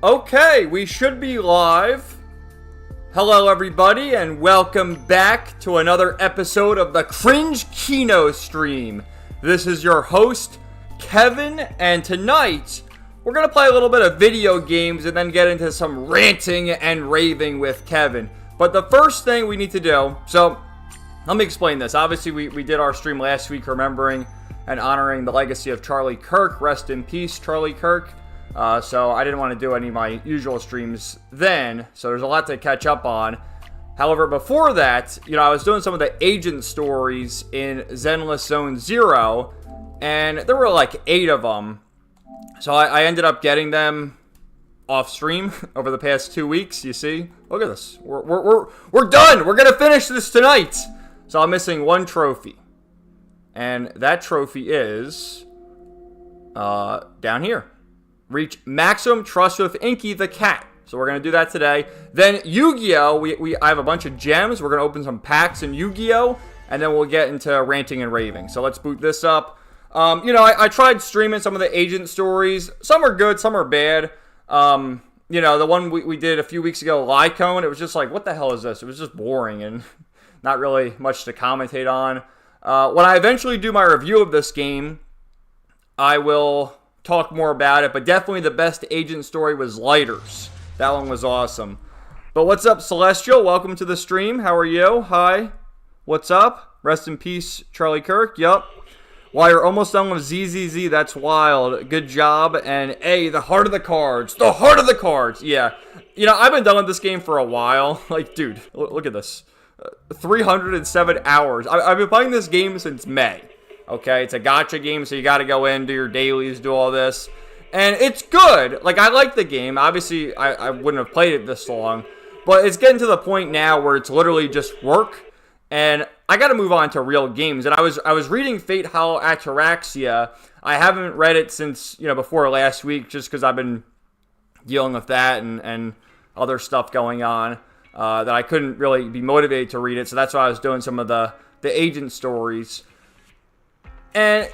Okay, we should be live. Hello everybody and welcome back to another episode of the Cringekino stream. This is your host, Kevin, and tonight we're going to play a little bit of video games and then get into some ranting and raving with Kevin. But the first thing we need to do, so let me explain this. Obviously we did our stream last week remembering and honoring the legacy of Charlie Kirk. Rest in peace, Charlie Kirk. So I didn't want to do any of my usual streams then, so there's a lot to catch up on. However, before that, I was doing some of the agent stories in Zenless Zone Zero, and there were like 8 of them. So I ended up getting them off stream over the past 2 weeks. You see, look at this. We're done. We're gonna finish this tonight. So I'm missing 1 trophy, and that trophy is down here. Reach maximum trust with Inky the cat. So we're going to do that today. Then Yu-Gi-Oh! I have a bunch of gems. We're going to open some packs in Yu-Gi-Oh! And then we'll get into ranting and raving. So let's boot this up. I tried streaming some of the agent stories. Some are good, some are bad. The one we did a few weeks ago, Lycone, it was just like, what the hell is this? It was just boring and not really much to commentate on. When I eventually do my review of this game, I will talk more about it, but definitely the best agent story was Lighters. That one was awesome. But what's up, Celestial? Welcome to the stream. How are you? Hi. What's up? Rest in peace, Charlie Kirk. Yup. While you're almost done with ZZZ, that's wild. Good job. And hey, the heart of the cards. The heart of the cards. Yeah. I've been done with this game for a while. Like, dude, look at this. 307 hours. I've been playing this game since May. Okay, it's a gacha game, so you got to go in, do your dailies, do all this. And it's good. Like, I like the game. Obviously, I wouldn't have played it this long. But it's getting to the point now where it's literally just work. And I got to move on to real games. And I was reading Fate Hollow Ataraxia. I haven't read it since, before last week, just because I've been dealing with that and other stuff going on that I couldn't really be motivated to read it. So that's why I was doing some of the agent stories. And,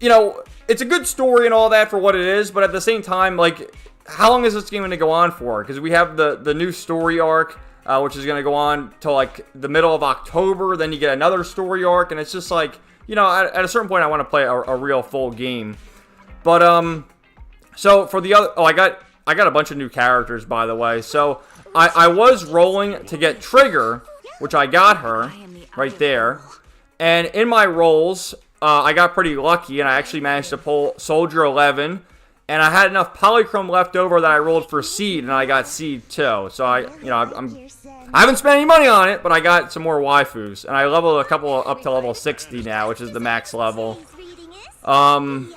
it's a good story and all that for what it is, but at the same time, like, how long is this game going to go on for? Because we have the new story arc, which is going to go on till, like, the middle of October, then you get another story arc, and it's just like, at a certain point, I want to play a real full game. But, so for the other, I got a bunch of new characters, by the way, so I was rolling to get Trigger, which I got her, right there, and in my rolls, I got pretty lucky, and I actually managed to pull Soldier 11, and I had enough Polychrome left over that I rolled for Seed, and I got Seed too. So I haven't spent any money on it, but I got some more waifus, and I leveled a couple up to level 60 now, which is the max level. So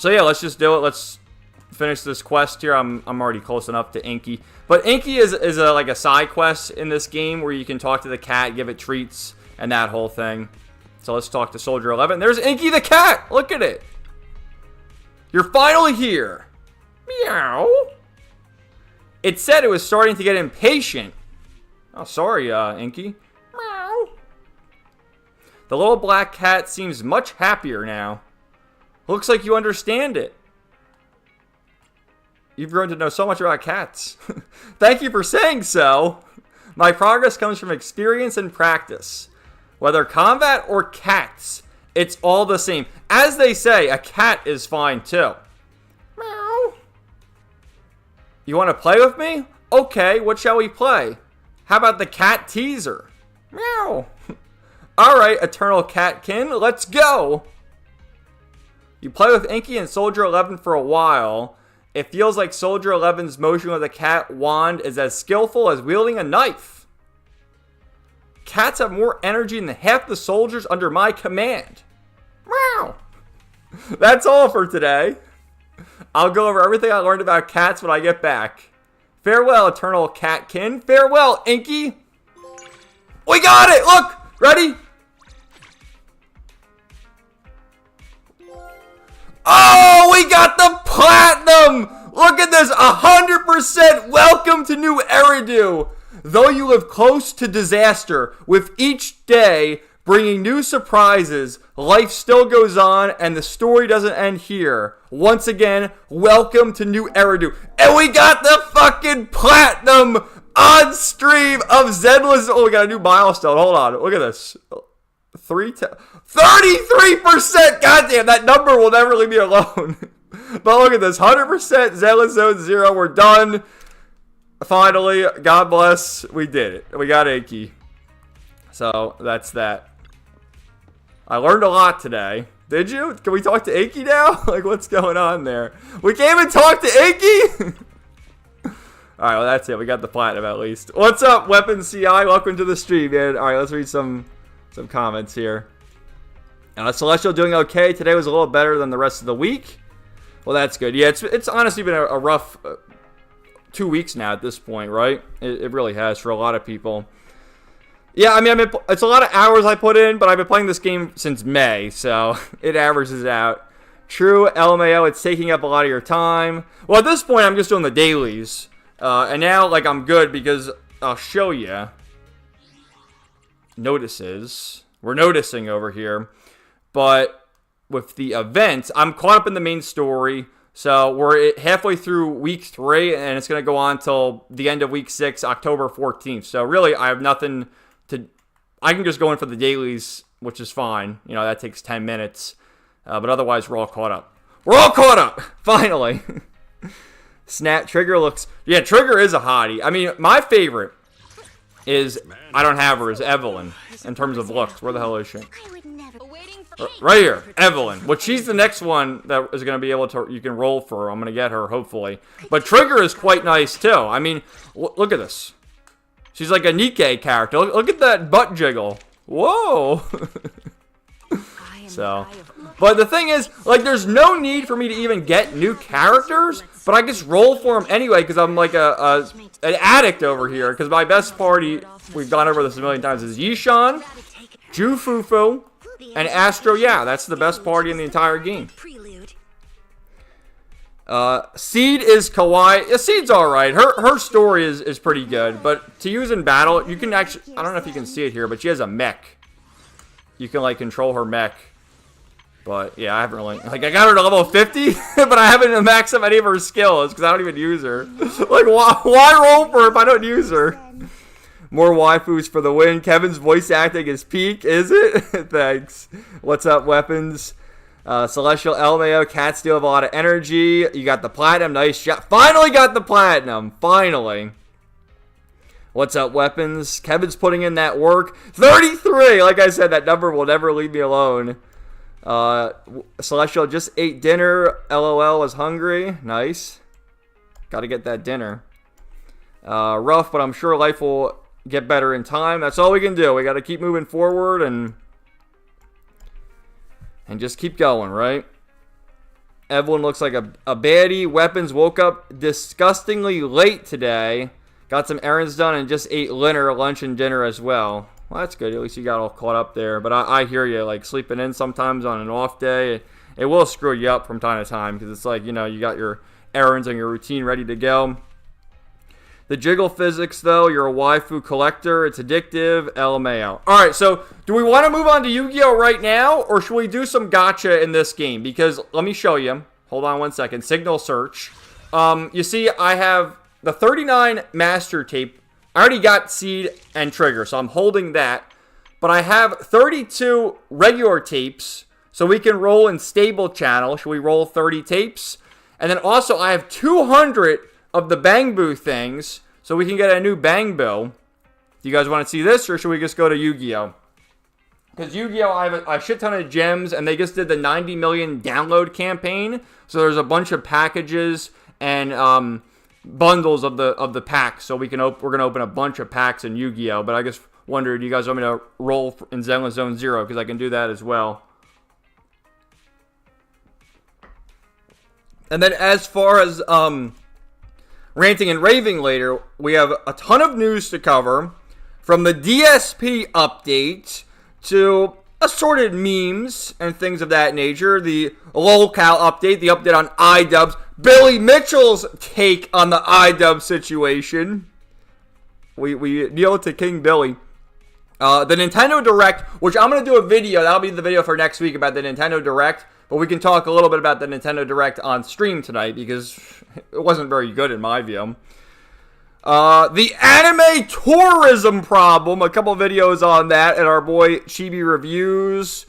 yeah, let's just do it. Let's finish this quest here. I'm already close enough to Inky, but Inky is like a side quest in this game where you can talk to the cat, give it treats, and that whole thing. So let's talk to Soldier 11. There's Inky the cat. Look at it. You're finally here. Meow. It said it was starting to get impatient. Oh, sorry, Inky. Meow. The little black cat seems much happier now. Looks like you understand it. You've grown to know so much about cats. Thank you for saying so. My progress comes from experience and practice. Whether combat or cats, it's all the same. As they say, a cat is fine too. Meow. You want to play with me? Okay, what shall we play? How about the cat teaser? Meow. Alright, Eternal Catkin, let's go. You play with Inky and Soldier 11 for a while. It feels like Soldier 11's motion with a cat wand is as skillful as wielding a knife. Cats have more energy than half the soldiers under my command. Meow. That's all for today. I'll go over everything I learned about cats when I get back. Farewell, Eternal Catkin. Farewell, Inky. We got it! Look! Ready? Oh, we got the platinum! Look at this, 100% welcome to New Eridu. Though you live close to disaster, with each day bringing new surprises. Life still goes on, and the story doesn't end here. Once again, welcome to New Eridu. And we got the fucking platinum on stream of Zenless. Oh, we got a new milestone. Hold on. Look at this. 33%. Goddamn, that number will never leave me alone. But look at this. 100% Zenless Zone Zero. We're done. Finally, God bless. We did it. We got Aki. So, that's that. I learned a lot today. Did you? Can we talk to Aki now? Like, what's going on there? We can't even talk to Aki? Alright, well, that's it. We got the platinum at least. What's up, Weapons CI? Welcome to the stream, man. Alright, let's read some comments here. Celestial doing okay. Today was a little better than the rest of the week. Well, that's good. Yeah, it's honestly been a rough 2 weeks now at this point, right? It really has for a lot of people. Yeah, I mean, it's a lot of hours I put in, but I've been playing this game since May, so it averages out. True, LMAO, it's taking up a lot of your time. Well, at this point, I'm just doing the dailies. And now, like, I'm good because I'll show you. Notices. We're noticing over here. But with the events, I'm caught up in the main story. So we're halfway through week 3, and it's going to go on till the end of week 6, October 14th. So really, I have nothing I can just go in for the dailies, which is fine. You know, that takes 10 minutes. But otherwise, we're all caught up. We're all caught up! Finally! Snap, Trigger looks... Yeah, Trigger is a hottie. I mean, my favorite is... I don't have her, is Evelyn. In terms of looks. Where the hell is she? Right here. Evelyn. Which she's the next one that is going to be able to... You can roll for her. I'm going to get her, hopefully. But Trigger is quite nice, too. I mean, look at this. She's like a Nikkei character. Look at that butt jiggle. Whoa. So, but the thing is, like, there's no need for me to even get new characters, but I just roll for them anyway because I'm like an addict over here. Because my best party, we've gone over this a million times, is Yishan, Jufufu, and Astro. Yeah, that's the best party in the entire game. Seed is kawaii. Yeah, Seed's alright. Her story is pretty good. But to use in battle, you can actually... I don't know if you can see it here, but she has a mech. You can, like, control her mech. But, yeah, I haven't really... Like, I got her to level 50, but I haven't maxed up any of her skills, because I don't even use her. Like, why roll for her if I don't use her? More waifus for the win. Kevin's voice acting is peak, is it? Thanks. What's up, Weapons? Celestial LMAO, Cat Steal have a lot of energy. You got the platinum, nice shot. Finally got the platinum, finally. What's up, Weapons? Kevin's putting in that work. 33, like I said, that number will never leave me alone. Celestial just ate dinner. LOL was hungry, nice. Got to get that dinner. Rough, but I'm sure life will get better in time. That's all we can do. We got to keep moving forward and just keep going, right? Evelyn looks like a baddie. Weapons woke up disgustingly late today. Got some errands done and just ate lunch and dinner as well. Well, that's good. At least you got all caught up there. But I hear you, like, sleeping in sometimes on an off day. It will screw you up from time to time because it's like, you know, you got your errands and your routine ready to go. The jiggle physics, though, you're a waifu collector. It's addictive. LMAO. All right, so do we want to move on to Yu-Gi-Oh right now, or should we do some gacha in this game? Because let me show you. Hold on one second. Signal search. You see, I have the 39 master tape. I already got Seed and Trigger, so I'm holding that. But I have 32 regular tapes, so we can roll in stable channel. Should we roll 30 tapes? And then also, I have 200 of the Bang Boo things, so we can get a new Bang Boo. Do you guys want to see this, or should we just go to Yu-Gi-Oh? Because Yu-Gi-Oh, I have a shit ton of gems, and they just did the 90 million download campaign. So there's a bunch of packages and bundles of the packs. So we're gonna open a bunch of packs in Yu-Gi-Oh. But I just wondered, do you guys want me to roll in Zenless Zone Zero? Because I can do that as well. And then as far as Ranting and Raving later, we have a ton of news to cover. From the DSP update to assorted memes and things of that nature. The lolcow update, the update on iDubbbz. Billy Mitchell's take on the iDubbbz situation. We kneel to King Billy. The Nintendo Direct, which I'm going to do a video, that'll be the video for next week about the Nintendo Direct, but we can talk a little bit about the Nintendo Direct on stream tonight, because it wasn't very good in my view. The anime tourism problem, a couple videos on that, and our boy Chibi Reviews.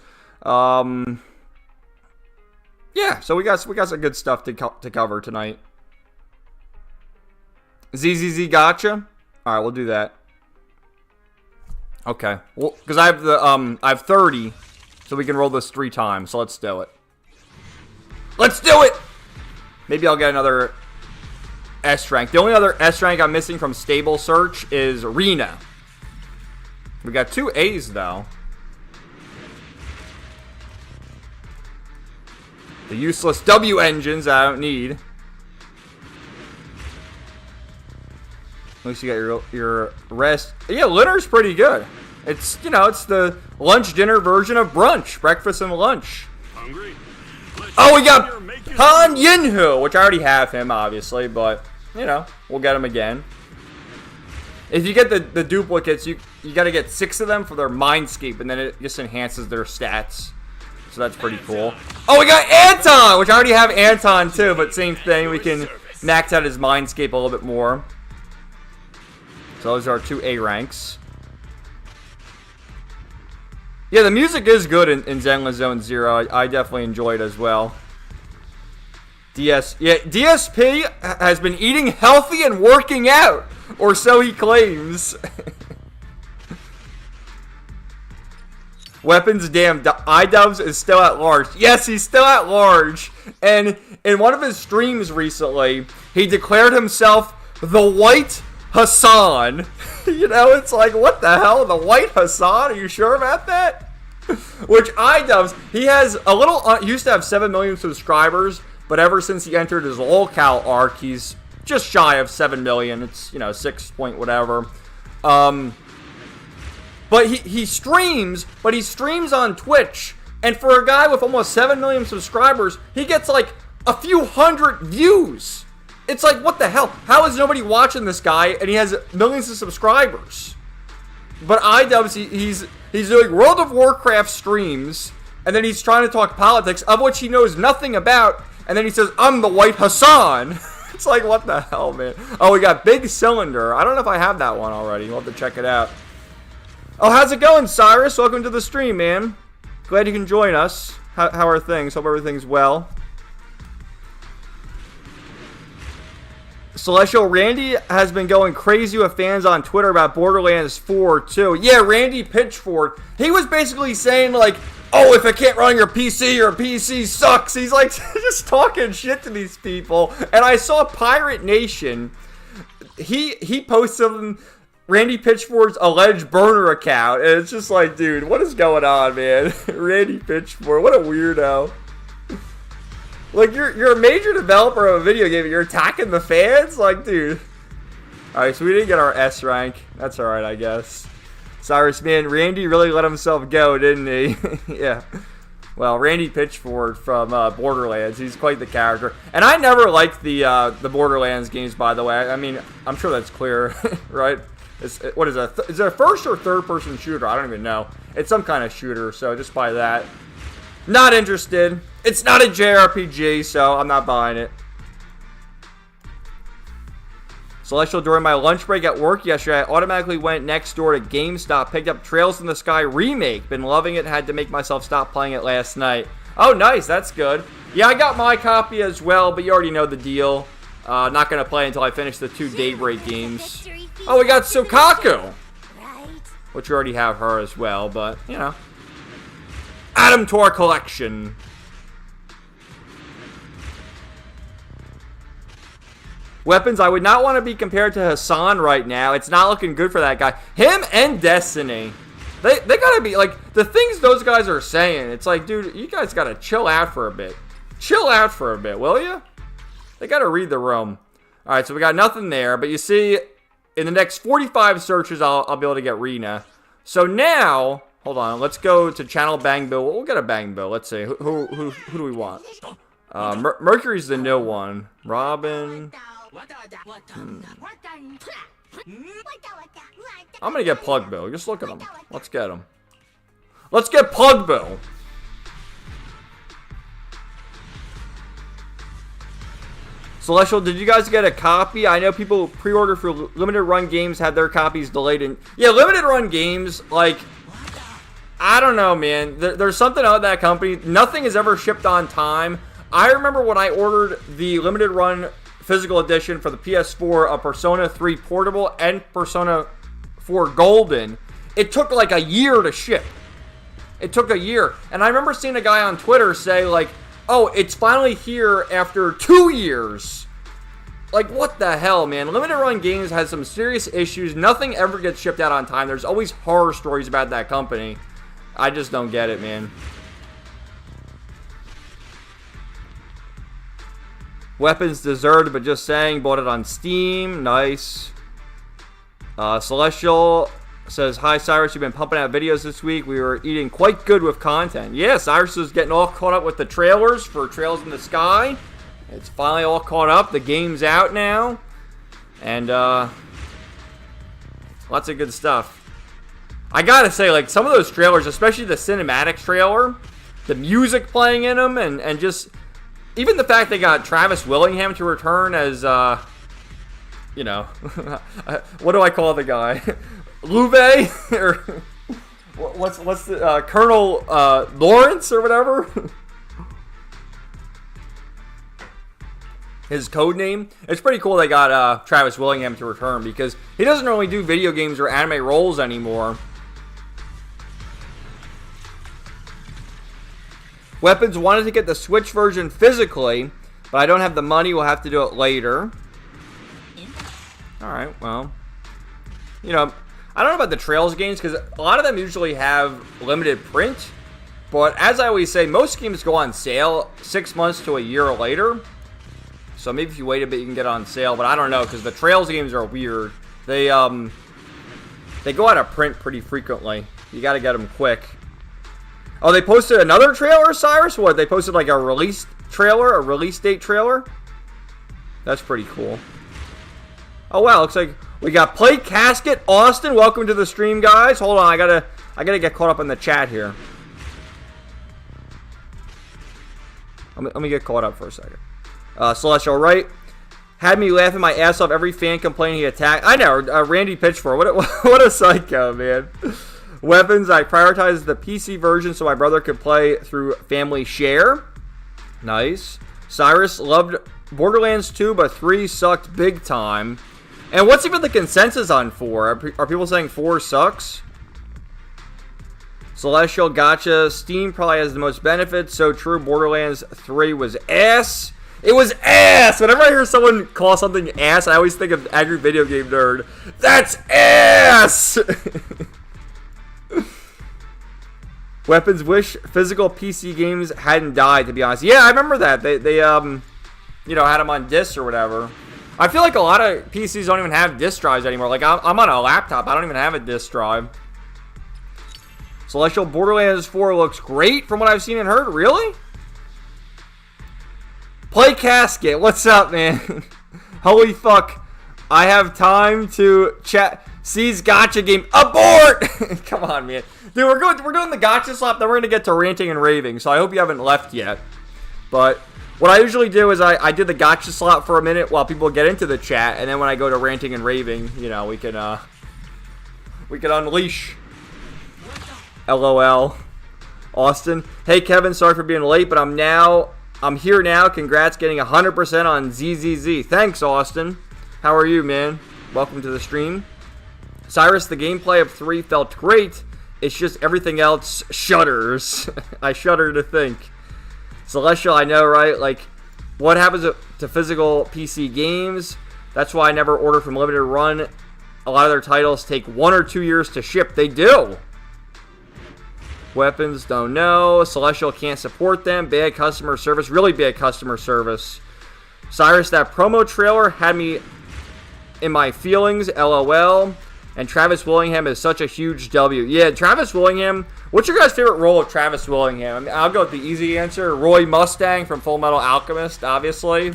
Yeah, so we got some good stuff to cover tonight. ZZZ Gotcha? Alright, we'll do that. Okay. Well, because I have 30, so we can roll this 3 times, so let's do it. Let's do it! Maybe I'll get another S rank. The only other S rank I'm missing from Stable Search is Rena. We got 2 A's, though. The useless W engines I don't need. At least you got your rest. Yeah, Litter's pretty good. It's, you know, it's the lunch dinner version of brunch. Breakfast and lunch. Hungry? Oh, we got Han Yinhu, which I already have him, obviously, but, you know, we'll get him again. If you get the duplicates, you got to get 6 of them for their Mindscape, and then it just enhances their stats. So that's pretty cool. Oh, we got Anton, which I already have Anton, too, but same thing. We can max out his Mindscape a little bit more. So those are 2 A ranks. Yeah, the music is good in Zenless Zone Zero. I definitely enjoy it as well. DSP has been eating healthy and working out, or so he claims. Weapons, damn, iDubbbz is still at large. Yes, he's still at large. And in one of his streams recently, he declared himself the White Hassan. You know, it's like, what the hell? The White Hassan? Are you sure about that? Which iDubbbz, he has a little, he used to have 7 million subscribers, but ever since he entered his lolcow arc, he's just shy of 7 million. It's, you know, 6 point whatever. But he streams, but he streams on Twitch, and for a guy with almost 7 million subscribers, he gets like a few hundred views. It's like, what the hell? How is nobody watching this guy, and he has millions of subscribers? But iDubbbz, he's doing World of Warcraft streams, and then he's trying to talk politics, of which he knows nothing about, and then he says, I'm the White Hassan. It's like, what the hell, man? Oh, we got Big Cylinder. I don't know if I have that one already. We'll have to check it out. Oh, how's it going, Cyrus? Welcome to the stream, man. Glad you can join us. How are things? Hope everything's well. Celestial Randy has been going crazy with fans on Twitter about Borderlands 4 too. Yeah, Randy Pitchford. He was basically saying like, oh, if it can't run your PC sucks. He's like just talking shit to these people. And I saw Pirate Nation. He posted Randy Pitchford's alleged burner account, and it's just like, dude, what is going on, man? Randy Pitchford, what a weirdo. Like, you're a major developer of a video game, and you're attacking the fans? Like, dude. Alright, so we didn't get our S rank. That's alright, I guess. Cyrus, man, Randy really let himself go, didn't he? Yeah. Well, Randy Pitchford from Borderlands, he's quite the character. And I never liked the Borderlands games, by the way. I mean, I'm sure that's clear, right? What is that? Is it a first or third person shooter? I don't even know. It's some kind of shooter, so just buy that. Not interested. It's not a JRPG, so I'm not buying it. Celestial, during my lunch break at work yesterday, I automatically went next door to GameStop, picked up Trails in the Sky Remake. Been loving it, had to make myself stop playing it last night. Oh, nice, that's good. Yeah, I got my copy as well, but you already know the deal. Not going to play until I finish the 2 Daybreak games. Oh, we got Sukaku! Which we already have her as well, but, you know. Add them to our collection. Weapons, I would not want to be compared to Hassan right now. It's not looking good for that guy. Him and Destiny. They gotta be, like, the things those guys are saying, it's like, dude, you guys gotta chill out for a bit. Chill out for a bit, will you? They gotta read the room. Alright, so we got nothing there, but you see, in the next 45 searches, I'll be able to get Rena. So now, hold on, let's go to Channel Bang Bill. We'll get a Bang Bill. Let's see, who do we want? Mercury's the new one. Robin. I'm gonna get Plugbill. Just look at him. Let's get him. Let's get Plugbill. Celestial, did you guys get a copy? I know people who pre-order for limited run games had their copies delayed. And yeah, limited run games, like, I don't know, man. There's something about that company. Nothing is ever shipped on time. I remember when I ordered the limited run physical edition for the PS4 of Persona 3 Portable and Persona 4 Golden, it took like a year to ship. It took a year. And I remember seeing a guy on Twitter say, like, oh, it's finally here after 2 years. Like, what the hell, man? Limited Run Games has some serious issues. Nothing ever gets shipped out on time. There's always horror stories about that company. I just don't get it, man. Weapons deserved, but just saying. Bought it on Steam. Nice. Celestial says, hi, Cyrus. You've been pumping out videos this week. We were eating quite good with content. Yeah, Cyrus is getting all caught up with the trailers for Trails in the Sky. It's finally all caught up. The game's out now. And, lots of good stuff. I gotta say, like, some of those trailers, especially the cinematics trailer, the music playing in them, and just, even the fact they got Travis Willingham to return as, you know, what do I call the guy? Louvet? Or what's the Colonel Lawrence or whatever? His code name. It's pretty cool they got Travis Willingham to return because he doesn't really do video games or anime roles anymore. Weapons wanted to get the Switch version physically, but I don't have the money. We'll have to do it later. Alright, well, you know, I don't know about the Trails games because a lot of them usually have limited print. But as I always say, most games go on sale 6 months to a year later. So maybe if you wait a bit, you can get it on sale. But I don't know because the Trails games are weird. They go out of print pretty frequently. You got to get them quick. Oh, they posted another trailer, Cyrus? What? They posted like a release trailer, a release date trailer? That's pretty cool. Oh wow, looks like we got Play Casket Austin. Welcome to the stream, guys. Hold on, I gotta get caught up in the chat here. Let me get caught up for a second. Celestial, right? Had me laughing my ass off. Every fan complaining he attacked. I know, Randy Pitchford. What a psycho, man. Weapons, I prioritized the PC version so my brother could play through Family Share. Nice. Cyrus loved Borderlands 2, but 3 sucked big time. And what's even the consensus on 4? Are people saying 4 sucks? Celestial, gotcha. Steam probably has the most benefits. So true, Borderlands 3 was ass. It was ass! Whenever I hear someone call something ass, I always think of Angry Video Game Nerd. That's ass! Weapons, wish physical PC games hadn't died, to be honest. Yeah, I remember that. They you know, had them on discs or whatever. I feel like a lot of PCs don't even have disk drives anymore. Like, I'm on a laptop. I don't even have a disk drive. Celestial, Borderlands 4 looks great from what I've seen and heard. Really? Play Casket. What's up, man? Holy fuck. I have time to chat. C's gotcha game. Abort! Come on, man. Dude, we're doing the gotcha slap, then we're going to get to ranting and raving, so I hope you haven't left yet. But what I usually do is I did the gotcha slot for a minute while people get into the chat, and then when I go to ranting and raving, you know, we can unleash. LOL. Austin. Hey, Kevin, sorry for being late, but I'm here now. Congrats getting 100% on ZZZ. Thanks, Austin. How are you, man? Welcome to the stream. Cyrus, the gameplay of 3 felt great. It's just everything else shudders. I shudder to think. Celestial, I know, right? Like, what happens to physical PC games? That's why I never order from Limited Run. A lot of their titles take 1 or 2 years to ship. They do. Weapons, don't know. Celestial can't support them. Bad customer service. Really bad customer service. Cyrus, that promo trailer had me in my feelings. LOL. And Travis Willingham is such a huge W. Yeah, Travis Willingham. What's your guys' favorite role of Travis Willingham? I mean, I'll go with the easy answer. Roy Mustang from Full Metal Alchemist, obviously.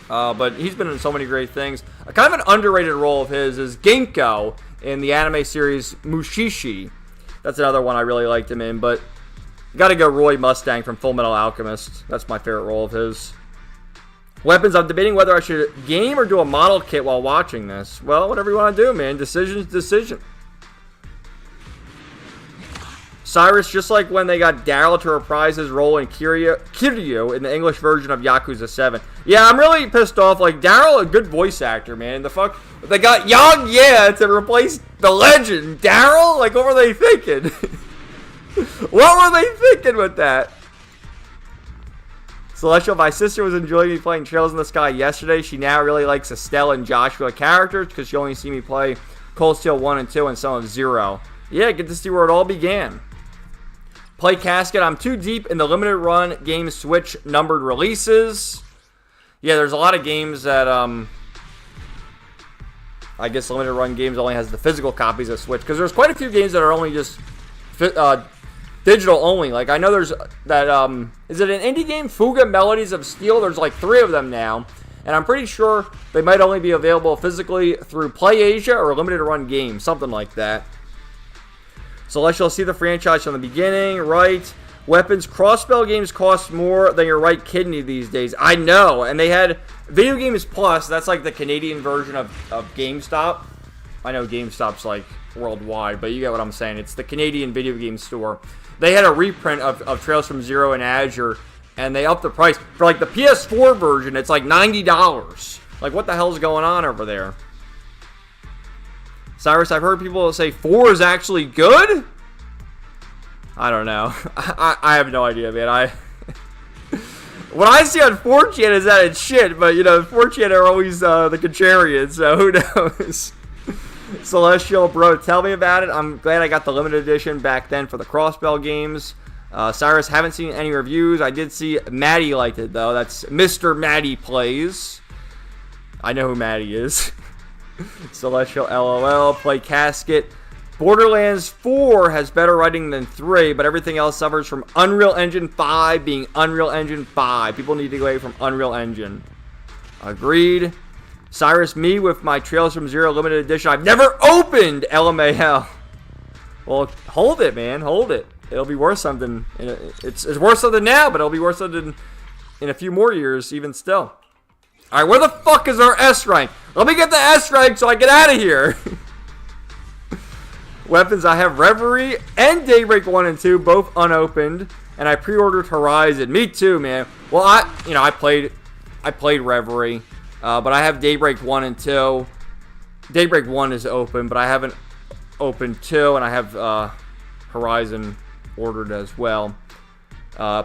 But he's been in so many great things. A kind of an underrated role of his is Ginkgo in the anime series Mushishi. That's another one I really liked him in, but gotta go Roy Mustang from Full Metal Alchemist. That's my favorite role of his. Weapons, I'm debating whether I should game or do a model kit while watching this. Well, whatever you want to do, man. Decision. Cyrus, just like when they got Daryl to reprise his role in Kiryu in the English version of Yakuza 7. Yeah, I'm really pissed off. Like, Daryl, a good voice actor, man. They got Yang Ye to replace the legend. Daryl? Like, what were they thinking? What were they thinking with that? Celestial, my sister was enjoying me playing Trails in the Sky yesterday. She now really likes Estelle and Joshua characters because she only seen me play Cold Steel 1 and 2 and some of Zero. Yeah, get to see where it all began. Play Casket. I'm too deep in the limited run game Switch numbered releases. Yeah, there's a lot of games that, I guess limited run games only has the physical copies of Switch. Because there's quite a few games that are only just digital only. Like, I know there's that, is it an indie game? Fuga Melodies of Steel? There's like 3 of them now. And I'm pretty sure they might only be available physically through PlayAsia or limited run games. Something like that. Celestial, see the franchise from the beginning, right? Weapons, crossbell games cost more than your right kidney these days. I know, and they had Video Games Plus. That's like the Canadian version of GameStop. I know GameStop's like worldwide, but you get what I'm saying. It's the Canadian video game store. They had a reprint of Trails from Zero and Azure, and they upped the price. For like the PS4 version, it's like $90. Like, what the hell's going on over there? Cyrus, I've heard people say 4 is actually good? I don't know. I have no idea, man. What I see on 4chan is that it's shit, but, you know, 4chan are always the contrarians, so who knows? Celestial, bro, tell me about it. I'm glad I got the limited edition back then for the crossbell games. Cyrus, haven't seen any reviews. I did see Maddie liked it, though. That's Mr. Maddie Plays. I know who Maddie is. Celestial, LOL. Play Casket. Borderlands 4 has better writing than 3, but everything else suffers from Unreal Engine 5 being Unreal Engine 5. People need to go away from Unreal Engine. Agreed. Cyrus, me with my Trails from Zero limited edition. I've never opened LMAL. Well, hold it, man. Hold it. It'll be worth something. It's worth something now, but it'll be worth something in a few more years, even still. Alright, where the fuck is our S rank? Let me get the S rank so I get out of here. Weapons, I have Reverie and Daybreak 1 and 2, both unopened. And I pre-ordered Horizon. Me too, man. Well, I played Reverie. But I have Daybreak 1 and 2. Daybreak 1 is open, but I haven't opened 2. And I have Horizon ordered as well.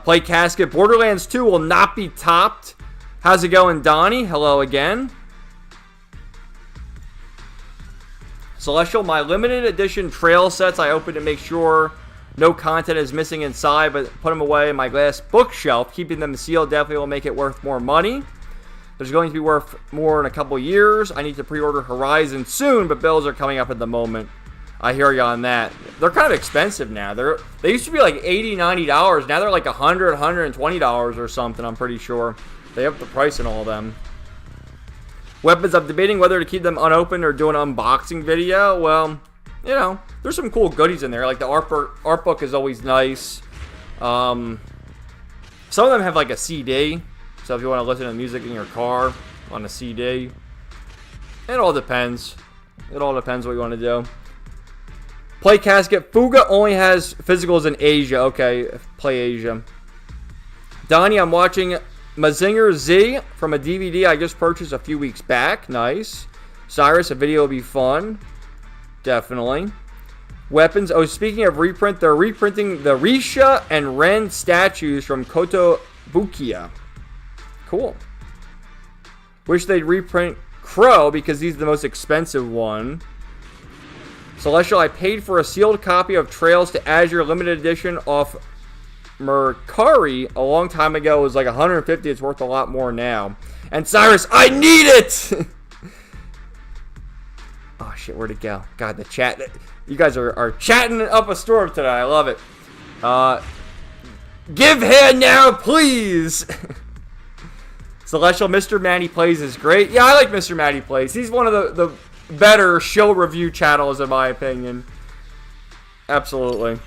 Play Casket. Borderlands 2 will not be topped. How's it going, Donnie? Hello again. Celestial, my limited edition trail sets I opened to make sure no content is missing inside, but put them away in my glass bookshelf. Keeping them sealed definitely will make it worth more money. There's going to be worth more in a couple years. I need to pre-order Horizon soon, but bills are coming up at the moment. I hear you on that. They're kind of expensive now. They used to be like $80, $90. Now they're like $100, $120 or something, I'm pretty sure. They up the price in all of them. Weapons, I'm debating whether to keep them unopened or do an unboxing video. Well, you know, there's some cool goodies in there. Like the art book is always nice. Some of them have like a CD. So if you want to listen to music in your car on a CD. It all depends. It all depends what you want to do. Play Casket. Fuga only has physicals in Asia. Okay, Play Asia. Donnie, I'm watching Mazinger Z from a DVD I just purchased a few weeks back. Nice. Cyrus, a video will be fun. Definitely. Weapons. Oh, speaking of reprint, they're reprinting the Risha and Ren statues from Kotobukiya. Cool. Wish they'd reprint Crow because he's the most expensive one. Celestial, I paid for a sealed copy of Trails to Azure limited edition off Mercari a long time ago. It was like $150. It's worth a lot more now. And Cyrus, I need it! Oh shit, where'd it go? God, the chat. You guys are chatting up a storm today. I love it. Give hand now, please! Celestial, Mr. Manny Plays is great. Yeah, I like Mr. Manny Plays. He's one of the better show review channels, in my opinion. Absolutely.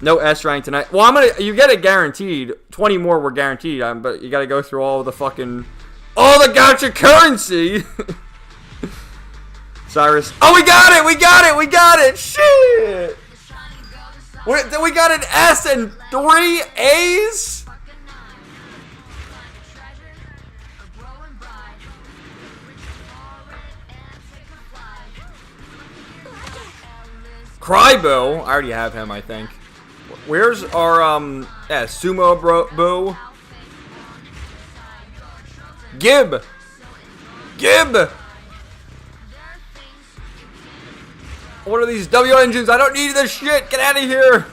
No S rank tonight. Well, you get it guaranteed. 20 more were guaranteed, but you got to go through all the gacha currency. Cyrus. Oh, we got it. Shit. We got an S and 3 A's. Crybo, I already have him, I think. Where's our, Sumo Boo? Gib! What are these W engines? I don't need this shit! Get out of here!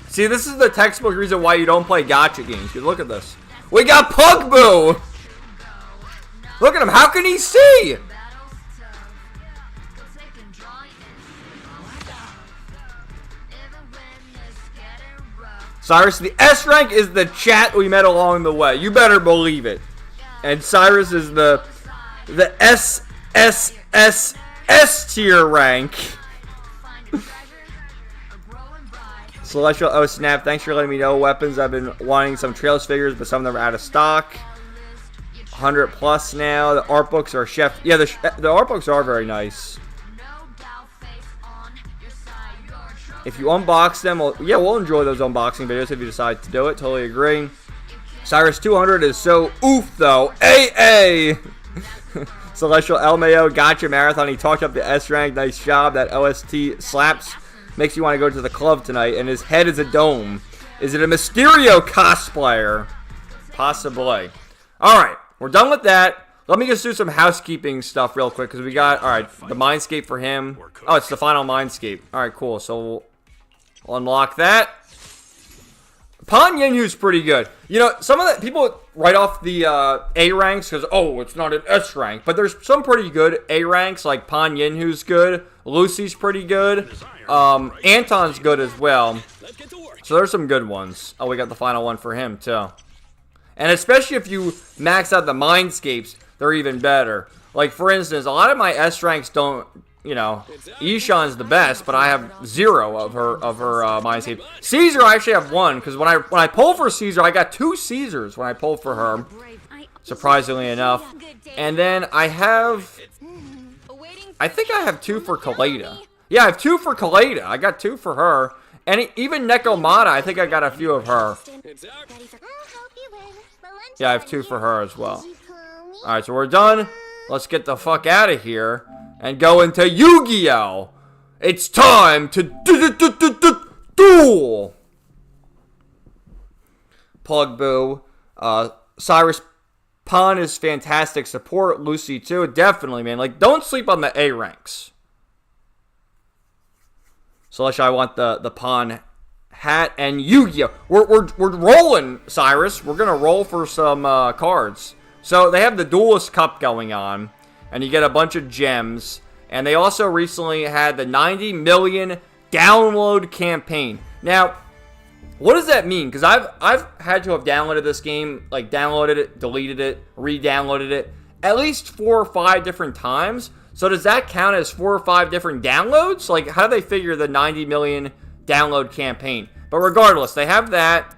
See, this is the textbook reason why you don't play gacha games. Look at this. We got Pugboo! Look at him, how can he see? Cyrus, the S rank is the chat we met along the way. You better believe it. And Cyrus is the S tier rank. Celestial, oh snap, thanks for letting me know. Weapons, I've been wanting some Trails figures, but some of them are out of stock. 100 plus now. The art books are chef. Yeah, the art books are very nice. If you unbox them, yeah, we'll enjoy those unboxing videos if you decide to do it. Totally agree. Cyrus 200 is so oof, though. AA! Celestial LMAO, gotcha marathon. He talked up the S rank. Nice job. That OST slaps. Makes you want to go to the club tonight. And his head is a dome. Is it a Mysterio cosplayer? Possibly. Alright, we're done with that. Let me just do some housekeeping stuff real quick. Because we got, alright, the Mindscape for him. Oh, it's the final Mindscape. Alright, cool. So we'll unlock that. Pan Yenhu's pretty good. You know, some of the people write off the A ranks because, oh, it's not an S rank. But there's some pretty good A ranks, like Pan Yenhu's good. Lucy's pretty good. Anton's good as well. So there's some good ones. Oh, we got the final one for him, too. And especially if you max out the Mindscapes, they're even better. Like, for instance, a lot of my S ranks don't, you know, Ishan's the best, but I have 0 of her Mindscape. Caesar, I actually have 1, because when I pull for Caesar, I got 2 Caesars when I pulled for her, surprisingly enough. And then I think I have 2 for Kaleda. Yeah, I have 2 for Kaleda. I got 2 for her. And even Nekomata, I think I got a few of her. Yeah, I have 2 for her as well. Alright, so we're done. Let's get the fuck out of here and go into Yu-Gi-Oh! It's time to duel! Pugboo. Cyrus Pan is fantastic support. Lucy too. Definitely, man. Like, don't sleep on the A ranks. Celestia, I want the Pan hat and Yu-Gi-Oh! We're rolling, Cyrus. We're gonna roll for some cards. So they have the Duelist Cup going on, and you get a bunch of gems. And they also recently had the 90 million download campaign. Now, what does that mean? Because I've had to have downloaded this game, like downloaded it, deleted it, re-downloaded it, at least 4 or 5 different times. So does that count as 4 or 5 different downloads? Like, how do they figure the 90 million download campaign? But regardless, they have that.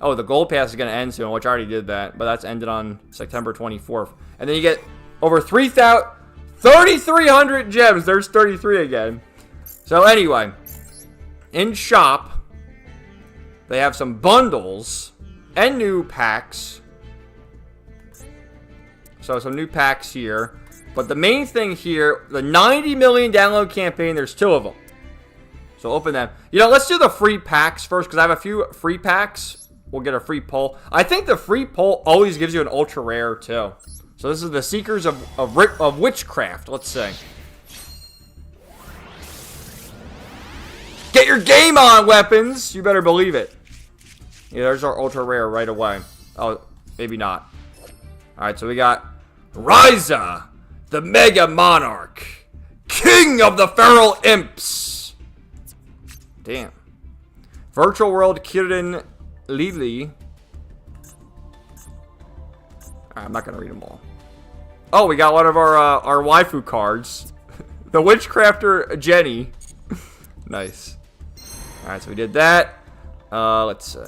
Oh, the Gold Pass is going to end soon, which I already did that. But that's ended on September 24th. And then you get over 3,300 gems. There's 33 again. So anyway, in shop, they have some bundles and new packs. So some new packs here. But the main thing here, the 90 million download campaign, there's 2 of them. So open them. You know, let's do the free packs first, because I have a few free packs. We'll get a free pull. I think the free pull always gives you an ultra rare, too. So this is the Seekers of Witchcraft. Let's see. Get your game on, weapons! You better believe it. Yeah, there's our ultra rare right away. Oh, maybe not. Alright, so we got Ryza, the Mega Monarch, King of the Feral Imps. Damn. Virtual World Kirin Lili. Alright, I'm not gonna read them all. Oh, we got one of our waifu cards. The Witchcrafter Jenny. Nice. Alright, so we did that. Let's see.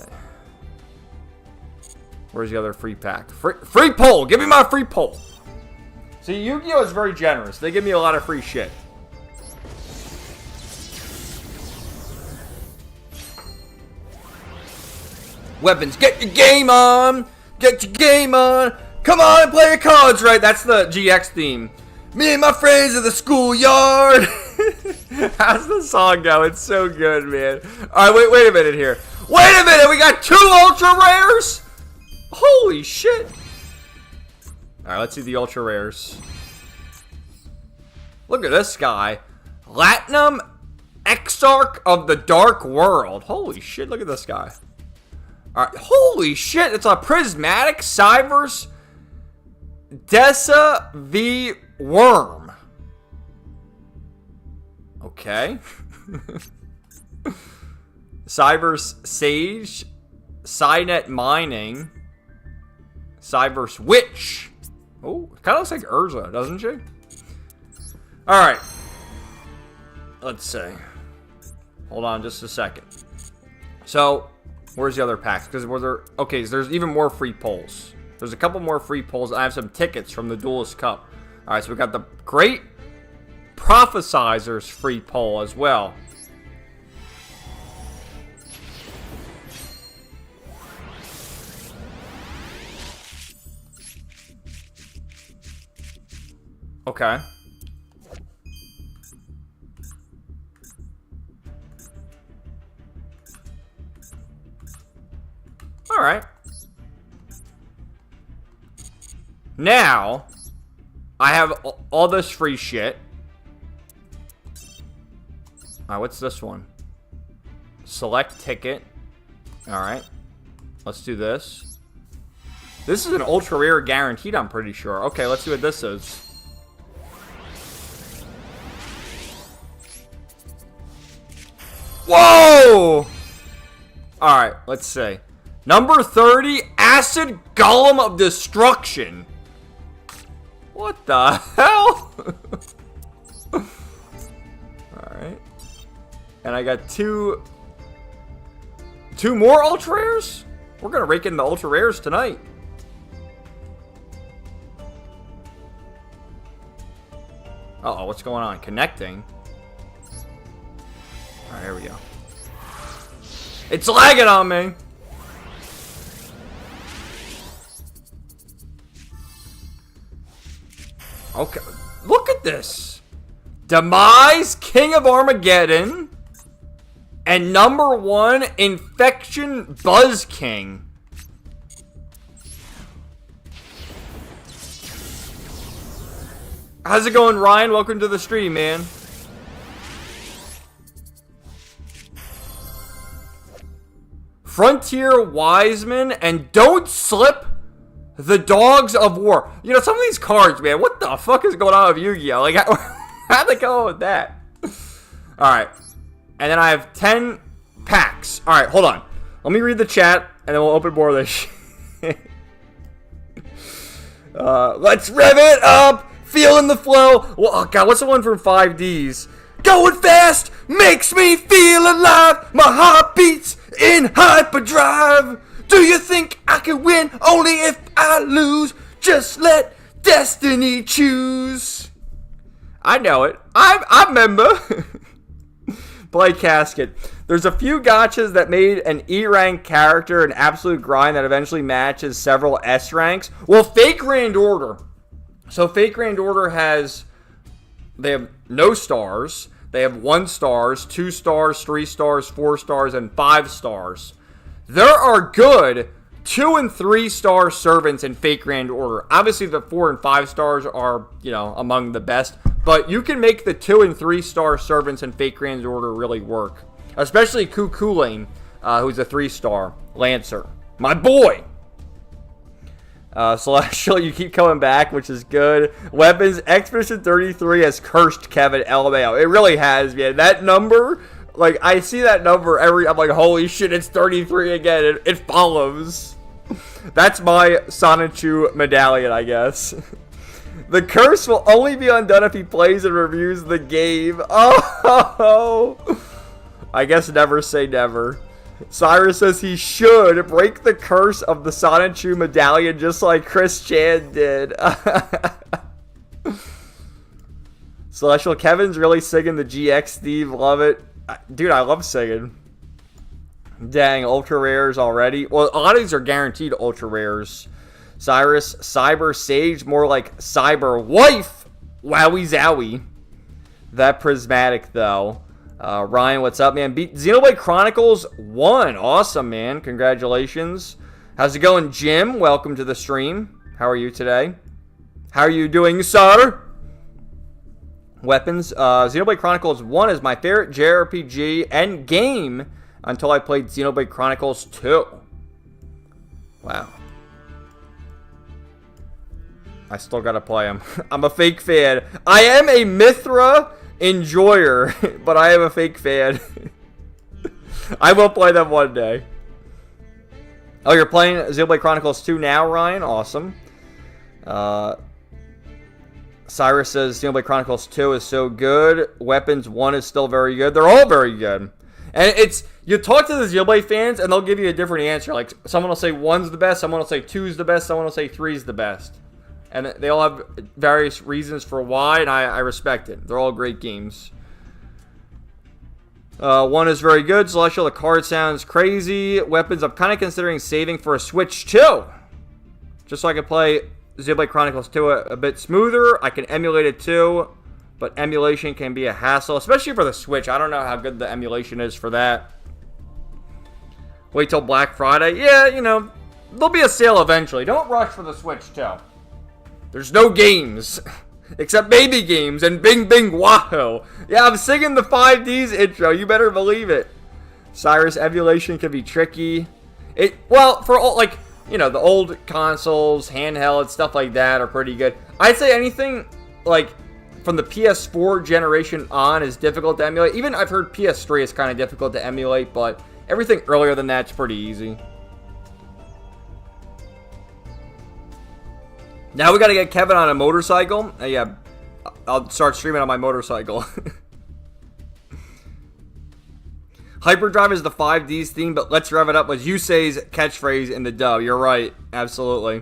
Where's the other free pack? Free poll! Give me my free poll! See, Yu-Gi-Oh! Is very generous. They give me a lot of free shit. Weapons, get your game on! Get your game on! Come on and play your cards right! That's the GX theme. Me and my friends in the schoolyard! How's the song go? It's so good, man. Alright, wait a minute here. Wait a minute! We got 2 ultra rares? Holy shit! Alright, let's see the ultra rares. Look at this guy. Latinum Exarch of the Dark World. Holy shit, look at this guy. Alright, holy shit, it's a prismatic Cyberse Dessa V Worm. Okay. Cyberse Sage, Cynet Mining, Cyberse Witch. Oh, kind of looks like Urza, doesn't she? Alright. Let's see. Hold on just a second. So, where's the other packs? Because were there... Okay, so there's even more free polls. There's a couple more free polls. I have some tickets from the Duelist Cup. Alright, so we got the Great Prophesizers free poll as well. Okay. Alright. Now, I have all this free shit. Alright, what's this one? Select ticket. Alright. Let's do this. This is an ultra rare guaranteed, I'm pretty sure. Okay, let's see what this is. Whoa! Alright, let's see. Number 30, Acid Golem of Destruction. What the hell? Alright. And I got two more ultra rares? We're gonna rake in the ultra rares tonight. Uh-oh, what's going on? Connecting. Alright, here we go. It's lagging on me. Okay, look at this. Demise, King of Armageddon, and number 1, Infection Buzz King. How's it going, Ryan? Welcome to the stream, man. Frontier Wiseman and Don't Slip the Dogs of War. You know, some of these cards, man, what the fuck is going on with Yu-Gi-Oh? Like, how'd they come up with that? Alright. And then I have 10 packs. Alright, hold on. Let me read the chat, and then we'll open more of this shit. Let's rev it up! Feeling the flow! Well, oh god, what's the one from 5Ds? Going fast makes me feel alive. My heart beats in hyperdrive. Do you think I can win only if I lose? Just let destiny choose. I know it. I remember. Play Casket. There's a few gachas that made an E rank character an absolute grind that eventually matches several S ranks. Well, Fake Grand Order. So Fake Grand Order they have no stars. They have 1 stars, 2 stars, 3 stars, 4 stars, and 5 stars. There are good 2 and 3 star servants in Fake Grand Order. Obviously, the 4 and 5 stars are, you know, among the best. But you can make the 2 and 3 star servants in Fake Grand Order really work. Especially Kukulane, who's a 3-star Lancer. My boy! Celestial, you keep coming back, which is good. Weapons, Expedition 33 has cursed Kevin LMAO. It really has, man. That number, like, I see that number I'm like, holy shit, it's 33 again. It follows. That's my Sonichu medallion, I guess. The curse will only be undone if he plays and reviews the game. Oh! I guess never say never. Cyrus says he should break the curse of the Sonichu medallion just like Chris Chan did. Celestial Kevin's really singing the GX Steve. Love it. Dude, I love singing. Dang, ultra rares already. Well, a lot of these are guaranteed ultra rares. Cyrus, Cyber Sage, more like Cyber Wife. Wowie Zowie. That prismatic, though. Ryan, what's up, man? Beat Xenoblade Chronicles 1. Awesome, man. Congratulations. How's it going, Jim? Welcome to the stream. How are you today? How are you doing, sir? Weapons. Xenoblade Chronicles 1 is my favorite JRPG and game until I played Xenoblade Chronicles 2. Wow. I still gotta play them. I'm a fake fan. I am a Mithra enjoyer, but I am a fake fan. I will play them one day. Oh, you're playing Xenoblade Chronicles 2 now, Ryan? Awesome. Cyrus says Xenoblade Chronicles 2 is so good. Weapons 1 is still very good. They're all very good. And it's, you talk to the Xenoblade fans and they'll give you a different answer. Like, someone will say 1's the best, someone will say 2's the best, someone will say 3's the best. And they all have various reasons for why, and I respect it. They're all great games. 1 is very good. Celestial, the card sounds crazy. Weapons, I'm kind of considering saving for a Switch 2. Just so I can play Xenoblade Chronicles 2 a bit smoother. I can emulate it too, but emulation can be a hassle, especially for the Switch. I don't know how good the emulation is for that. Wait till Black Friday. Yeah, you know, there'll be a sale eventually. Don't rush for the Switch 2. There's no games. Except baby games and Bing Bing Wahoo. Yeah, I'm singing the 5Ds intro. You better believe it. Cyrus, emulation can be tricky. Well, for all, like, you know, the old consoles, handheld, stuff like that are pretty good. I'd say anything, like, from the PS4 generation on is difficult to emulate. Even I've heard PS3 is kind of difficult to emulate, but everything earlier than that's pretty easy. Now we gotta get Kevin on a motorcycle. Yeah, I'll start streaming on my motorcycle. Hyperdrive is the 5Ds theme, but Let's Rev It Up was Yusei's catchphrase in the dub. You're right, absolutely.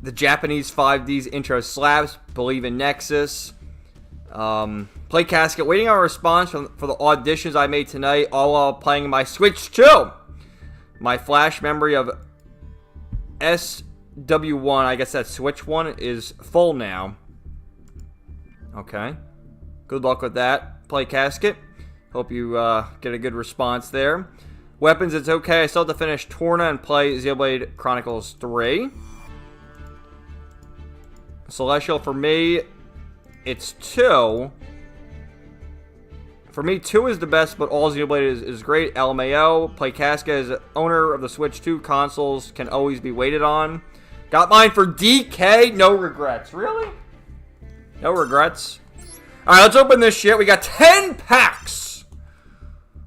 The Japanese 5Ds intro slaps. Believe in Nexus. Play Casket. Waiting on a response for the auditions I made tonight, all while playing my Switch 2. My flash memory of SW1, I guess that's Switch 1, is full now. Okay. Good luck with that. Play Casket. Hope you get a good response there. Weapons, it's okay. I still have to finish Torna and play Xenoblade Chronicles 3. Celestial, for me, it's 2. For me, 2 is the best, but all Xenoblade is great. LMAO. Play Casca as owner of the Switch 2 consoles can always be waited on. Got mine for DK. No regrets. Really? No regrets. Alright, let's open this shit. We got 10 packs.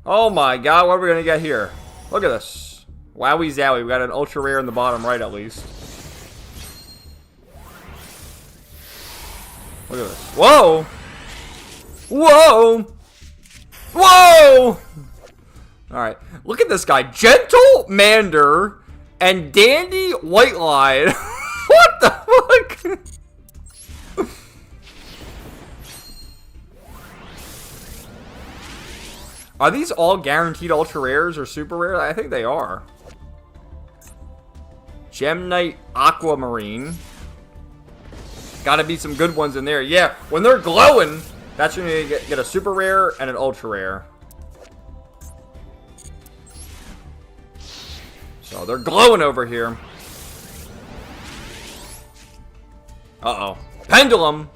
Oh my god, what are we going to get here? Look at this. Wowie Zowie. We got an ultra rare in the bottom right, at least. Look at this. Whoa! Whoa! Whoa! Alright, look at this guy. Gentle Mander and Dandy Whiteline. What the fuck? Are these all guaranteed ultra rares or super rare? I think they are. Gem Knight Aquamarine. Gotta be some good ones in there. Yeah, when they're glowing, that's when you get a super rare and an ultra rare. So they're glowing over here. Uh-oh. Pendulum.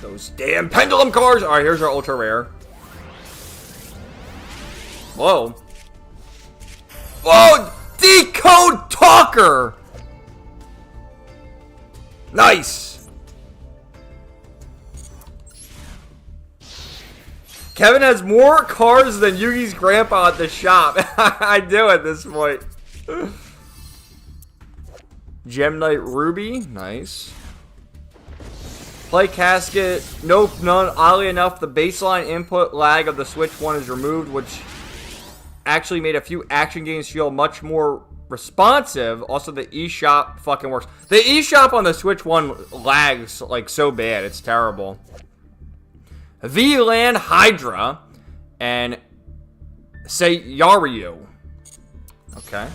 Those damn pendulum cards. Alright, here's our ultra rare. Whoa. Whoa! Decode Talker! Nice! Kevin has more cards than Yugi's grandpa at the shop. I do at this point. Gem Knight Ruby. Nice. Play Casket. Nope, none. Oddly enough, the baseline input lag of the Switch 1 is removed, which actually made a few action games feel much more responsive. Also, the eShop fucking works. The eShop on the Switch 1 lags like so bad. It's terrible. V-Land Hydra and say Yaryu. Okay.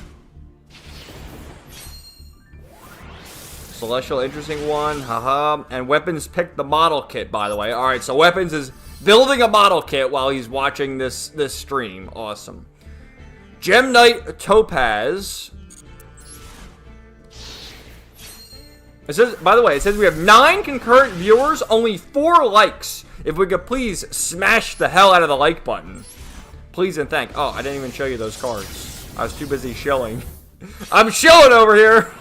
Celestial, interesting one. Haha. And Weapons picked the model kit, by the way. Alright, so Weapons is building a model kit while he's watching this stream. Awesome. Gem Knight Topaz. It says, by the way, it says we have 9 concurrent viewers, only 4 likes. If we could please smash the hell out of the like button. Please and thank. Oh, I didn't even show you those cards. I was too busy shilling. I'm shilling over here.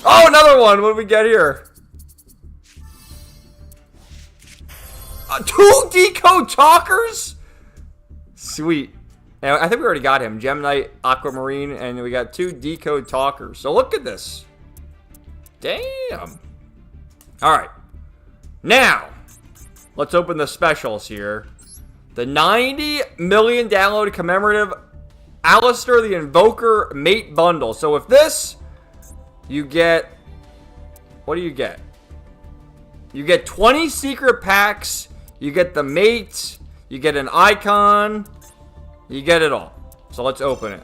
Oh, another one. What do we get here? 2 decode talkers? Sweet. And I think we already got him. Gem Knight, Aquamarine, and we got 2 decode talkers. So look at this. Damn. Alright. Now, let's open the specials here. The 90 million download commemorative Alistair the Invoker Mate Bundle. So with this, you get... What do you get? You get 20 secret packs. You get the mate. You get an icon. You get it all. So let's open it.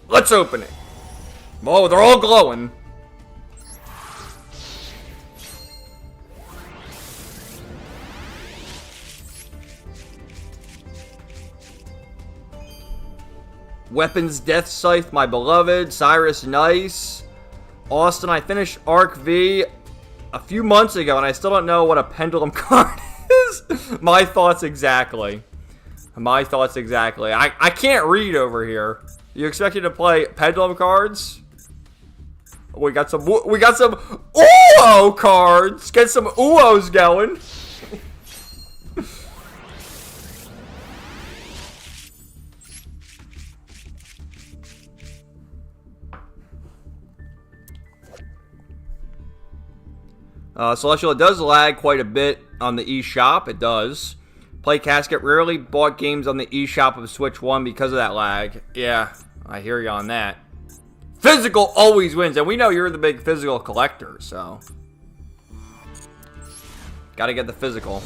Let's open it. Oh, they're all glowing. Weapons Death Scythe, my beloved. Cyrus, nice. Austin, I finished Arc V a few months ago, and I still don't know what a pendulum card is. My thoughts exactly. My thoughts exactly. I can't read over here. You expect me to play pendulum cards? We got some Uo cards. Get some Uos going. Celestial, it does lag quite a bit on the eShop. It does. Play Casket rarely bought games on the eShop of Switch 1 because of that lag. Yeah, I hear you on that. Physical always wins, and we know you're the big physical collector, so. Gotta get the physical.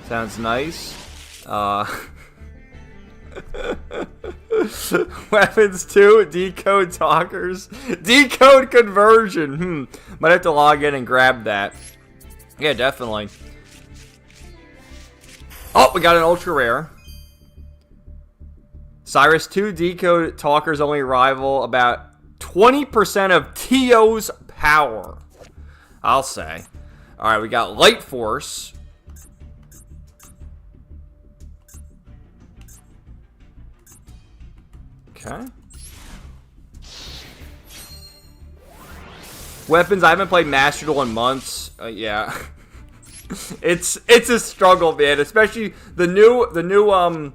Sounds nice. Weapons 2, decode talkers. Decode conversion. Might have to log in and grab that. Yeah, definitely. Oh, we got an ultra rare. Cyrus 2, decode talkers only rival about 20% of Tio's power. I'll say. Alright, we got Light Force. Okay. Weapons, I haven't played Master Duel in months. Yeah. it's a struggle, man. Especially the new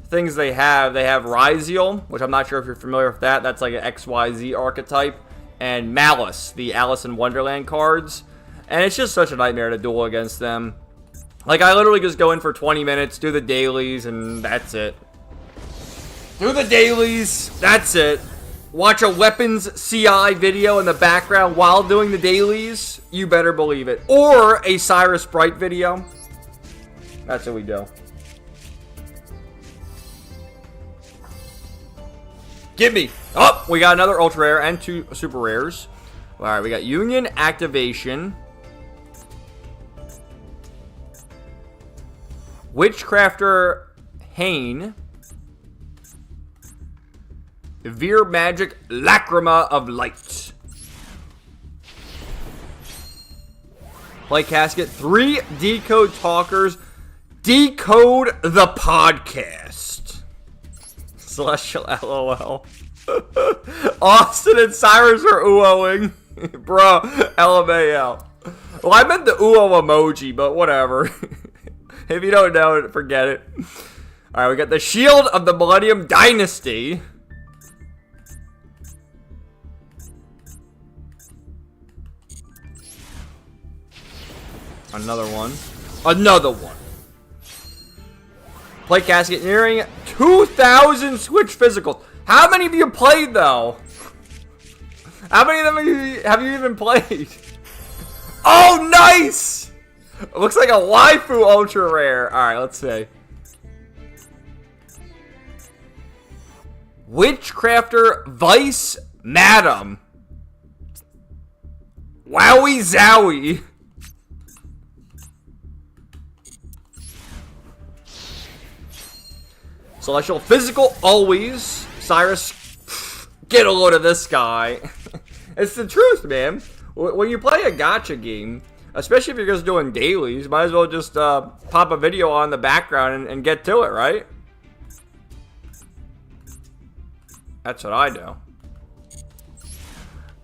things they have. They have Ryziel, which I'm not sure if you're familiar with that. That's like an XYZ archetype. And Malice, the Alice in Wonderland cards. And it's just such a nightmare to duel against them. Like, I literally just go in for 20 minutes, do the dailies, and that's it. Do the dailies, that's it. Watch a weapons CI video in the background while doing the dailies. You better believe it. Or a Cyrus Bright video. That's what we do. Give me. Oh, we got another ultra rare and 2 super rares. Alright, we got Union Activation. Witchcrafter Hane. Veer Magic Lacrima of Light. Play Casket. 3 decode talkers. Decode the podcast. Celestial LOL. Austin and Cyrus are oohing. Bro, LMAO. Well, I meant the Uo emoji, but whatever. If you don't know it, forget it. Alright, we got the Shield of the Millennium Dynasty. Another one. Another one. Play casket nearing 2,000 Switch physicals. How many of you played, though? How many of them have you even played? Oh, nice! It looks like a waifu ultra rare. Alright, let's see. Witchcrafter Vice Madam. Wowie Zowie. Celestial Physical Always. Cyrus, get a load of this guy. It's the truth, man. When you play a gacha game, especially if you're just doing dailies, might as well just pop a video on the background and get to it, right? That's what I do.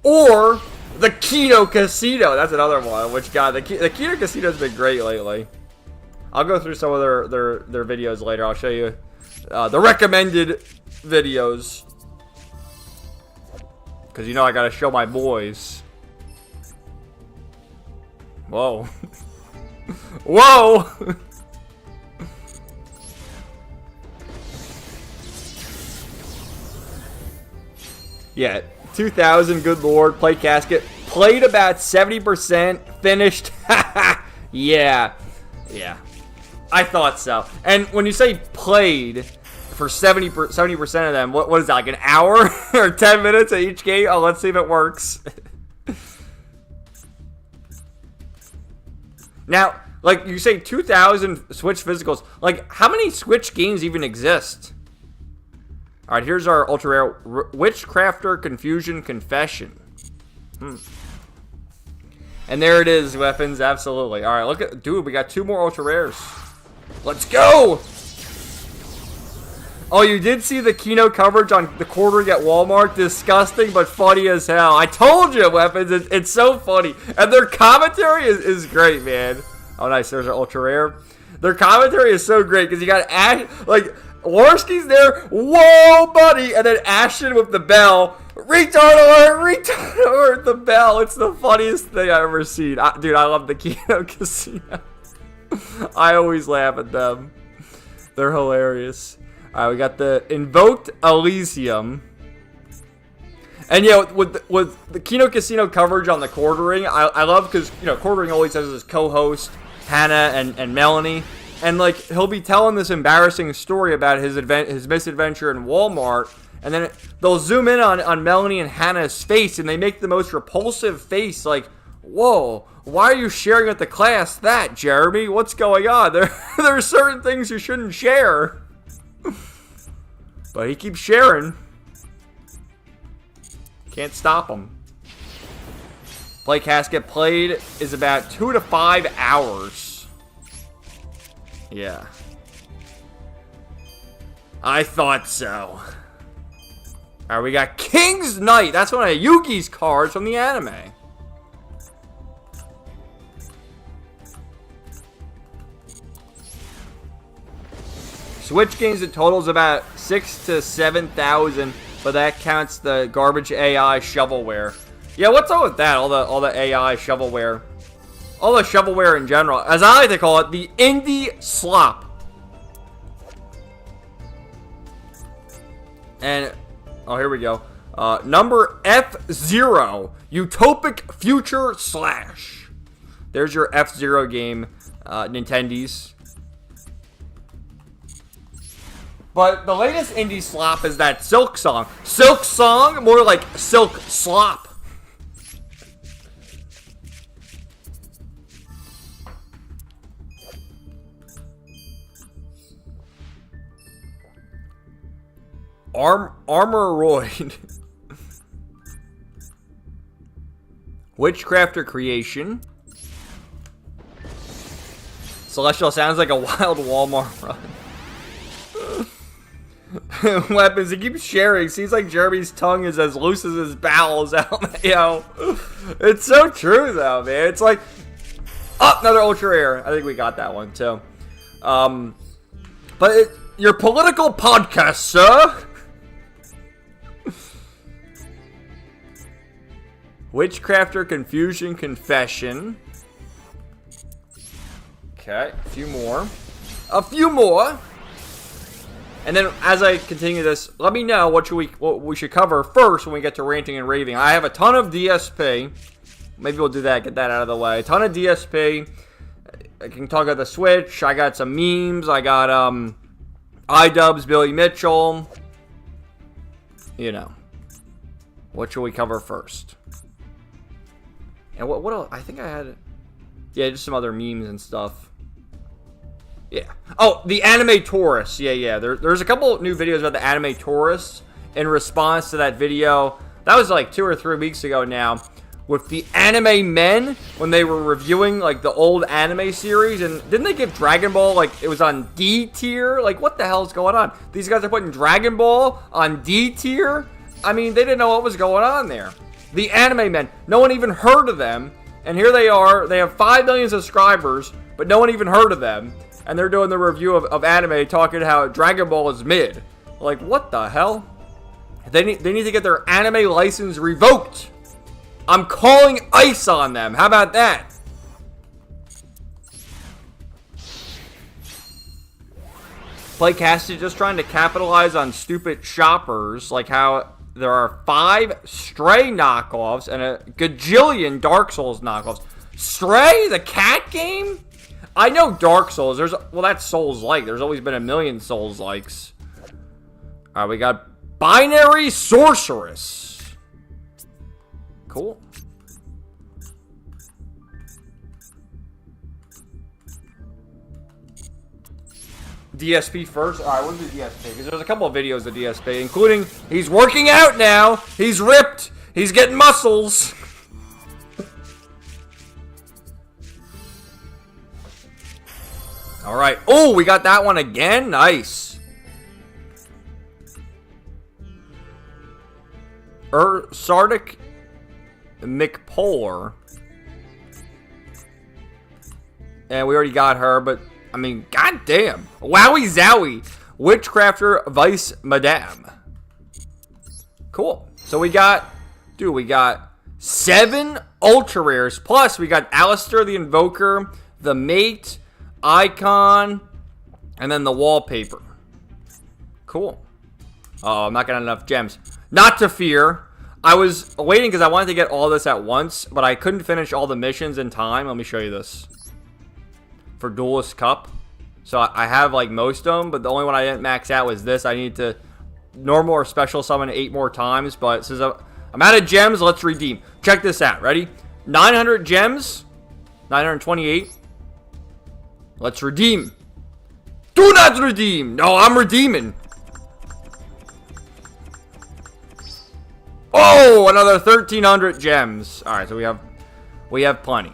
Or the Kino Casino. That's another one. Which, God, the Kino Casino's been great lately. I'll go through some of their videos later. I'll show you the recommended videos. Because you know I gotta show my boys. Whoa. Whoa! Yeah, 2,000, good lord. Play casket. Played about 70%. Finished. Yeah. Yeah. I thought so. And when you say played for 70% of them, what is that, like an hour or 10 minutes at each game? Oh, let's see if it works. Now, like you say 2,000 Switch physicals. Like, how many Switch games even exist? Alright, here's our ultra rare Witchcrafter Confusion Confession. And there it is, weapons, absolutely. Alright, look at, dude, we got 2 more ultra rares. Let's go! Oh, you did see the Kino coverage on the quartering at Walmart? Disgusting, but funny as hell. I told you, weapons, it's so funny. And their commentary is great, man. Oh, nice, there's our ultra rare. Their commentary is so great, because you got Ash, like, Warski's there, whoa, buddy, and then Ashton with the bell. Retard alert, the bell. It's the funniest thing I've ever seen. Dude, I love the Kino Casino. I always laugh at them. They're hilarious. Alright, we got the Invoked Elysium. And yeah, with the Kino Casino coverage on the quartering, I love because, you know, quartering always has his co-host, Hannah and Melanie. And, like, he'll be telling this embarrassing story about his misadventure in Walmart. And then they'll zoom in on Melanie and Hannah's face, and they make the most repulsive face, like, whoa, why are you sharing with the class that, Jeremy? What's going on? There are certain things you shouldn't share. But he keeps sharing. Can't stop him. Play casket played is about 2 to 5 hours. Yeah. I thought so. Alright, we got King's Knight. That's one of Yugi's cards from the anime. Switch games, it totals about 6,000 to 7,000, but that counts the garbage AI shovelware. Yeah, what's up with that? All the AI shovelware, all the shovelware in general, as I like to call it, the indie slop. And oh, here we go. Number F0, Utopic Future Slash. There's your F0 game, Nintendies. But the latest indie slop is that Silk Song. Silk Song? More like Silk Slop. Armoroid. Witchcrafter Creation. Celestial sounds like a wild Walmart run. Weapons. He keeps sharing. Seems like Jeremy's tongue is as loose as his bowels. Yo, it's so true though, man. It's like, oh, another ultra rare. I think we got that one too. But your political podcast, sir. Witchcrafter, Confusion, Confession. Okay, a few more. A few more. And then as I continue this, let me know what we should cover first when we get to Ranting and Raving. I have a ton of DSP. Maybe we'll do that, get that out of the way. A ton of DSP. I can talk about the Switch. I got some memes. I got iDubbbz, Billy Mitchell. You know. What should we cover first? And what else? I think I had... Yeah, just some other memes and stuff. Yeah. Oh, the anime tourists. Yeah. There's a couple new videos about the anime tourists in response to that video. That was like 2 or 3 weeks ago now. With the anime men, when they were reviewing like the old anime series. And didn't they give Dragon Ball, like it was on D tier? Like what the hell's going on? These guys are putting Dragon Ball on D tier? I mean, they didn't know what was going on there. The anime men. No one even heard of them. And here they are. They have 5 million subscribers, but no one even heard of them. And they're doing the review of anime, talking how Dragon Ball is mid. Like, what the hell? They need to get their anime license revoked. I'm calling ICE on them. How about that? Playcast is just trying to capitalize on stupid shoppers, like how there are 5 Stray knockoffs and a gajillion Dark Souls knockoffs. Stray, the cat game? I know Dark Souls. Well, that's Souls-like. There's always been a million Souls-likes. All right, we got Binary Sorceress. Cool. DSP first. All right, we'll do DSP because there's a couple of videos of DSP, including he's working out now. He's ripped. He's getting muscles. All right. Oh, we got that one again. Nice. Sardic McPolar. And we already got her, but I mean, goddamn. Wowie Zowie. Witchcrafter Vice Madame. Cool. So we got 7 ultra rares. Plus, we got Alistair the Invoker, the Mate, Icon, and then the wallpaper. Cool. Oh, I'm not getting enough gems. Not to fear. I was waiting because I wanted to get all this at once, but I couldn't finish all the missions in time. Let me show you this. For Duelist Cup. So I have like most of them, but the only one I didn't max out was this. I need to normal or special summon 8 more times, but since I'm out of gems, let's redeem. Check this out. Ready? 900 gems. 928. Let's redeem. Do not redeem. No, I'm redeeming. Oh, another 1,300 gems. All right, so we have plenty.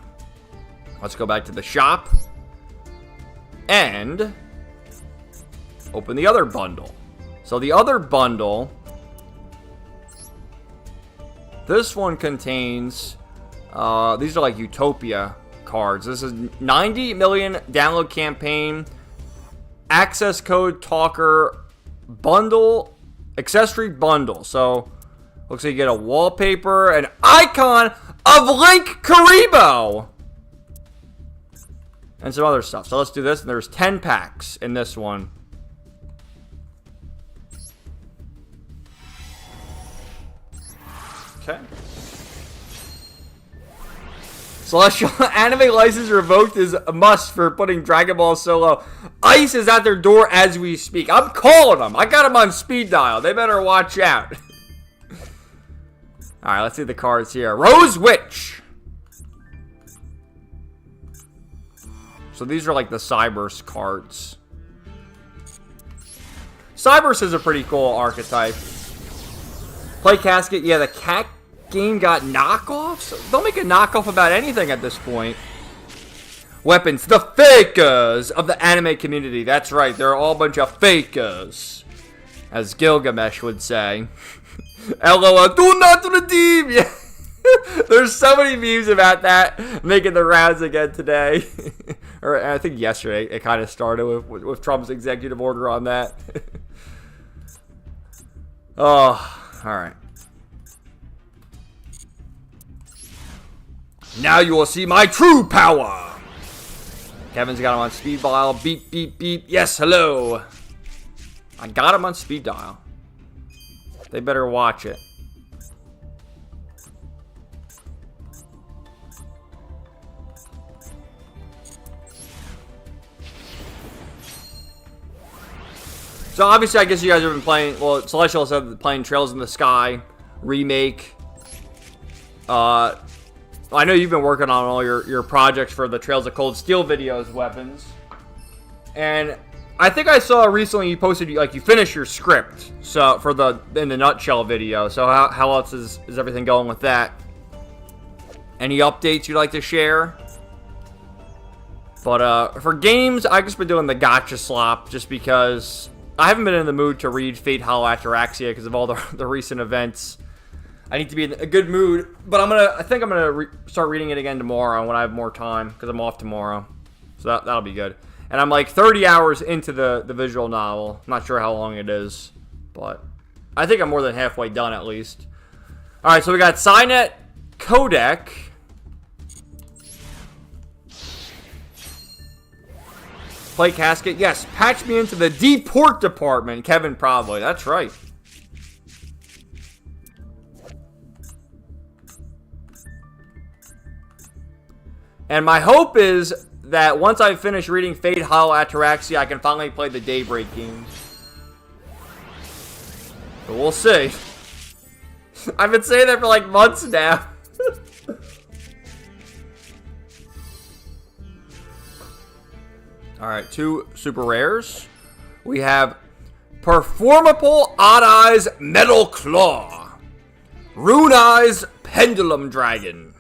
Let's go back to the shop and open the other bundle. So the other bundle, this one contains, these are like Utopia cards. This is 90 million download campaign, access code talker bundle, accessory bundle. So looks like you get a wallpaper, an icon of Link Karibo, and some other stuff. So let's do this. And there's 10 packs in this one. Okay. Celestial anime license revoked is a must for putting Dragon Ball solo. ICE is at their door as we speak. I'm calling them. I got them on speed dial. They better watch out. Alright, let's see the cards here. Rose Witch. So these are like the Cybers cards. Cybers is a pretty cool archetype. Play Casket. Yeah, the cat game got knockoffs? Don't make a knockoff about anything at this point. Weapons. The fakers of the anime community. That's right. They're all a bunch of fakers. as Gilgamesh would say. LOL, do not redeem! Yeah. There's so many memes about that making the rounds again today. Or I think yesterday it kind of started with Trump's executive order on that. Oh, alright. Now you will see my true power! Kevin's got him on speed dial. Beep, beep, beep. Yes, hello! I got him on speed dial. They better watch it. So obviously, I guess you guys have been playing. Well, Celestial said playing Trails in the Sky remake. I know you've been working on all your projects for the Trails of Cold Steel videos, weapons, and I think I saw recently you posted like you finished your script. So for the in the nutshell video. So how else is everything going with that? Any updates you'd like to share? But for games, I've just been doing the gotcha slop just because I haven't been in the mood to read Fate Hollow Ataraxia because of all the recent events. I need to be in a good mood, but I think I'm gonna start reading it again tomorrow when I have more time because I'm off tomorrow, so that'll be good. And I'm like 30 hours into the visual novel. I'm not sure how long it is, but I think I'm more than halfway done at least. All right, so we got Cynet Codec. Play casket. Yes, patch me into the deport department. Kevin probably. That's right. And my hope is that once I finish reading Fate Hollow Ataraxia, I can finally play the Daybreak games. But we'll see. I've been saying that for like months now. Alright, 2 super rares. We have Performable Odd Eyes Metal Claw. Rune Eyes Pendulum Dragon.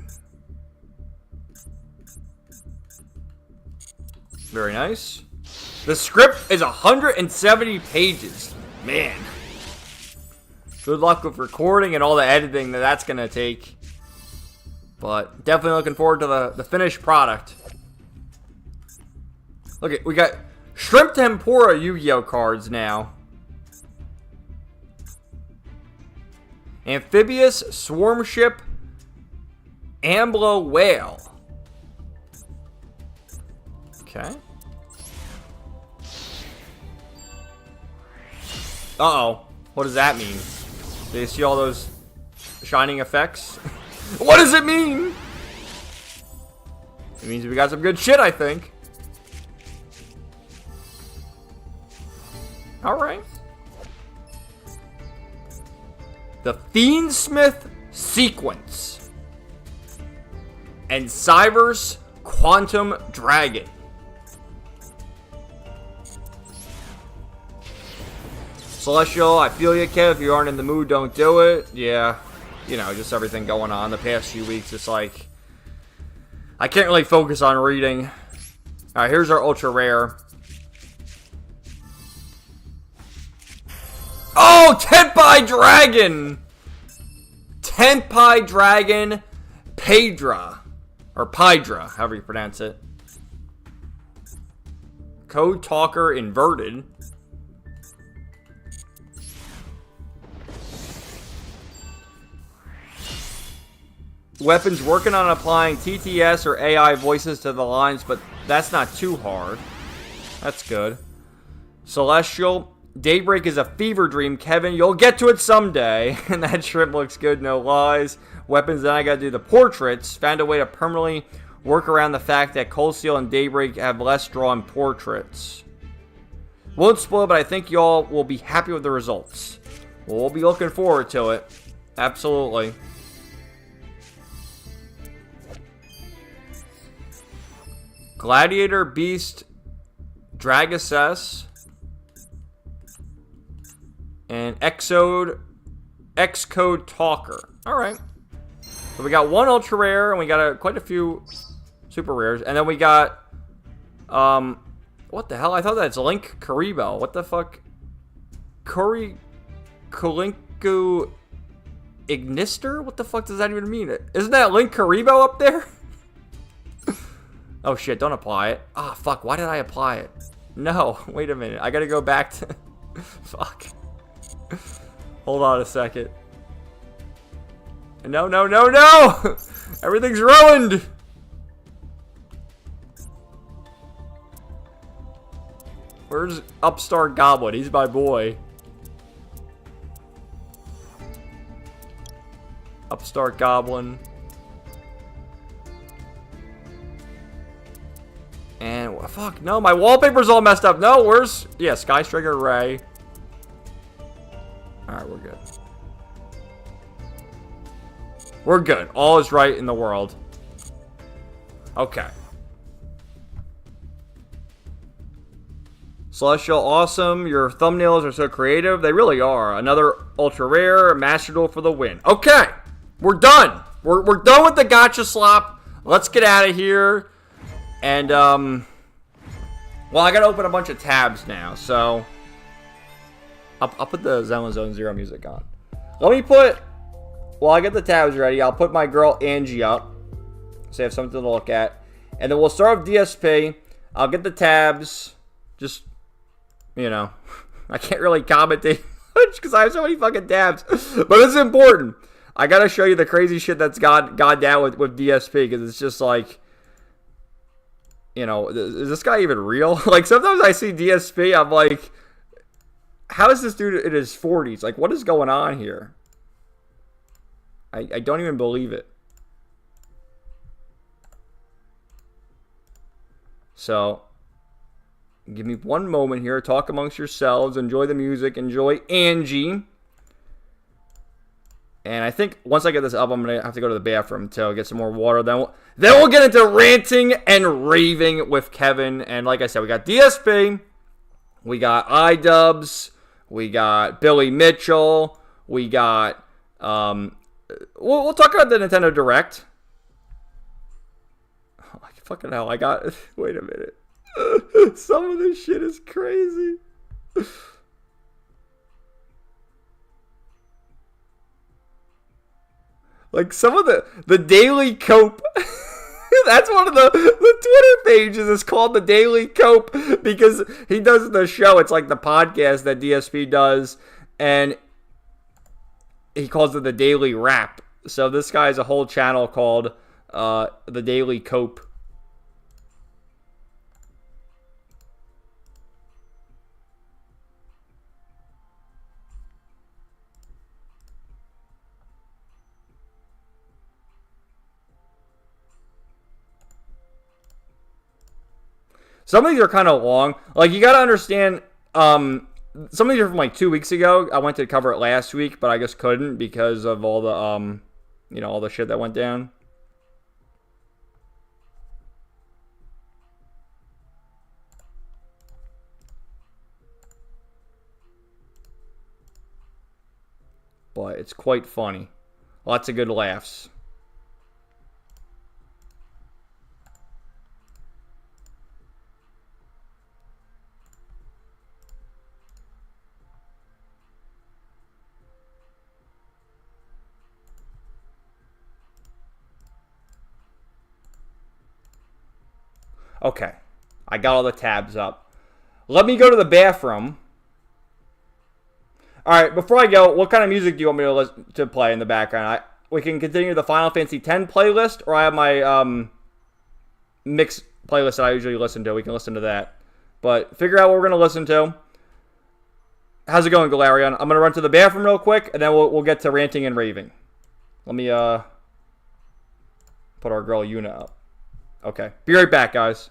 Very nice. The script is 170 pages. Man. Good luck with recording and all the editing that's going to take. But definitely looking forward to the finished product. Look, we got Shrimp Tempura Yu-Gi-Oh cards now. Amphibious Swarm Ship Amblo Whale. Okay. Uh-oh. What does that mean? Do you see all those shining effects? What does it mean? It means we got some good shit, I think. Alright. The Fiendsmith Sequence. And Cyber's Quantum Dragon. Celestial, I feel you, Kev. If you aren't in the mood, don't do it. Yeah. You know, just everything going on the past few weeks. It's like, I can't really focus on reading. Alright, here's our ultra rare. Oh, Tenpai Dragon! Tenpai Dragon Pedra. Or Pydra, however you pronounce it. Code Talker Inverted. Weapons working on applying TTS or AI voices to the lines, but that's not too hard. That's good. Celestial. Daybreak is a fever dream, Kevin. You'll get to it someday. And that shrimp looks good, no lies. Weapons, then I gotta do the portraits. Found a way to permanently work around the fact that Cold Steel and Daybreak have less drawn portraits. Won't spoil, but I think y'all will be happy with the results. We'll be looking forward to it. Absolutely. Gladiator, Beast, Dragacess, and Xcode Talker. Alright. So we got one ultra rare, and we got quite a few super rares. And then we got, what the hell? I thought that's Link Karibo. What the fuck? Kalinku Ignister? What the fuck does that even mean? Isn't that Link Karibo up there? Oh shit, don't apply it. Ah, oh, fuck, why did I apply it? No, wait a minute. I gotta go back to... Fuck. Hold on a second. No, no, no, no! Everything's ruined! Where's Upstart Goblin? He's my boy. Upstart Goblin. And, fuck, no, my wallpaper's all messed up. No, where's... Yeah, Sky Striker Ray. Alright, we're good. We're good. All is right in the world. Okay. Celestial, awesome. Your thumbnails are so creative. They really are. Another ultra rare. Master Duel for the win. Okay. We're done. We're done with the gotcha slop. Let's get out of here. And, well, I gotta open a bunch of tabs now, so... I'll put the Zenless Zone Zero music on. Let me put... While I get the tabs ready, I'll put my girl Angie up. So I have something to look at. And then we'll start with DSP. I'll get the tabs. Just, you know. I can't really commentate much because I have so many fucking tabs. But it's important. I gotta show you the crazy shit that's gone down with DSP. Because it's just like... You know, is this guy even real? Like, sometimes I see DSP, I'm like... How is this dude in his 40s? Like, what is going on here? I don't even believe it. So, give me one moment here. Talk amongst yourselves. Enjoy the music. Enjoy Angie. And I think once I get this up, I'm going to have to go to the bathroom to get some more water. Then we'll get into ranting and raving with Kevin. And like I said, we got DSP. We got iDubbbz. We got Billy Mitchell. We got... We'll talk about the Nintendo Direct. Oh, fucking hell, I got... Wait a minute. Some of this shit is crazy. Like, some of the Daily Cope... That's one of the Twitter pages is called the Daily Cope because he does the show. It's like the podcast that DSP does, and he calls it the Daily Rap. So this guy has a whole channel called the Daily Cope. Some of these are kind of long. Like, you got to understand, some of these are from like 2 weeks ago. I went to cover it last week, but I just couldn't because of all the, you know, all the shit that went down. But it's quite funny. Lots of good laughs. Okay, I got all the tabs up. Let me go to the bathroom. All right, before I go, what kind of music do you want me to play in the background? We can continue the Final Fantasy X playlist, or I have my mixed playlist that I usually listen to. We can listen to that. But figure out what we're going to listen to. How's it going, Galarian? I'm going to run to the bathroom real quick, and then we'll get to ranting and raving. Let me put our girl Yuna up. Okay, be right back, guys.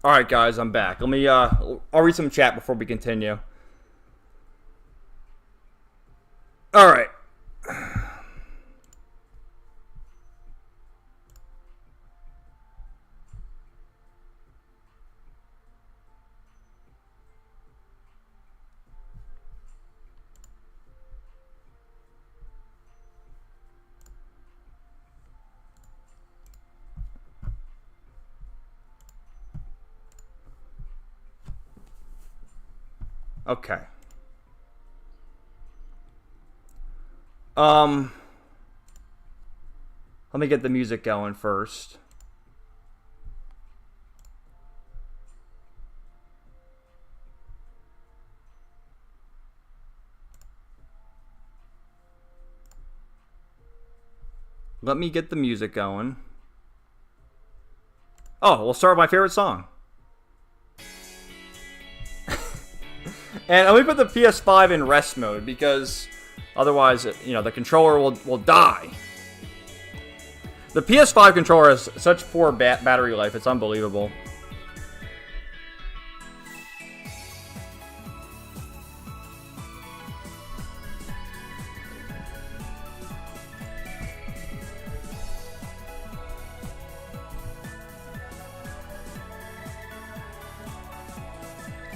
Alright, guys, I'm back. Let me, I'll read some chat before we continue. Alright. Okay. Let me get the music going first. Let me get the music going. Oh, we'll start with my favorite song. And let me put the PS5 in rest mode because otherwise, you know, the controller will die. The PS5 controller has such poor battery life, it's unbelievable.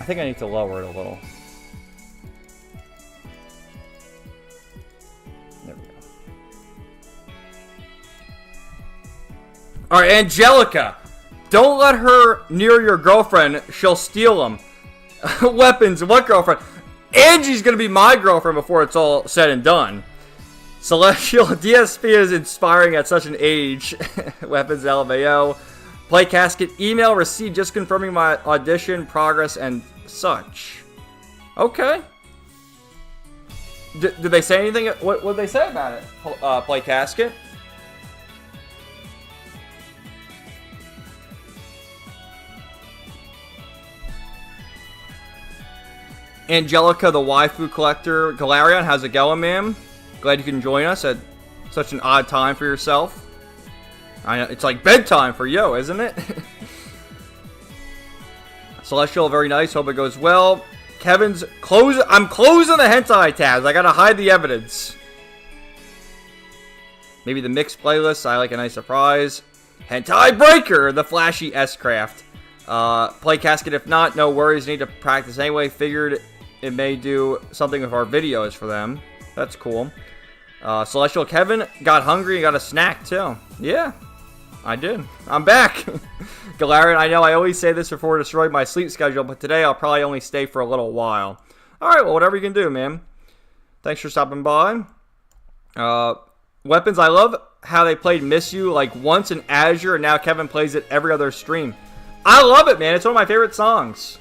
I think I need to lower it a little. There we go. Alright, Angelica. Don't let her near your girlfriend. She'll steal them. Weapons. What girlfriend? Angie's going to be my girlfriend before it's all said and done. Celestial DSP is inspiring at such an age. Weapons LMAO. Play casket. Email received just confirming my audition progress and such. Okay. Did they say anything? What did they say about it? Play casket. Angelica, the waifu collector. Galarian, how's it going, ma'am? Glad you can join us at such an odd time for yourself. I know, it's like bedtime for you, isn't it? Celestial, very nice. Hope it goes well. Kevin's closing. I'm closing the hentai tabs. I gotta hide the evidence. Maybe the mixed playlist. I like a nice surprise. Hentai Breaker, the flashy S-Craft. Play casket. If not, no worries. Need to practice anyway. Figured it may do something with our videos for them. That's cool. Celestial Kevin got hungry and got a snack too. Yeah, I did. I'm back. Galarian, I know I always say this before destroying my sleep schedule, but today I'll probably only stay for a little while. Alright, well, whatever you can do, man. Thanks for stopping by. Weapons, I love how they played Miss You like once in Azure, and now Kevin plays it every other stream. I love it, man. It's one of my favorite songs.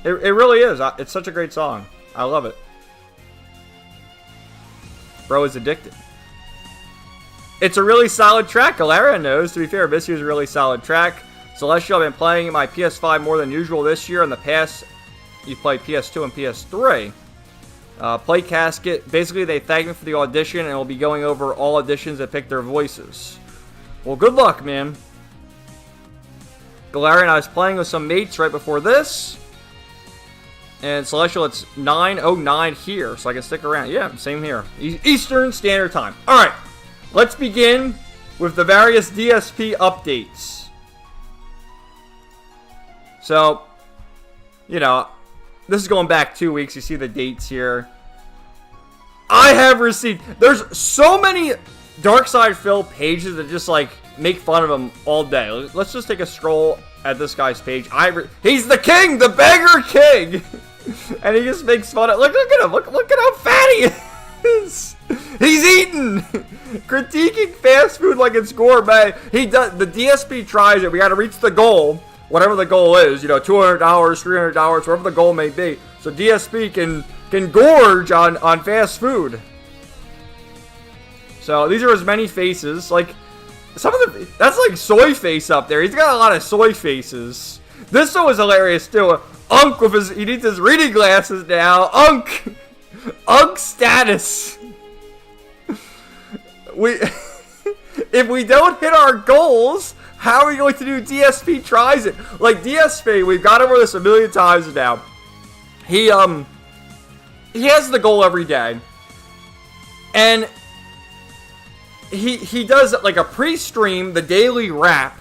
It really is. It's such a great song. I love it. Bro is addicted. It's a really solid track. Galarian knows. To be fair, Miss You is a really solid track. Celestial, I've been playing my PS5 more than usual this year. In the past, you played PS2 and PS3. Play casket. Basically, they thanked me for the audition, and we'll be going over all auditions and pick their voices. Well, good luck, man. Galarian, I was playing with some mates right before this. And Celestial, it's 9:09 here, so I can stick around. Yeah, same here. Eastern Standard Time. Alright, let's begin with the various DSP updates. So, you know, this is going back 2 weeks. You see the dates here. I have received... There's so many Darkside Phil pages that just, like, make fun of him all day. Let's just take a stroll at this guy's page. He's the king! The beggar king! And he just makes fun of... Look at him! Look at how fat he is! He's eating! Critiquing fast food like it's gourmet. He does... The DSP tries it. We gotta reach the goal. Whatever the goal is, you know, $200, $300, whatever the goal may be. So DSP can gorge on fast food. So these are as many faces. Like, some of the... That's like soy face up there. He's got a lot of soy faces. This one was hilarious too. Unk with his... He needs his reading glasses now. Unk! Unk status. If we don't hit our goals... How are we going to do DSP tries it? Like, DSP, we've got over this a million times now. He has the goal every day. And he does, like, a pre-stream, the Daily Wrap,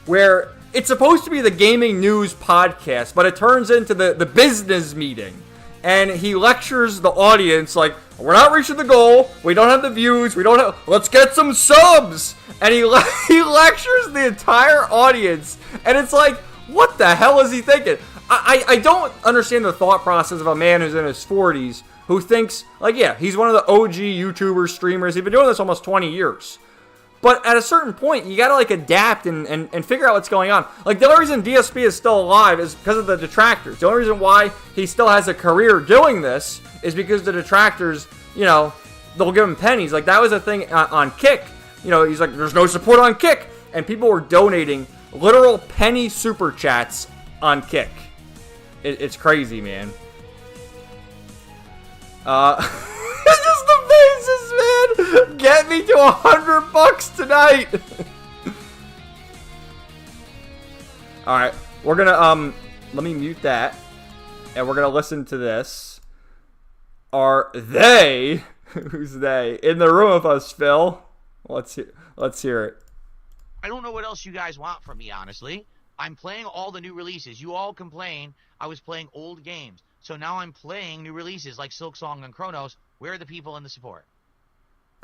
where it's supposed to be the gaming news podcast, but it turns into the business meeting. And he lectures the audience like, we're not reaching the goal, we don't have the views, let's get some subs! And he lectures the entire audience, and it's like, what the hell is he thinking? I don't understand the thought process of a man who's in his 40s who thinks, like, yeah, he's one of the OG YouTubers, streamers, he's been doing this almost 20 years. But at a certain point, you gotta, like, adapt and figure out what's going on. Like, the only reason DSP is still alive is because of the detractors. The only reason why he still has a career doing this is because the detractors, you know, they'll give him pennies. Like, that was a thing on Kick. You know, he's like, there's no support on Kick. And people were donating literal penny super chats on Kick. It's crazy, man. It's just the faces, man. Get me to $100 tonight. All right, we're gonna let me mute that, and we're gonna listen to this. Are they? Who's they? In the room with us, Phil. Let's hear it. I don't know what else you guys want from me, honestly. I'm playing all the new releases. You all complain I was playing old games. So now I'm playing new releases like Silksong and Chronos. Where are the people in the support?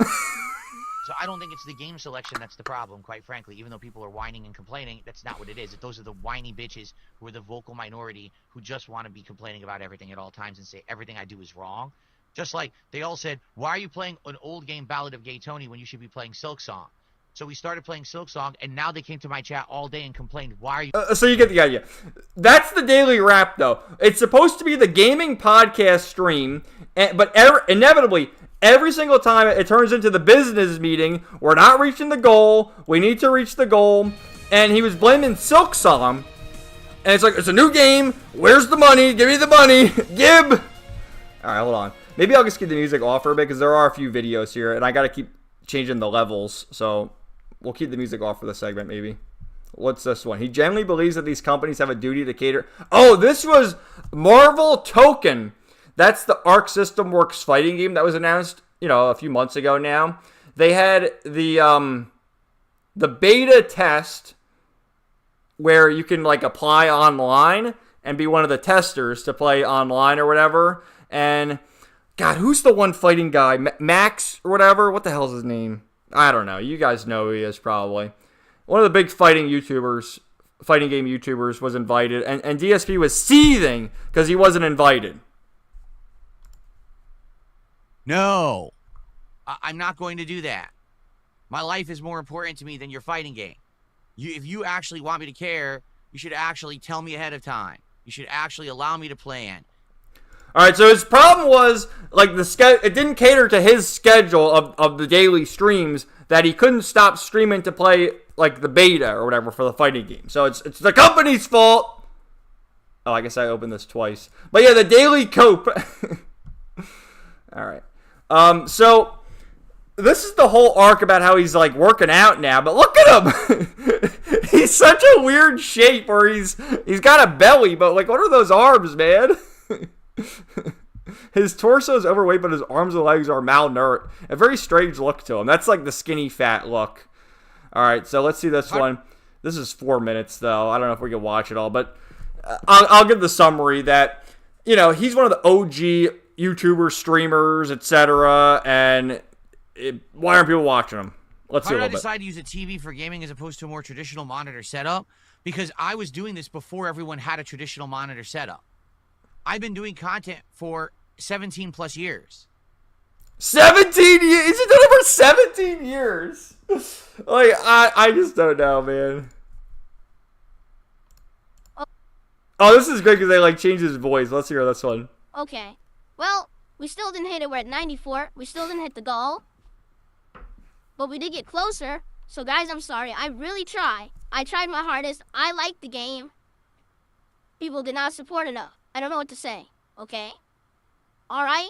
So I don't think it's the game selection that's the problem, quite frankly. Even though people are whining and complaining, that's not what it is. Those are the whiny bitches who are the vocal minority who just want to be complaining about everything at all times and say everything I do is wrong. Just like they all said, why are you playing an old game Ballad of Gay Tony when you should be playing Silksong? So we started playing Silksong, and now they came to my chat all day and complained, why are you... So you get the idea. That's the Daily Wrap, though. It's supposed to be the gaming podcast stream, but inevitably, every single time it turns into the business meeting. We're not reaching the goal. We need to reach the goal. And he was blaming Silksong. And it's like, it's a new game. Where's the money? Give me the money. Gib! Alright, hold on. Maybe I'll just get the music off for a bit, because there are a few videos here, and I gotta keep changing the levels, so... We'll keep the music off for the segment, maybe. What's this one? He genuinely believes that these companies have a duty to cater... Oh, this was Marvel Token. That's the Arc System Works fighting game that was announced, you know, a few months ago now. They had the beta test where you can, like, apply online and be one of the testers to play online or whatever. And, God, who's the one fighting guy? Max or whatever? What the hell's his name? I don't know. You guys know who he is, probably. One of the big fighting game YouTubers was invited, and DSP was seething because he wasn't invited. No. I'm not going to do that. My life is more important to me than your fighting game. If you actually want me to care, you should actually tell me ahead of time. You should actually allow me to plan. All right, so his problem was, like, it didn't cater to his schedule of the daily streams, that he couldn't stop streaming to play, like, the beta or whatever for the fighting game. So it's the company's fault. Oh, I guess I opened this twice. But yeah, the daily cope. All right. So this is the whole arc about how he's, like, working out now, but look at him. He's such a weird shape where he's got a belly, but, like, what are those arms, man? His torso is overweight, but his arms and legs are malnourished. A very strange look to him. That's like the skinny fat look. Alright, so let's see this one. This is 4 minutes, though. I don't know if we can watch it all, but I'll give the summary that, you know, he's one of the OG YouTubers, streamers, etc. And why aren't people watching him? Let's see a little bit. How did I decide to use a TV for gaming as opposed to a more traditional monitor setup? Because I was doing this before everyone had a traditional monitor setup. I've been doing content for 17 plus years. 17 years? He's been doing it for 17 years. Like, I just don't know, man. Oh, this is great because they, like, changed his voice. Let's hear this one. Okay. Well, we still didn't hit it. We're at 94. We still didn't hit the goal. But we did get closer. So, guys, I'm sorry. I really tried. I tried my hardest. I liked the game. People did not support enough. I don't know what to say, okay? Alright?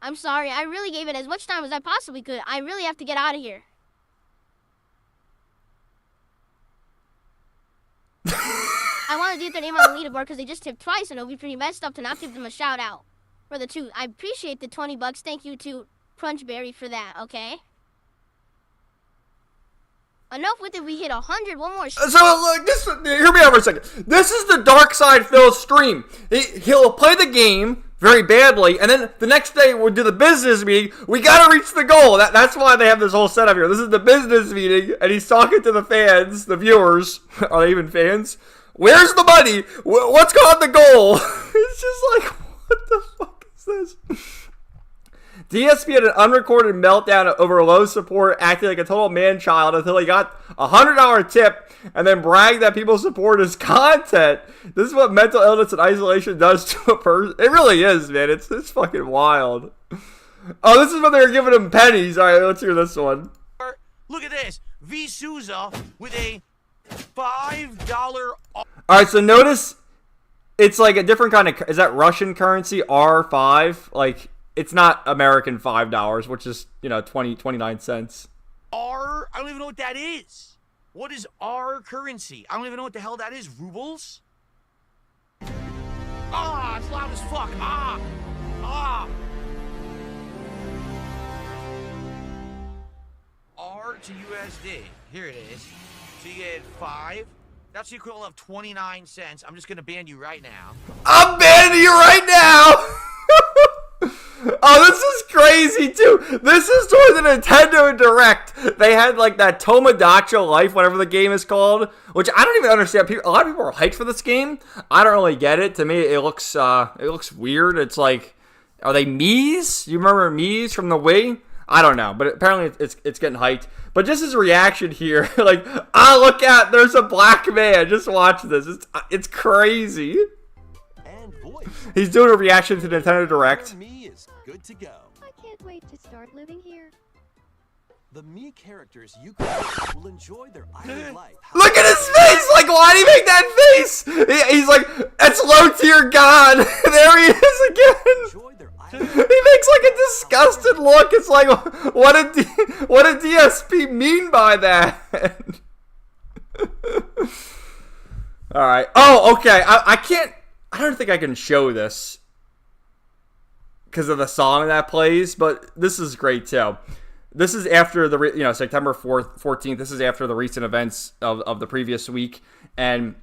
I'm sorry, I really gave it as much time as I possibly could. I really have to get out of here. I want to do their name on the leaderboard because they just tipped twice, and it'll be pretty messed up to not give them a shout out for the 2. I appreciate the $20. Thank you to Crunchberry for that. Okay. Enough with it. We hit 100. One more. So look, hear me out for a second. This is the Dark Side Phil stream. He'll play the game very badly, and then the next day we'll do the business meeting. We gotta reach the goal. That's why they have this whole setup here. This is the business meeting, and he's talking to the fans, the viewers. Are they even fans? Where's the money? What's called the goal? It's just like, what the fuck is this? DSP had an unrecorded meltdown over low support, acting like a total man-child until he got a $100 tip and then bragged that people support his content. This is what mental illness and isolation does to a person. It really is, man. It's fucking wild. Oh, this is when they were giving him pennies. All right, let's hear this one. Look at this. V. Souza with a $5. All right, so notice it's like a different kind of... Is that Russian currency? R5? Like... It's not American $5, which is, 29 cents. I don't even know what that is. What is our currency? I don't even know what the hell that is. Rubles? Ah, it's loud as fuck. R to USD. Here it is. So you get 5. That's the equivalent of 29 cents. I'm just going to ban you right now. I'm banning you right now! Oh, this is crazy, too. This is toward the Nintendo Direct. They had, like, that Tomodachi Life, whatever the game is called, which I don't even understand. A lot of people are hyped for this game. I don't really get it. To me, it looks weird. It's like, are they Mii's? You remember Mii's from the Wii? I don't know, but apparently it's getting hyped. But just his reaction here, like, look out, there's a black man. Just watch this. It's crazy. And voice. He's doing a reaction to Nintendo Direct. Good to go. I can't wait to start living here. The Mii characters you create will enjoy their island life. Look at his face! Like, why do you make that face? He's like, that's low tier god. There he is again. He makes like a disgusted look. It's like, what did DSP mean by that? All right. Oh, okay. I don't think I can show this because of the song that plays, but this is great too. This is after the September 14th. This is after the recent events of the previous week, and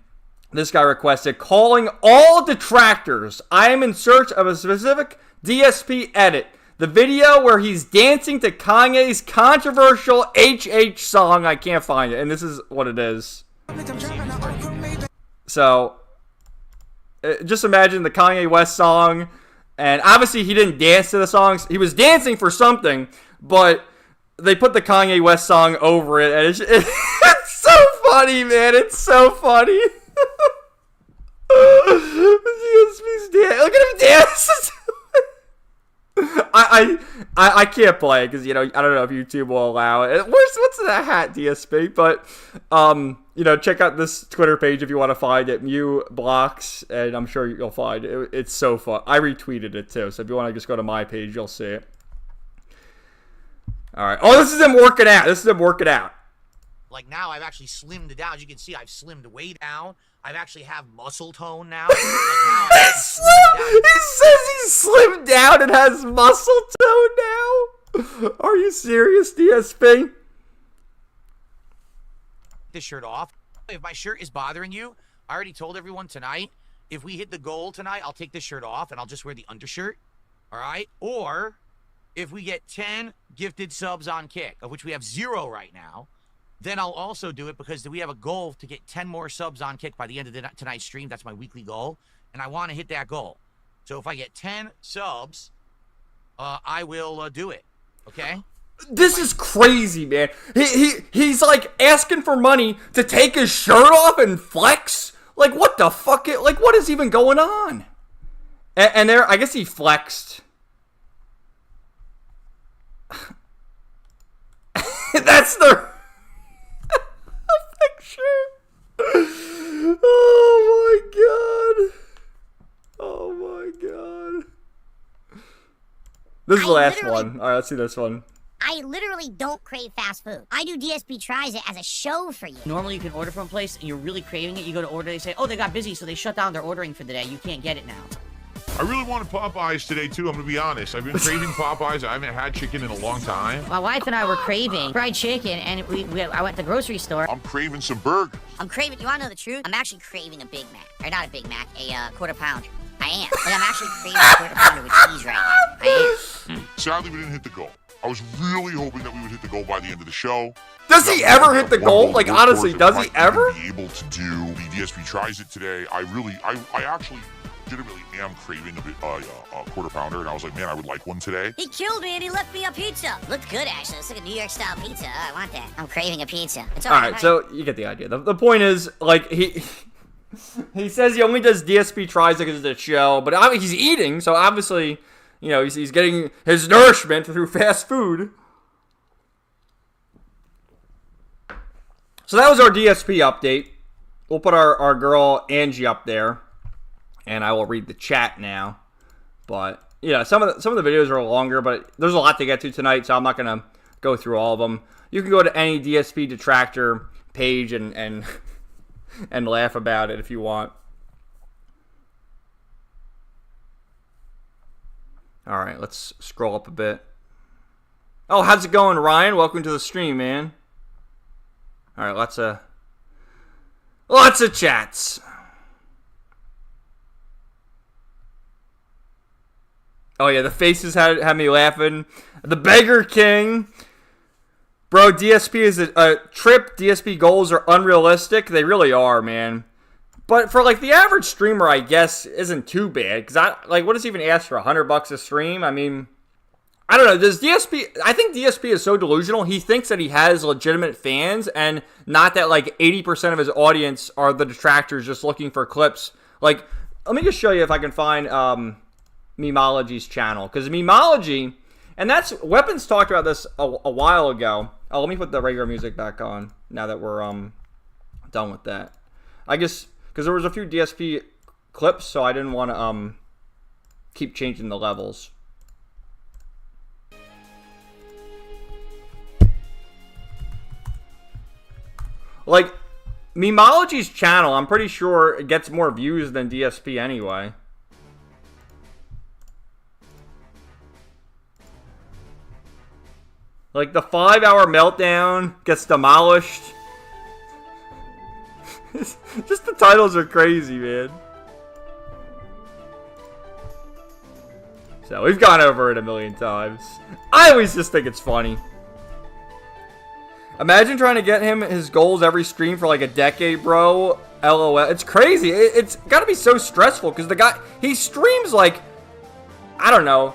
this guy requested, calling all detractors. I am in search of a specific DSP edit. The video where he's dancing to Kanye's controversial HH song. I can't find it, and this is what it is. So, just imagine the Kanye West song. And obviously he didn't dance to the songs. He was dancing for something, but they put the Kanye West song over it. And it's so funny, man. It's so funny. Look at him dance. I can't play it because, I don't know if YouTube will allow it. What's that hat, DSP? But, check out this Twitter page if you want to find it. Mew Blocks, and I'm sure you'll find it. It's so fun. I retweeted it, too, so if you want to just go to my page, you'll see it. All right. Oh, this is him working out. Like, now I've actually slimmed down. As you can see, I've slimmed way down. I've actually have muscle tone now. Like, now he says he's slimmed down and has muscle tone now. Are you serious, DSP? This shirt off. If my shirt is bothering you, I already told everyone tonight, if we hit the goal tonight, I'll take this shirt off and I'll just wear the undershirt. All right? Or if we get 10 gifted subs on Kick, of which we have 0 right now, then I'll also do it because we have a goal to get 10 more subs on Kick by the end of tonight's stream. That's my weekly goal, and I want to hit that goal. So if I get 10 subs, I will do it. Okay? This is crazy, man. He's like asking for money to take his shirt off and flex. Like, what the fuck? Like, what is even going on? And there, I guess he flexed. That's the picture. Oh my god. This is the last one. Alright, let's see this one. I I literally don't crave fast food. I do DSP Tries It as a show for you. Normally you can order from a place and you're really craving it. You go to order, they say, oh, they got busy, so they shut down their ordering for the day. You can't get it now. I really wanted Popeyes today, too. I'm going to be honest. I've been craving Popeyes. I haven't had chicken in a long time. My wife and I were craving fried chicken, and I went to the grocery store. I'm craving some burgers. I'm craving, you wanna know the truth? I'm actually craving a Big Mac. Or not a Big Mac, a quarter pounder. I am. Like, I'm actually craving a quarter pounder with cheese right now. I am. Sadly, we didn't hit the goal. I was really hoping that we would hit the goal by the end of the show. Does he ever hit the goal? Like, honestly, does he ever? Be able to do the DSP Tries It today. I actually legitimately am craving a quarter pounder, and I was like, man, I would like one today. He killed me and he left me a pizza. Looked good, actually. It's like a New York style pizza. Oh, I want that. I'm craving a pizza. It's all right, so you get the idea. The point is, like, he says he only does DSP Tries It because of the show, but he's eating, so obviously, you know, he's getting his nourishment through fast food. So that was our DSP update. We'll put our girl Angie up there, and I will read the chat now. But yeah, some of the videos are longer, but there's a lot to get to tonight, so I'm not gonna go through all of them. You can go to any DSP detractor page and and laugh about it if you want. All right, let's scroll up a bit. Oh, how's it going, Ryan? Welcome to the stream, man. All right, lots of chats. Oh yeah, the faces had me laughing. The Beggar King. Bro, DSP is a trip. DSP goals are unrealistic. They really are, man. But for like the average streamer, I guess isn't too bad. Cause what does he even ask for? $100 a stream? I mean, I don't know. Does DSP? I think DSP is so delusional. He thinks that he has legitimate fans, and not that like 80% of his audience are the detractors just looking for clips. Like, let me just show you if I can find Memology's channel, because Memology, and that's Weapons talked about this a while ago. Oh, let me put the regular music back on now that we're done with that. I guess because there was a few DSP clips, so I didn't want to keep changing the levels. Like, Memology's channel, I'm pretty sure it gets more views than DSP anyway. Like, the 5-hour meltdown gets demolished. Just the titles are crazy, man. So, we've gone over it a million times. I always just think it's funny. Imagine trying to get him his goals every stream for like a decade, bro. LOL. It's crazy. It's got to be so stressful because the guy, he streams like, I don't know,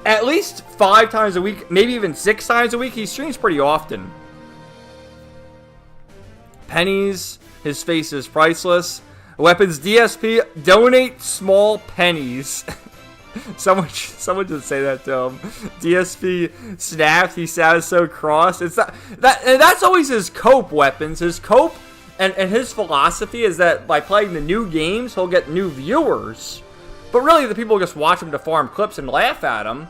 at least 5 times a week, maybe even 6 times a week. He streams pretty often. Pennies. His face is priceless. Weapons DSP. Donate small pennies. Someone should say that to him. DSP snapped. He sounds so cross. It's that's always his cope. Weapons. His cope and his philosophy is that by playing the new games, he'll get new viewers. But really, the people just watch him to farm clips and laugh at him.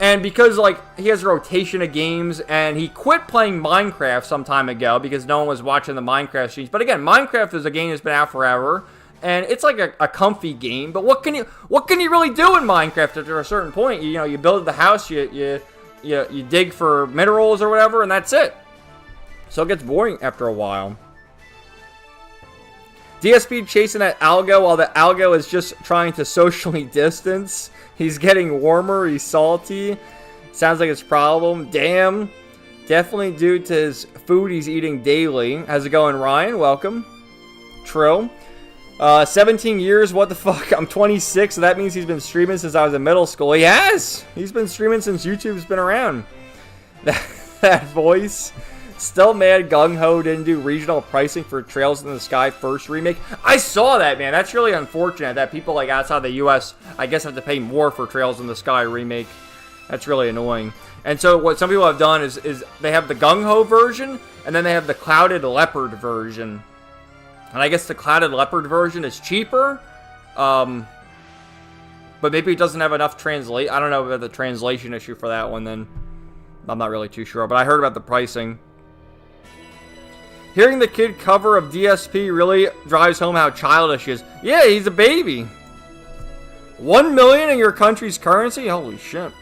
And because like he has a rotation of games, and he quit playing Minecraft some time ago because no one was watching the Minecraft streams. But again, Minecraft is a game that's been out forever. And it's like a comfy game, but what can you really do in Minecraft after a certain point? You know, you build the house, you dig for minerals or whatever, and that's it. So it gets boring after a while. DSP chasing that algo while the algo is just trying to socially distance. He's getting warmer, he's salty. Sounds like it's a problem. Damn. Definitely due to his food he's eating daily. How's it going, Ryan? Welcome. Trill. 17 years, what the fuck? I'm 26, so that means he's been streaming since I was in middle school. He has! He's been streaming since YouTube's been around. That voice. Still mad Gung-Ho didn't do regional pricing for Trails in the Sky first remake. I saw that, man. That's really unfortunate that people like outside the US, I guess, have to pay more for Trails in the Sky remake. That's really annoying. And so what some people have done is they have the Gung-Ho version, and then they have the Clouded Leopard version. And I guess the Clouded Leopard version is cheaper. But maybe it doesn't have enough translate. I don't know about the translation issue for that one then. I'm not really too sure, but I heard about the pricing. Hearing the kid cover of DSP really drives home how childish he is. Yeah, he's a baby. 1 million in your country's currency? Holy shit.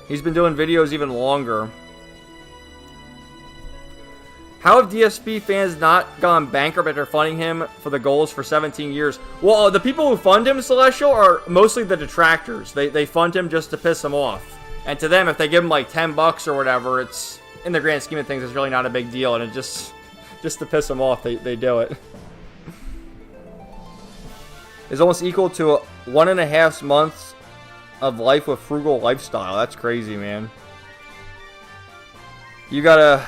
He's been doing videos even longer. How have DSP fans not gone bankrupt after funding him for the goals for 17 years? Well, the people who fund him, Celestial, are mostly the detractors. They fund him just to piss him off. And to them, if they give him like 10 bucks or whatever, it's, in the grand scheme of things, it's really not a big deal. And it just to piss him off, they do it. It's almost equal to 1.5 months of life with frugal lifestyle. That's crazy, man. You gotta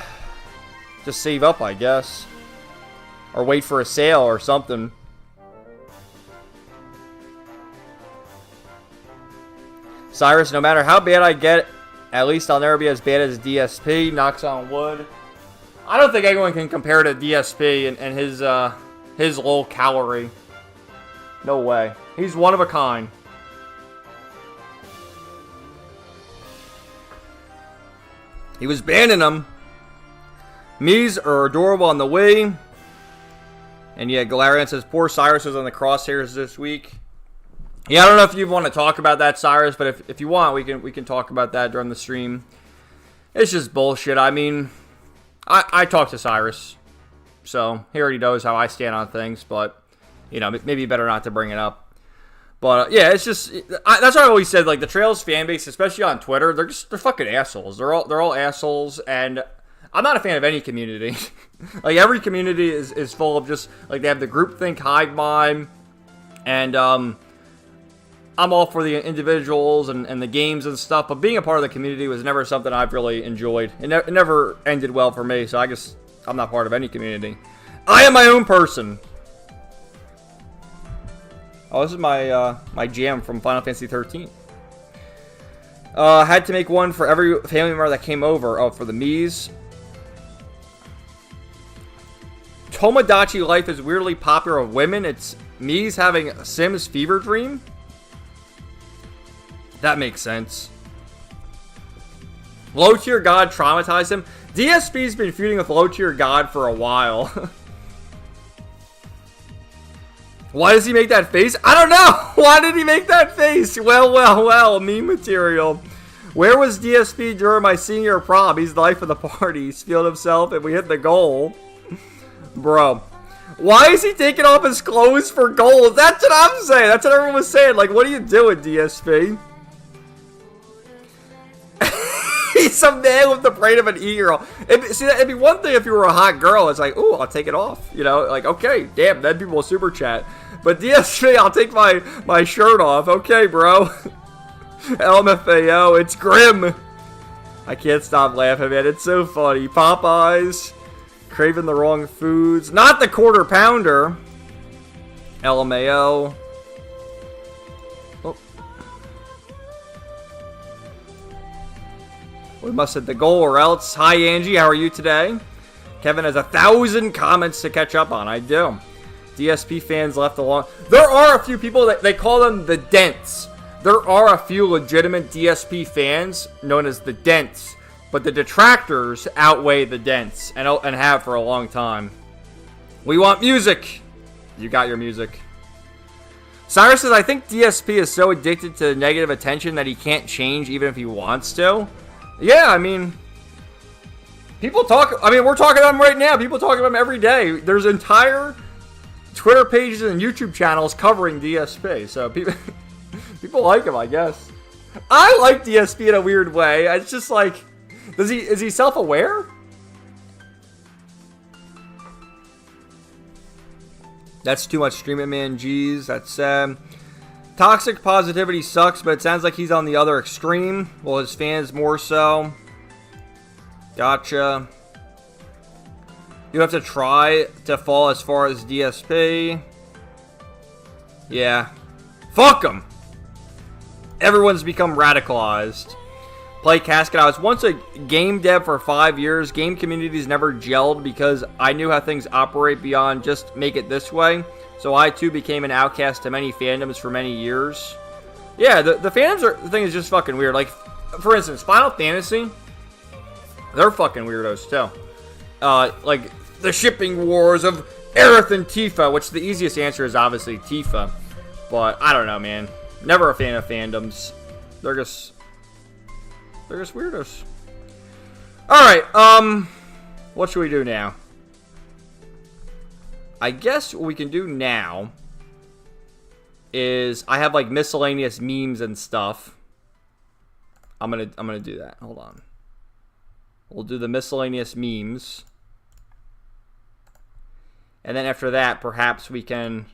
just save up, I guess. Or wait for a sale or something. Cyrus, no matter how bad I get, at least I'll never be as bad as DSP. Knocks on wood. I don't think anyone can compare to DSP and his low calorie. No way. He's one of a kind. He was banning them. Mies are adorable on the way. And yeah, Galarian says, poor Cyrus is on the crosshairs this week. Yeah, I don't know if you want to talk about that, Cyrus, but if you want, we can talk about that during the stream. It's just bullshit. I mean, I talked to Cyrus, so he already knows how I stand on things, but, you know, maybe better not to bring it up. But, yeah, it's just, that's what I always said, like, the Trails fan base, especially on Twitter, they're fucking assholes. They're all assholes, and I'm not a fan of any community. Like, every community is full of just, like, they have the groupthink hive mind, and, I'm all for the individuals and the games and stuff, but being a part of the community was never something I've really enjoyed. It never ended well for me, so I guess I'm not part of any community. I am my own person. Oh, this is my jam from Final Fantasy 13. Had to make one for every family member that came over. Oh, for the Mies. Tomodachi life is weirdly popular with women. It's Mies having a Sims fever dream. That makes sense. Low tier god traumatized him. DSP's been feuding with low tier god for a while. Why does he make that face? I don't know. Why did he make that face? Well, meme material. Where was DSP during my senior prom? He's the life of the party. He's feeling himself and we hit the goal. Bro. Why is he taking off his clothes for gold? That's what I'm saying. That's what everyone was saying. Like, what are you doing, DSP? He's a man with the brain of an e-girl. It'd be one thing if you were a hot girl. It's like, ooh, I'll take it off. You know, like, okay, damn, then people will super chat. But DSP, I'll take my shirt off. Okay, bro. LMFAO, it's grim. I can't stop laughing, man. It's so funny. Popeyes. Craving the wrong foods. Not the quarter pounder. LMAO. Oh. We must hit the goal or else. Hi, Angie. How are you today? Kevin has 1,000 comments to catch up on. I do. DSP fans left alone. There are a few people that they call them the Dents. There are a few legitimate DSP fans known as the Dents. But the detractors outweigh the Dents, and have for a long time. We want music. You got your music. Cyrus says, I think DSP is so addicted to negative attention that he can't change even if he wants to. Yeah, I mean, people talk. I mean, we're talking about him right now. People talk about him every day. There's entire Twitter pages and YouTube channels covering DSP. So people like him, I guess. I like DSP in a weird way. It's just like, is he self-aware? That's too much streaming, man. Jeez, that's toxic positivity sucks, but it sounds like he's on the other extreme. Well, his fans more so. Gotcha. You have to try to fall as far as DSP. Yeah. Fuck him. Everyone's become radicalized. Play Casket. I was once a game dev for 5 years. Game communities never gelled because I knew how things operate beyond just make it this way. So I too became an outcast to many fandoms for many years. Yeah, the fandoms thing is just fucking weird. Like, for instance, Final Fantasy, they're fucking weirdos too. Like the shipping wars of Aerith and Tifa, which the easiest answer is obviously Tifa. But I don't know, man. Never a fan of fandoms. They're just weirdos. Alright, what should we do now? I guess what we can do now is I have like miscellaneous memes and stuff. I'm gonna do that. Hold on. We'll do the miscellaneous memes. And then after that, perhaps we can...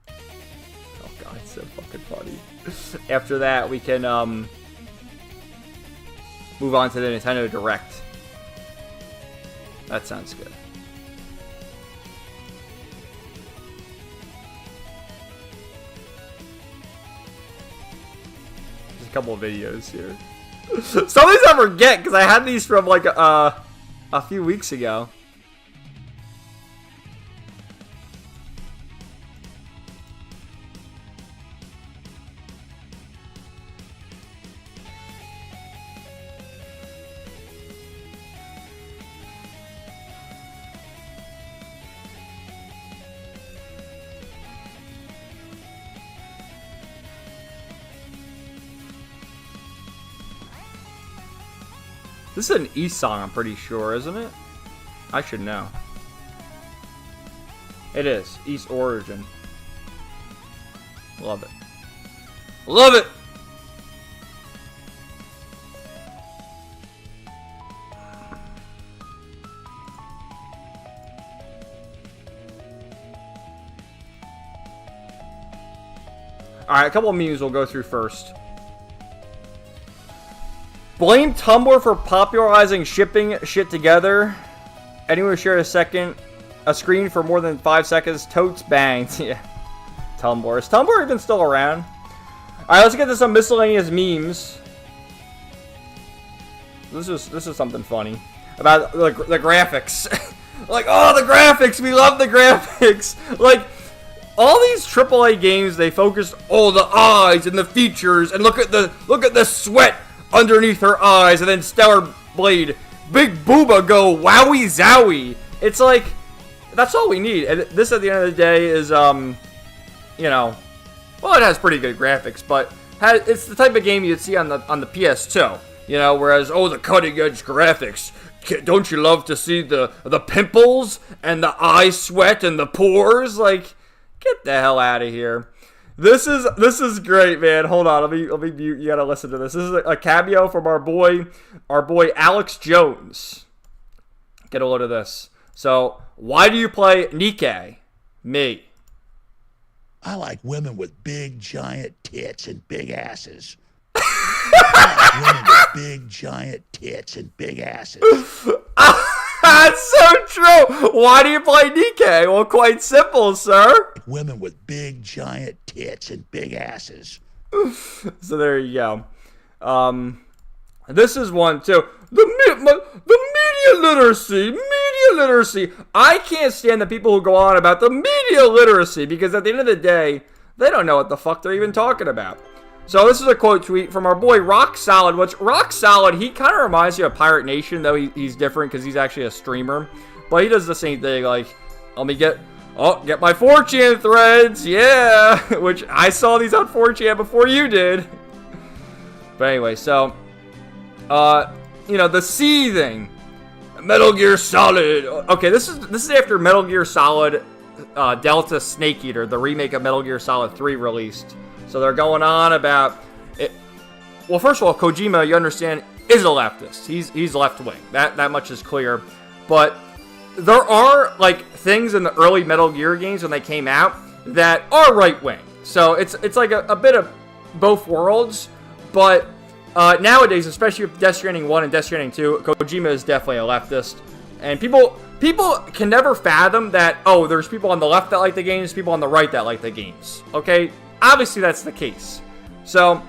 Oh god, it's so fucking funny. After that, we can move on to the Nintendo Direct. That sounds good. There's a couple of videos here. Some of these I forget because I had these from like a few weeks ago. This is an East song, I'm pretty sure, isn't it? I should know. It is. East Origin. Love it. Love it! Alright, a couple of memes we'll go through first. Blame Tumblr for popularizing shipping shit together. Anyone who shared a screen for more than 5 seconds, totes banged. Yeah. Tumblr. Is Tumblr even still around? Alright, let's get to some miscellaneous memes. This is something funny. About the graphics. Like, oh, the graphics! We love the graphics! Like, all these AAA games, they focused, oh, the eyes and the features, and look at the sweat underneath her eyes, and then Stellar Blade, Big Booba go Wowie Zowie. It's like, that's all we need. And this, at the end of the day, is you know, well, it has pretty good graphics, but it's the type of game you'd see on the PS2. You know, whereas, oh, the cutting edge graphics. Don't you love to see the pimples and the eye sweat and the pores? Like, get the hell out of here. This is great, man. Hold on, let me mute. You gotta listen to this. This is a cameo from our boy Alex Jones. Get a load of this. So, why do you play Nikkei? Me. I like women with big giant tits and big asses. I like women with big giant tits and big asses. That's so true. Why do you play Nikkei? Well, quite simple, sir. Women with big giant tits and big asses. So there you go. This is one too. The media literacy. I can't stand the people who go on about the media literacy because at the end of the day, they don't know what the fuck they're even talking about. So this is a quote tweet from our boy Rock Solid, which Rock Solid, he kind of reminds you of Pirate Nation, though he's different because he's actually a streamer. But he does the same thing, like, let me get my 4chan threads, yeah, which I saw these on 4chan before you did. But anyway, so, you know, the seething, Metal Gear Solid. Okay, this is after Metal Gear Solid Delta Snake Eater, the remake of Metal Gear Solid 3 released. So they're going on about it. Well, first of all, Kojima, you understand, is a leftist. He's left-wing. That much is clear. But there are, like, things in the early Metal Gear games when they came out that are right-wing. So it's like a bit of both worlds. But nowadays, especially with Death Stranding 1 and Death Stranding 2, Kojima is definitely a leftist. And people can never fathom that, oh, there's people on the left that like the games, people on the right that like the games. Okay? Obviously, that's the case. So,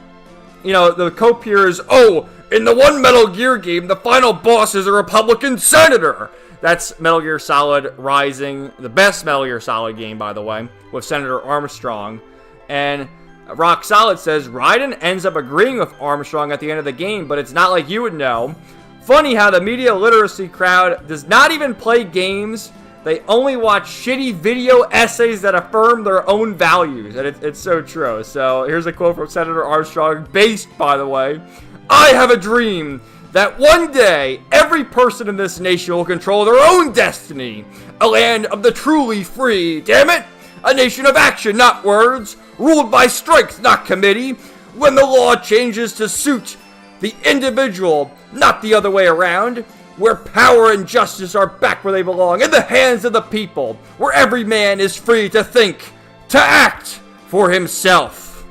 you know, the co-peers, oh, in the one Metal Gear game, the final boss is a Republican senator. That's Metal Gear Solid Rising, the best Metal Gear Solid game, by the way, with Senator Armstrong. And Rock Solid says, Raiden ends up agreeing with Armstrong at the end of the game, but it's not like you would know. Funny how the media literacy crowd does not even play games. They only watch shitty video essays that affirm their own values. And it's so true. So here's a quote from Senator Armstrong, based, by the way. I have a dream that one day every person in this nation will control their own destiny. A land of the truly free. Damn it! A nation of action, not words. Ruled by strength, not committee. When the law changes to suit the individual, not the other way around. Where power and justice are back where they belong, in the hands of the people. Where every man is free to think, to act for himself.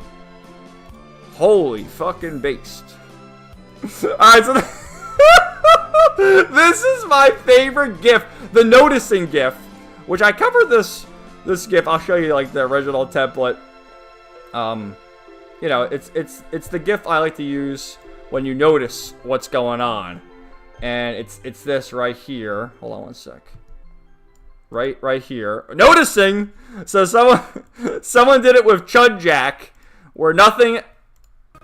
Holy fucking beast. Alright, so this is my favorite GIF, the noticing GIF, which I covered this GIF. I'll show you like the original template. You know, it's the GIF I like to use when you notice what's going on. And it's this right here. Hold on one sec. Right here. Noticing! So someone did it with Chud Jack, where nothing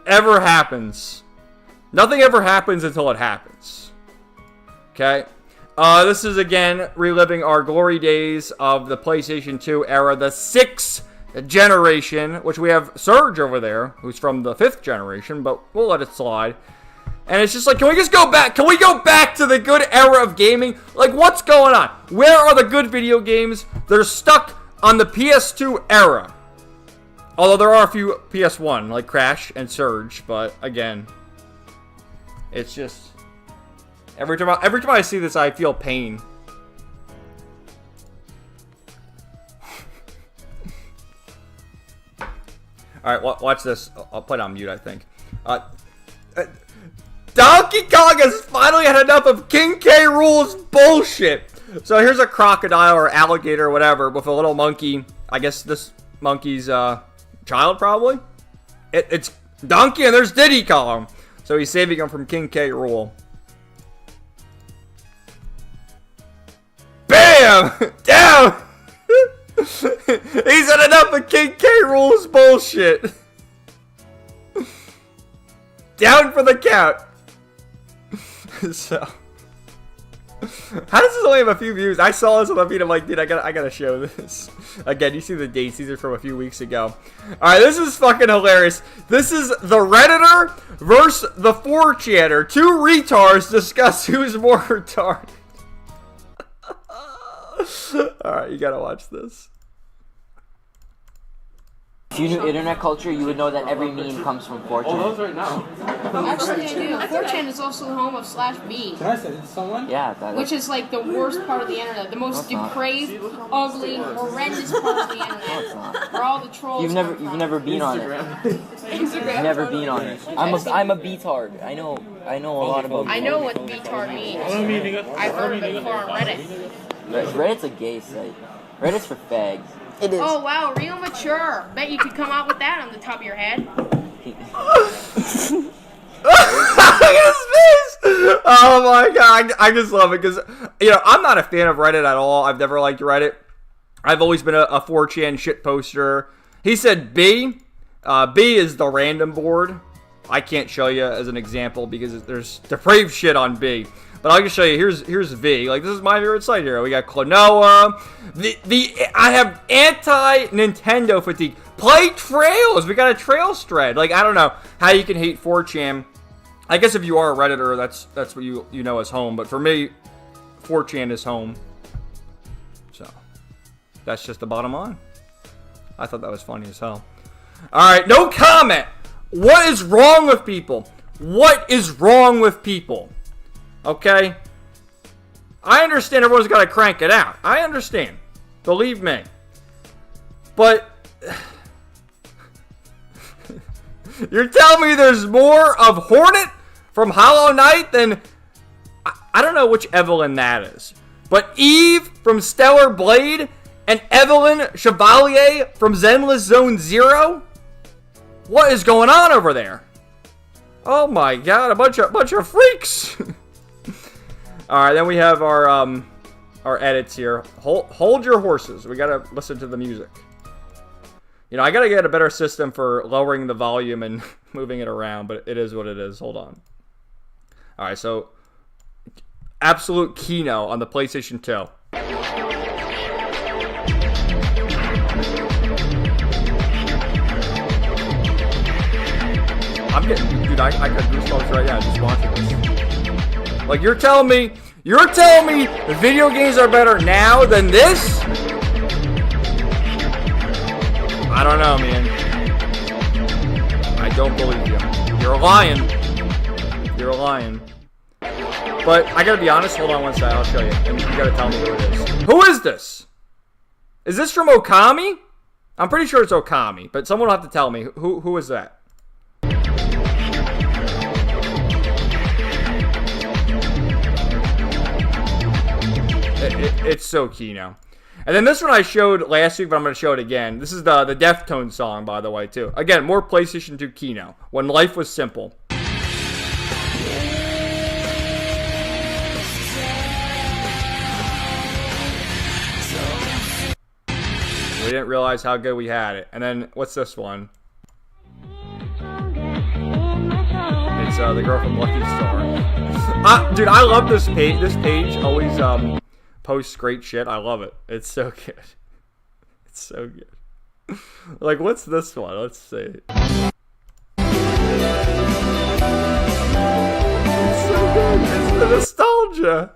ever happens. Nothing ever happens until it happens. Okay? This is, again, reliving our glory days of the PlayStation 2 era, the 6th generation, which we have Surge over there, who's from the 5th generation, but we'll let it slide. And it's just like, can we just go back? Can we go back to the good era of gaming? Like, what's going on? Where are the good video games? They're stuck on the PS2 era. Although there are a few PS1, like Crash and Surge, but again, it's just every time I see this, I feel pain. All right, watch this. I'll put it on mute, I think. Donkey Kong has finally had enough of King K. Rool's bullshit. So here's a crocodile or alligator or whatever with a little monkey. I guess this monkey's child, probably. It's Donkey and there's Diddy Kong. So he's saving him from King K. Rool. Bam! Down! He's had enough of King K. Rool's bullshit. Down for the count. So, how does this only have a few views? I saw this on the feed. I'm like, dude, I gotta show this. Again, you see the dates. These are from a few weeks ago. All right, this is fucking hilarious. This is the Redditor versus the 4chaner. Two retards discuss who's more retarded. All right, you gotta watch this. If you knew internet culture, you would know that every meme comes from 4chan. Oh, those right now. Actually, I do. 4chan is also the home of /B. Can I send it to someone? Yeah, that is. Which is like the worst part of the internet. The most depraved, ugly, horrendous part of the internet. No, it's not. Where all the trolls You've never been on it. Instagram. You've never been on it. I'm a B-tard. I know a lot about. I know what B-tard means. I've heard of it before on Reddit. Reddit's a gay site. Reddit's for fags. It is. Oh wow, real mature. Bet you could come out with that on the top of your head. Look at his face! Oh my god, I just love it because, you know, I'm not a fan of Reddit at all. I've never liked Reddit. I've always been a 4chan shit poster. He said B. B is the random board. I can't show you as an example because there's depraved shit on B. But I'll just show you. Here's V. Like, this is my favorite site here. We got Klonoa. I have anti-Nintendo fatigue. Play Trails. We got a Trails thread. Like, I don't know how you can hate 4chan. I guess if you are a Redditor, that's what you know as home. But for me, 4chan is home. So, that's just the bottom line. I thought that was funny as hell. Alright, no comment. What is wrong with people? What is wrong with people? Okay? I understand everyone's got to crank it out. I understand. Believe me. But you're telling me there's more of Hornet from Hollow Knight than... I don't know which Evelyn that is. But Eve from Stellar Blade and Evelyn Chevalier from Zenless Zone Zero? What is going on over there? Oh my god, a bunch of freaks. Alright, then we have our edits here. Hold your horses. We gotta listen to the music. You know, I gotta get a better system for lowering the volume and moving it around, but it is what it is. Hold on. Alright, so Absolute Kino on the PlayStation 2. I'm getting, dude, I got goosebumps right now just watching this. Like, you're telling me the video games are better now than this? I don't know, man. I don't believe you. You're lying. You're lying. But I gotta be honest. Hold on one second. I'll show you. And you gotta tell me who it is. Who is this? Is this from Okami? I'm pretty sure it's Okami, but someone will have to tell me. Who is that? It's so Kino. And then this one I showed last week, but I'm going to show it again. This is the Deftones song, by the way, too. Again, more PlayStation 2 Kino. When Life Was Simple. We didn't realize how good we had it. And then, what's this one? It's the girl from Lucky Star. Dude, I love this page. This page always posts great shit. I love it. It's so good. It's so good. Like, what's this one? Let's see. It's so good. It's the nostalgia.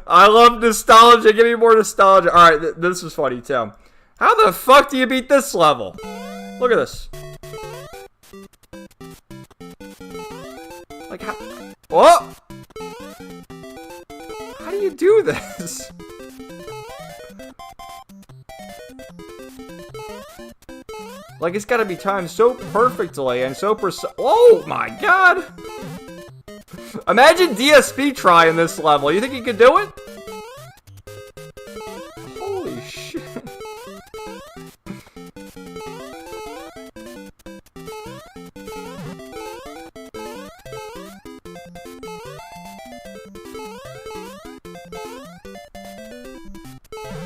I love nostalgia. Give me more nostalgia. Alright, this is funny too. How the fuck do you beat this level? Look at this. Like, how? Oh! How do you do this? Like, it's gotta be timed so perfectly and so oh my god! Imagine DSP trying this level. You think he could do it? Holy shit.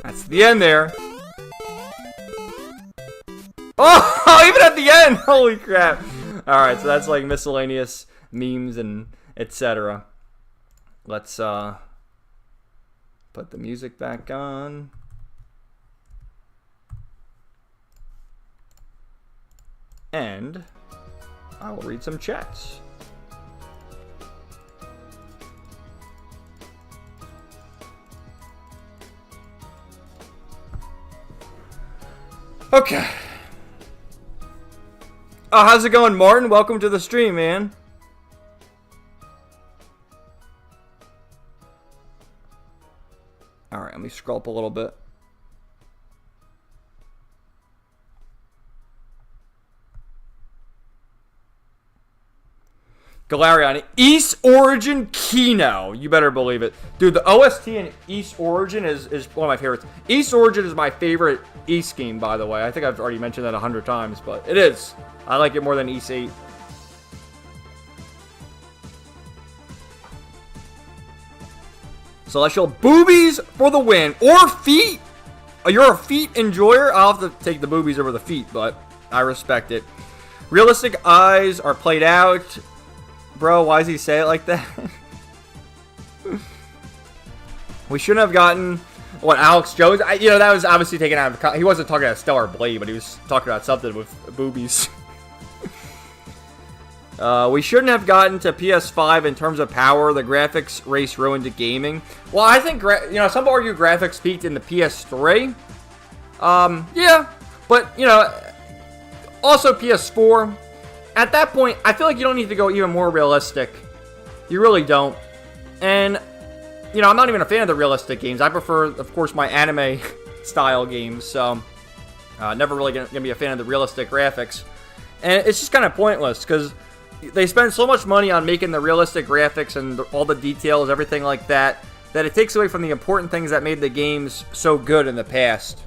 That's the end there. Oh, even at the end! Holy crap. Alright, so that's like miscellaneous memes and etc. Let's put the music back on. And I will read some chats. Okay. Oh, how's it going, Martin? Welcome to the stream, man. Alright, let me scroll up a little bit. Galarian, East Origin Kino. You better believe it. Dude, the OST in East Origin is one of my favorites. East Origin is my favorite East game, by the way. I think I've already mentioned that 100 times, but it is. I like it more than East 8. Celestial, boobies for the win. Or feet. You're a feet enjoyer? I'll have to take the boobies over the feet, but I respect it. Realistic eyes are played out. Bro, why does he say it like that? We shouldn't have gotten what Alex Jones. You know, that was obviously taken out of. He wasn't talking about Stellar Blade, but he was talking about something with boobies. We shouldn't have gotten to PS5 in terms of power. The graphics race ruined the gaming. Well, I think some argue graphics peaked in the PS3. Yeah, but also PS4. At that point, I feel like you don't need to go even more realistic. You really don't. And, I'm not even a fan of the realistic games. I prefer, of course, my anime style games. So, never really going to be a fan of the realistic graphics. And it's just kind of pointless because they spend so much money on making the realistic graphics and all the details, everything like that, that it takes away from the important things that made the games so good in the past.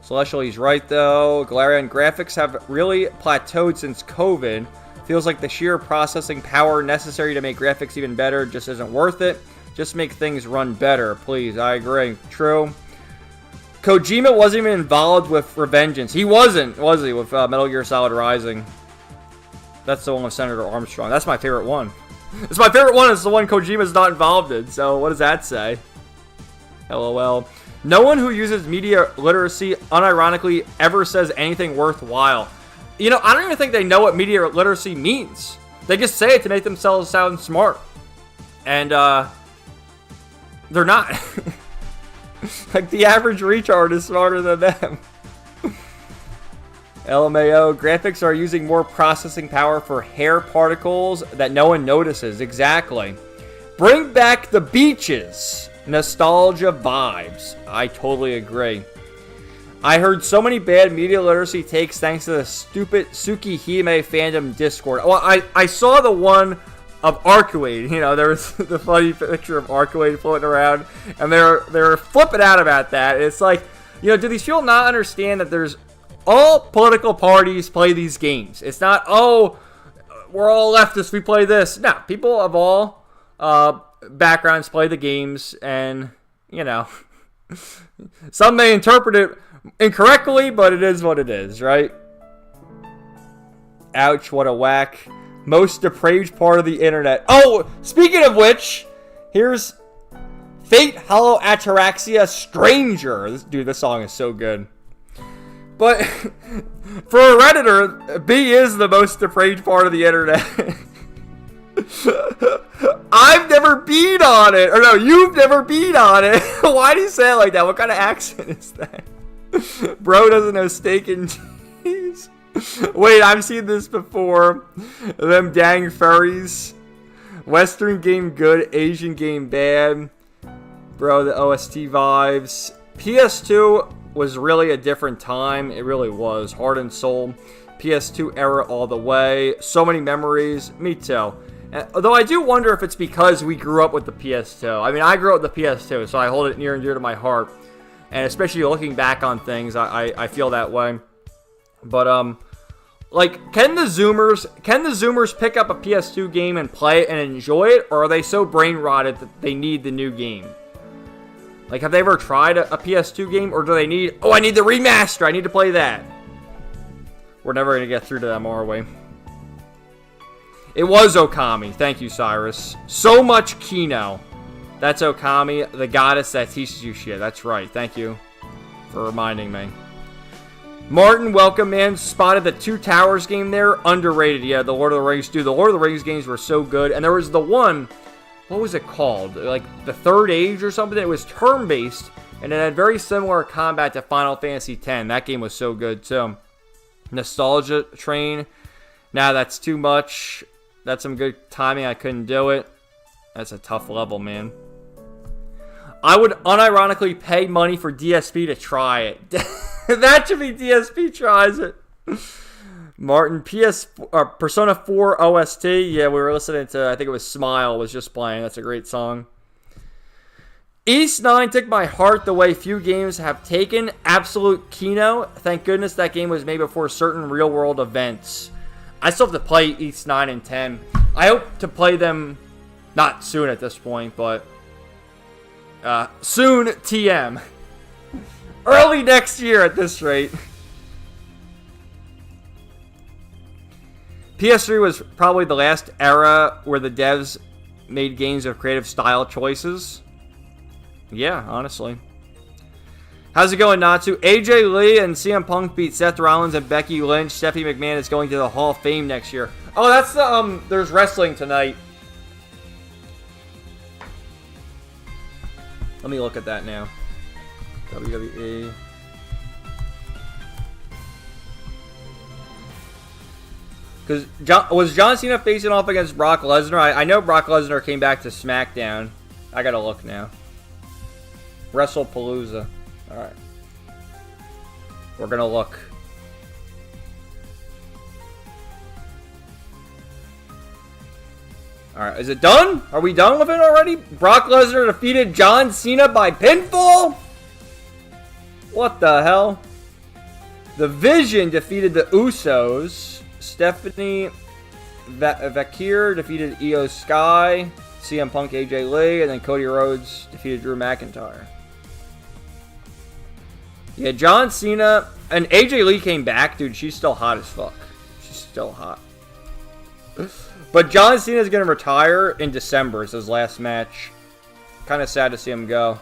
Celestial, he's right though. Galarian, graphics have really plateaued since COVID. Feels like the sheer processing power necessary to make graphics even better just isn't worth it. Just make things run better, please. I agree. True. Kojima wasn't even involved with Revengeance. He wasn't, was he, with Metal Gear Solid Rising? That's the one with Senator Armstrong. That's my favorite one. It's my favorite one. It's the one Kojima's not involved in. So what does that say? LOL. No one who uses media literacy unironically ever says anything worthwhile. You know, I don't even think they know what media literacy means. They just say it to make themselves sound smart. And, they're not. Like, the average retard is smarter than them. LMAO, graphics are using more processing power for hair particles that no one notices. Exactly. Bring back the beaches. Nostalgia vibes. I totally agree. I heard so many bad media literacy takes thanks to the stupid Tsukihime fandom Discord. Well, I saw the one of Arcade. You know, there was the funny picture of Arcade floating around, and they were flipping out about that. It's like, you know, do these people not understand that there's all political parties play these games? It's not, oh, we're all leftists, we play this. No, people of all backgrounds play the games, and, you know, some may interpret it incorrectly, but it is what it is, right? Ouch, what a whack. Most depraved part of the internet. Oh, speaking of which, here's Fate Hollow Ataraxia Stranger. This song is so good. But for a Redditor, B is the most depraved part of the internet. I've never beat on it. Or no, you've never beat on it. Why do you say it like that? What kind of accent is that? Bro doesn't know steak and cheese. Wait, I've seen this before. Them dang furries. Western game good, Asian game bad. Bro, the OST vibes. PS2 was really a different time. It really was. Heart and soul. PS2 era all the way. So many memories. Me too. Though I do wonder if it's because we grew up with the PS2. I mean, I grew up with the PS2, so I hold it near and dear to my heart. And especially looking back on things, I feel that way. But, like, can the Zoomers pick up a PS2 game and play it and enjoy it? Or are they so brain rotted that they need the new game? Like, have they ever tried a PS2 game? Or do they need, oh, I need the remaster, I need to play that. We're never going to get through to them, are we? It was Okami. Thank you, Cyrus. So much Kino. That's Okami, the goddess that teaches you shit. That's right. Thank you for reminding me. Martin, welcome, man. Spotted the Two Towers game there. Underrated. Yeah, the Lord of the Rings. Dude, the Lord of the Rings games were so good. And there was the one, what was it called? Like the Third Age or something. It was turn-based, and it had very similar combat to Final Fantasy X. That game was so good, too. Nostalgia Train. Nah, that's too much. That's some good timing. I couldn't do it. That's a tough level, man. I would unironically pay money for DSP to try it. That should be DSP tries it. Martin, Persona 4 OST. Yeah, we were listening to, I think it was Smile was just playing. That's a great song. East 9 took my heart the way few games have taken. Absolute Kino. Thank goodness that game was made before certain real-world events. I still have to play East 9 and 10. I hope to play them, not soon at this point, but soon TM. Early next year at this rate. PS3 was probably the last era where the devs made games of creative style choices. Yeah, honestly. How's it going, Natsu? AJ Lee and CM Punk beat Seth Rollins and Becky Lynch. Stephanie McMahon is going to the Hall of Fame next year. Oh, that's the, there's wrestling tonight. Let me look at that now. WWE. Because was John Cena facing off against Brock Lesnar? I know Brock Lesnar came back to SmackDown. I gotta look now. WrestlePalooza. Alright. We're gonna look. Alright, is it done? Are we done with it already? Brock Lesnar defeated John Cena by pinfall? What the hell? The Vision defeated the Usos. Stephanie Vakir defeated Io Sky. CM Punk, AJ Lee. And then Cody Rhodes defeated Drew McIntyre. Yeah, John Cena and AJ Lee came back, dude. She's still hot as fuck. She's still hot. But John Cena's gonna retire in December. It's his last match. Kind of sad to see him go.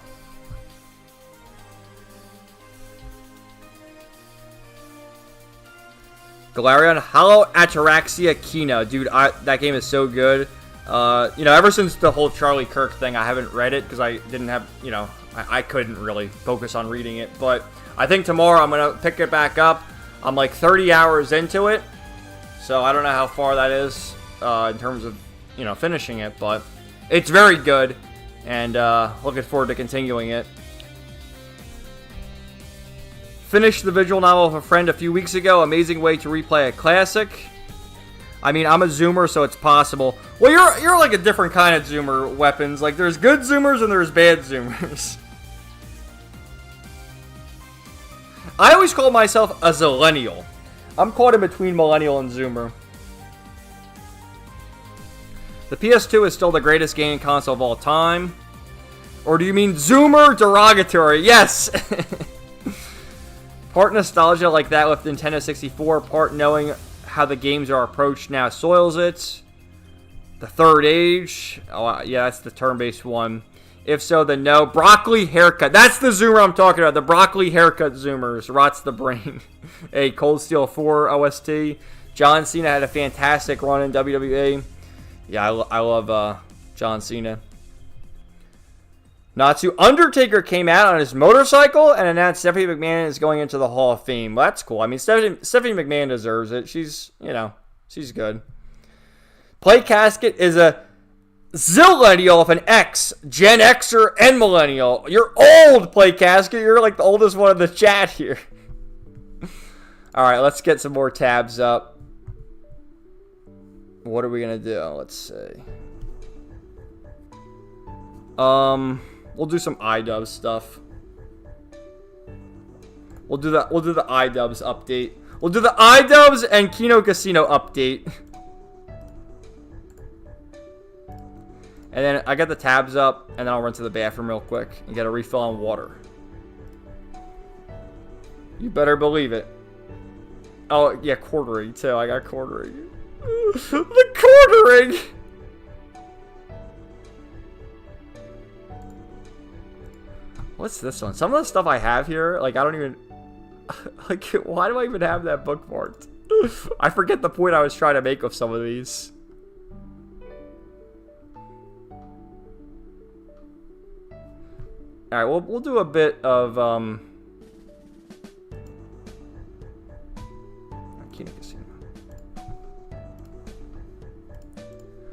Galarian Hollow Ataraxia Kino. Dude, that game is so good. You know, ever since the whole Charlie Kirk thing, I haven't read it because I didn't have, you know, I couldn't really focus on reading it. But I think tomorrow I'm going to pick it back up. I'm like 30 hours into it. So I don't know how far that is in terms of, you know, finishing it. But it's very good. And looking forward to continuing it. Finished the visual novel with a friend a few weeks ago. Amazing way to replay a classic. I mean, I'm a zoomer, so it's possible. Well, you're like a different kind of zoomer, Weapons. Like, there's good zoomers and there's bad zoomers. I always call myself a zillennial. I'm caught in between millennial and zoomer. The PS2 is still the greatest gaming console of all time. Or do you mean zoomer derogatory? Yes! Part nostalgia like that with Nintendo 64, part knowing how the games are approached now soils it. The Third Age. Oh, yeah, that's the turn-based one. If so, then no. Broccoli haircut. That's the zoomer I'm talking about. The broccoli haircut zoomers. Rots the brain. A Cold Steel 4 OST. John Cena had a fantastic run in WWE. Yeah, I love John Cena. Natsu Undertaker came out on his motorcycle and announced Stephanie McMahon is going into the Hall of Fame. Well, that's cool. I mean, Stephanie McMahon deserves it. She's, you know, she's good. Play Casket is a zillennial with an X, Gen Xer and millennial. You're old, Play Casket. You're like the oldest one in the chat here. All right, let's get some more tabs up. What are we gonna do? Let's see. We'll do some iDubbbz stuff. We'll do the iDubbbz update. We'll do the iDubbbz and Kino Casino update. And then I got the tabs up, and then I'll run to the bathroom real quick and get a refill on water. You better believe it. Oh, yeah, quartering, too. I got quartering. The quartering! What's this one? Some of the stuff I have here, like, I don't even... Like, why do I even have that bookmarked? I forget the point I was trying to make with some of these. Alright, we'll do a bit of,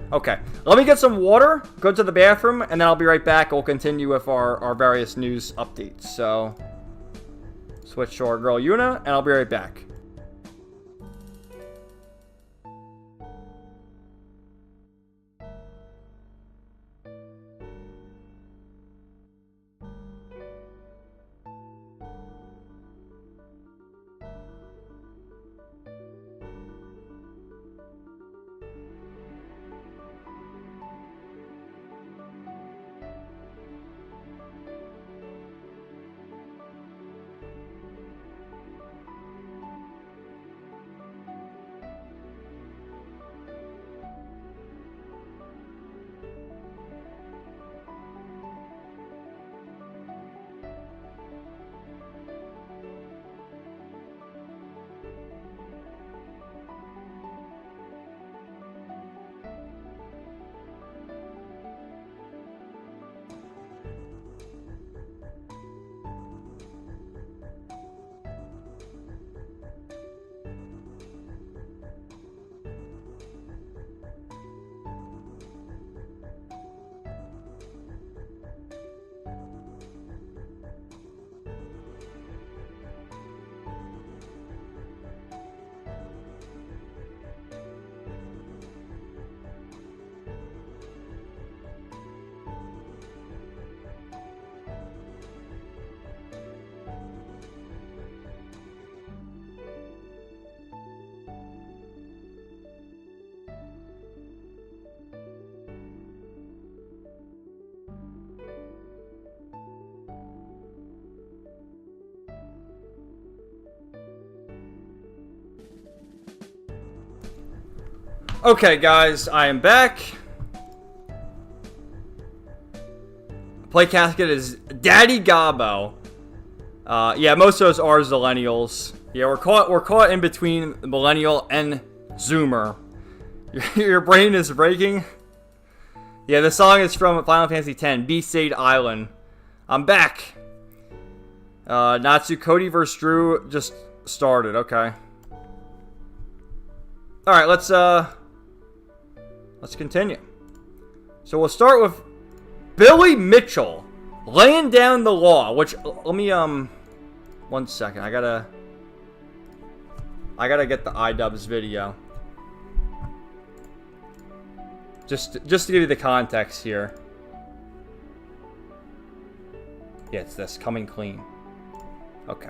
Okay, let me get some water, go to the bathroom, and then I'll be right back. We'll continue with our various news updates. So, switch to our girl Yuna, and I'll be right back. Okay, guys, I am back. Play casket is Daddy Gobbo. Yeah, most of us are Zillennials. Yeah, we're caught in between millennial and Zoomer. Your brain is breaking. Yeah, the song is from Final Fantasy X, Beastade Island. I'm back. Natsu, Cody vs. Drew just started. Okay. All right, let's continue. So we'll start with Billy Mitchell laying down the law. Which let me 1 second. I gotta get the iDubbbz video. Just to give you the context here. Yeah, it's this, Coming Clean. Okay.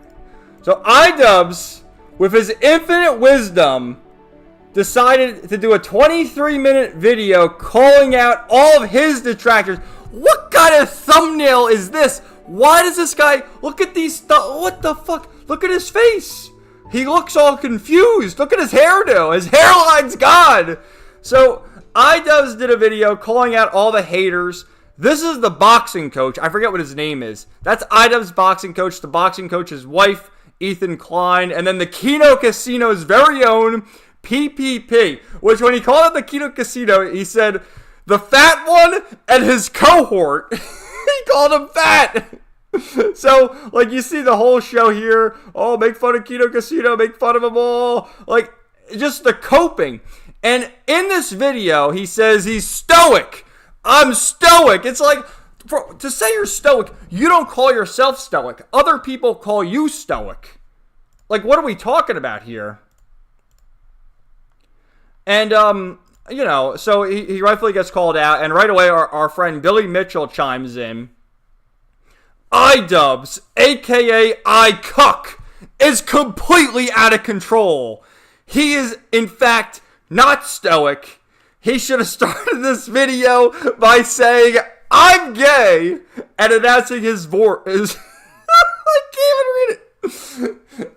So iDubbbz, with his infinite wisdom, decided to do a 23-minute video calling out all of his detractors. What kind of thumbnail is this? Why does this guy look at these what the fuck? Look at his face. He looks all confused. Look at his hairdo. His hairline's gone. So iDubbbz did a video calling out all the haters. This is the boxing coach. I forget what his name is. That's iDubbbz's boxing coach. The boxing coach's wife, Ethan Klein. And then the Kino Casino's very own PPP. Which when he called out the Kino Casino, he said the fat one and his cohort. He called him fat. So, like, you see the whole show here. Oh, make fun of Kino Casino. Make fun of them all. Like, just the coping. And in this video, he says he's stoic. I'm stoic. It's like, to say you're stoic, you don't call yourself stoic. Other people call you stoic. Like, what are we talking about here? And, you know, so he rightfully gets called out. And right away, our friend Billy Mitchell chimes in. iDubbbz, a.k.a. iCuck, is completely out of control. He is, in fact, not stoic. He should have started this video by saying, I'm gay, and announcing his divorce. I can't even read it.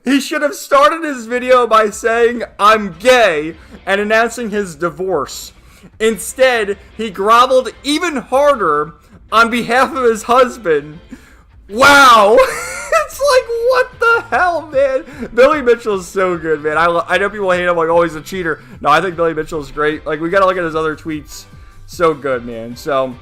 He should have started his video by saying, I'm gay, and announcing his divorce. Instead, he groveled even harder on behalf of his husband. Wow! It's like, what the hell, man? Billy Mitchell's so good, man. I know people hate him, like, oh, he's a cheater. No, I think Billy Mitchell's great. Like, we gotta look at his other tweets. So good, man. So,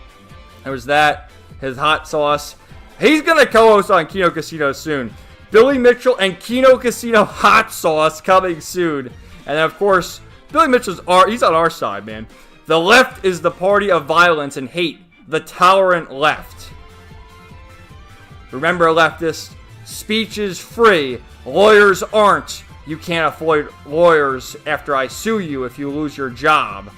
there was that. His hot sauce. He's gonna co-host on Kino Casino soon. Billy Mitchell and Kino Casino hot sauce coming soon. And then, of course, Billy Mitchell's he's on our side, man. The left is the party of violence and hate. The tolerant left. Remember, leftists, speech is free. Lawyers aren't. You can't afford lawyers after I sue you if you lose your job.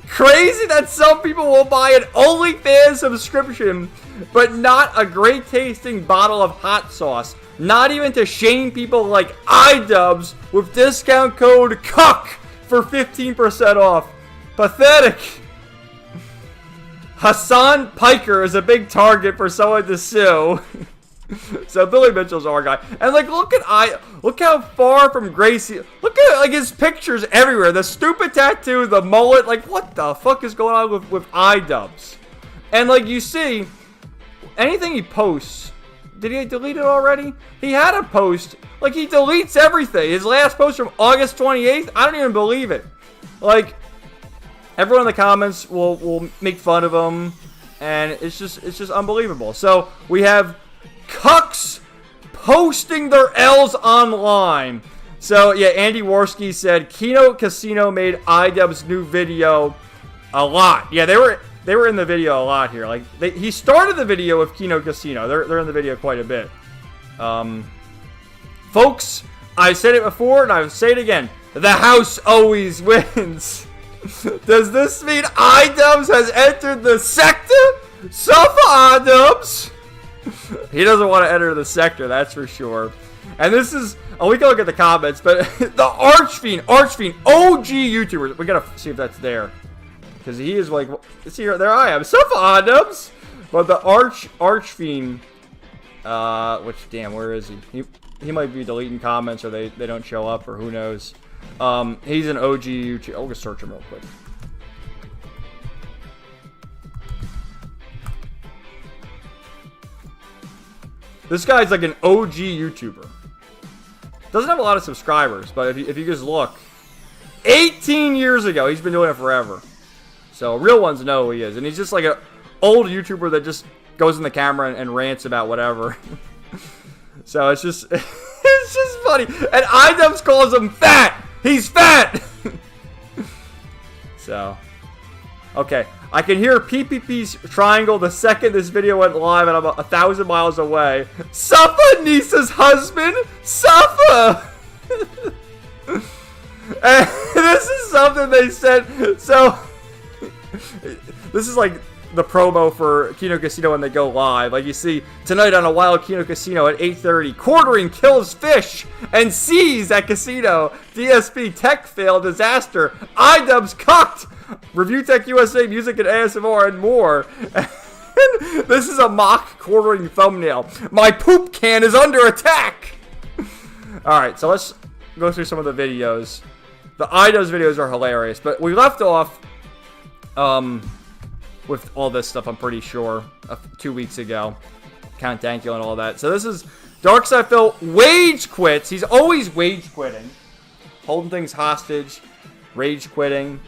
Crazy that some people will buy an OnlyFans subscription, but not a great tasting bottle of hot sauce. Not even to shame people like iDubbbz with discount code CUCK for 15% off. Pathetic. Hassan Piker is a big target for someone to sue. So Billy Mitchell's our guy. And like, look how far from Gracie. Look at like his pictures everywhere. The stupid tattoo, the mullet. Like, what the fuck is going on with iDubbbz? And like, you see, anything he posts, did he delete it already? He had a post. Like, he deletes everything. His last post from August 28th. I don't even believe it. Like, everyone in the comments will make fun of him, and it's just unbelievable. So we have cucks posting their L's online. So yeah, Andy Worski said Kino Casino made iDubbbz's new video a lot. Yeah, they were in the video a lot here. Like he started the video with Kino Casino. They're in the video quite a bit. Folks, I said it before and I'll say it again. The house always wins. Does this mean iDubbbz has entered the sector? Suffer, iDubbbz! He doesn't want to enter the sector, that's for sure. And this is... Oh, we can look at the comments, but the Archfiend, OG YouTuber. We gotta see if that's there. Because he is like... See, there I am. Suffer, iDubbbz! But the Archfiend... which, damn, where is he? He might be deleting comments or they don't show up or who knows. He's an OG YouTuber. I'll just search him real quick. This guy's like an OG YouTuber. Doesn't have a lot of subscribers, but if you just look, 18 years ago, he's been doing it forever. So real ones know who he is, and he's just like an old YouTuber that just goes in the camera and rants about whatever. So it's just it's just funny. And iDubbbz calls him fat. He's fat. So okay, I can hear PPP's triangle the second this video went live, and I'm 1,000 miles away. Safa Nisa's husband, Safa. And this is something they said. So this is like the promo for Kino Casino when they go live. Like you see, tonight on a wild Kino Casino at 8:30, quartering kills fish and seas at casino. DSP tech fail disaster. iDubbbz cocked. Review Tech USA music and ASMR and more. And this is a mock quartering thumbnail. My poop can is under attack. Alright, so let's go through some of the videos. The iDubbbz videos are hilarious, but we left off with all this stuff, I'm pretty sure, 2 weeks ago. Count Dankula and all that. So this is Darkside Phil wage quits. He's always wage quitting. Holding things hostage. Rage quitting.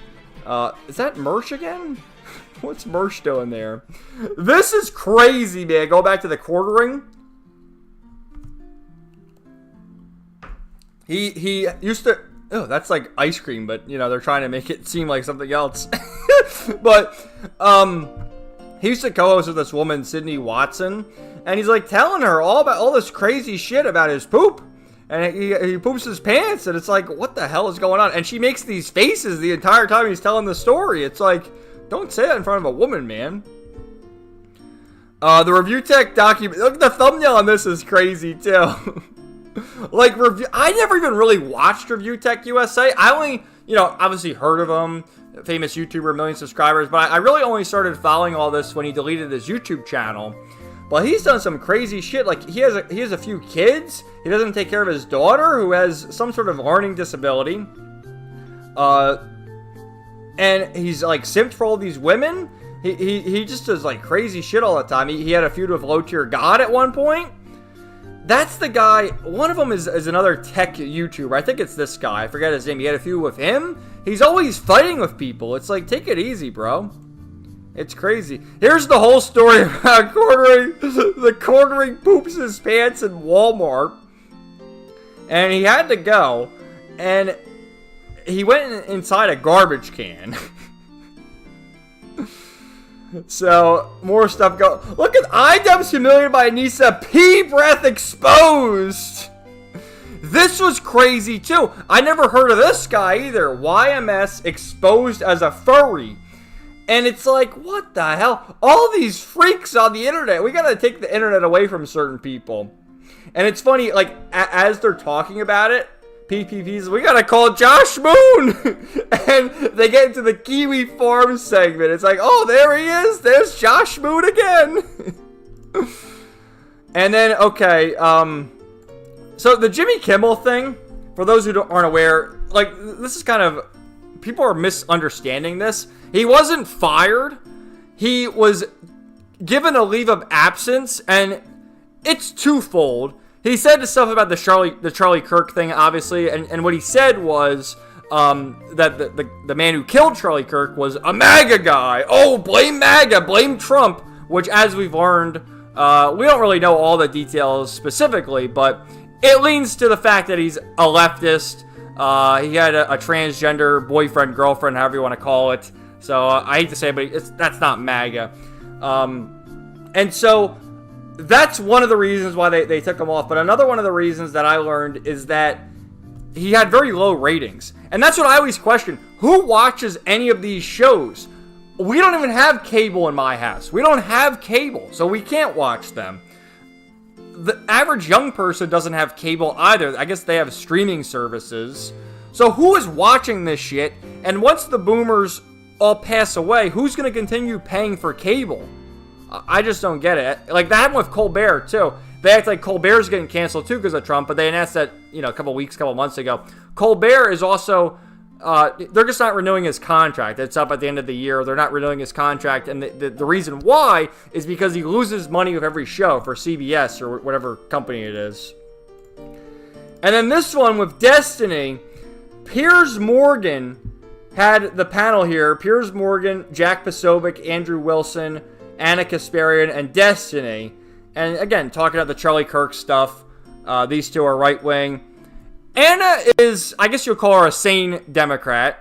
Is that Merch again? What's Merch doing there? This is crazy, man. Go back to the quartering. He used to... Oh, that's like ice cream, but, you know, they're trying to make it seem like something else. But, he used to co-host with this woman, Sydney Watson, and he's, like, telling her all about all this crazy shit about his poop. And he poops his pants, and it's like, what the hell is going on? And she makes these faces the entire time he's telling the story. It's like, don't say that in front of a woman, man. The Review Tech document... Look, the thumbnail on this is crazy, too. Like, I never even really watched Review Tech USA. I only, you know, obviously heard of him. Famous YouTuber, million subscribers. But I really only started following all this when he deleted his YouTube channel. But he's done some crazy shit. Like, he has a few kids. He doesn't take care of his daughter, who has some sort of learning disability. And he's, like, simped for all these women. He just does, like, crazy shit all the time. He had a feud with Low Tier God at one point. That's the guy. One of them is another tech YouTuber. I think it's this guy. I forget his name. He had a feud with him. He's always fighting with people. It's like, take it easy, bro. It's crazy. Here's the whole story about quartering. The quartering poops his pants in Walmart. And he had to go. And he went inside a garbage can. So, more stuff go. Look at iDubbbz humiliated by Nisa. Pee breath exposed. This was crazy too. I never heard of this guy either. YMS exposed as a furry. And it's like, what the hell? All these freaks on the internet. We gotta take the internet away from certain people. And it's funny, like, as they're talking about it, PPPs, we gotta call Josh Moon! And they get into the Kiwi Farm segment. It's like, oh, there he is! There's Josh Moon again! And then, okay, so the Jimmy Kimmel thing, for those who aren't aware, like, this is kind of, people are misunderstanding this. He wasn't fired. He was given a leave of absence, and it's twofold. He said stuff about the Charlie Kirk thing, obviously, and what he said was that the man who killed Charlie Kirk was a MAGA guy. Oh, blame MAGA, blame Trump, which, as we've learned, we don't really know all the details specifically, but it leans to the fact that he's a leftist. He had a transgender boyfriend, girlfriend, however you want to call it. So I hate to say it, but that's not MAGA. And so that's one of the reasons why they took him off. But another one of the reasons that I learned is that he had very low ratings. And that's what I always question. Who watches any of these shows? We don't even have cable in my house. We don't have cable, so we can't watch them. The average young person doesn't have cable either. I guess they have streaming services. So who is watching this shit? And once the boomers all pass away, who's going to continue paying for cable? I just don't get it. Like, that happened with Colbert, too. they act like Colbert's getting canceled too because of Trump, but they announced that, a couple months ago. Colbert is also, they're just not renewing his contract. It's up at the end of the year. They're not renewing his contract, and the reason why is because he loses money with every show for CBS or whatever company it is. And then this one with Destiny, Piers Morgan had the panel here. Piers Morgan, Jack Posobiec, Andrew Wilson, Anna Kasparian, and Destiny. And again, talking about the Charlie Kirk stuff. These two are right-wing. Anna is, I guess you'll call her a sane Democrat.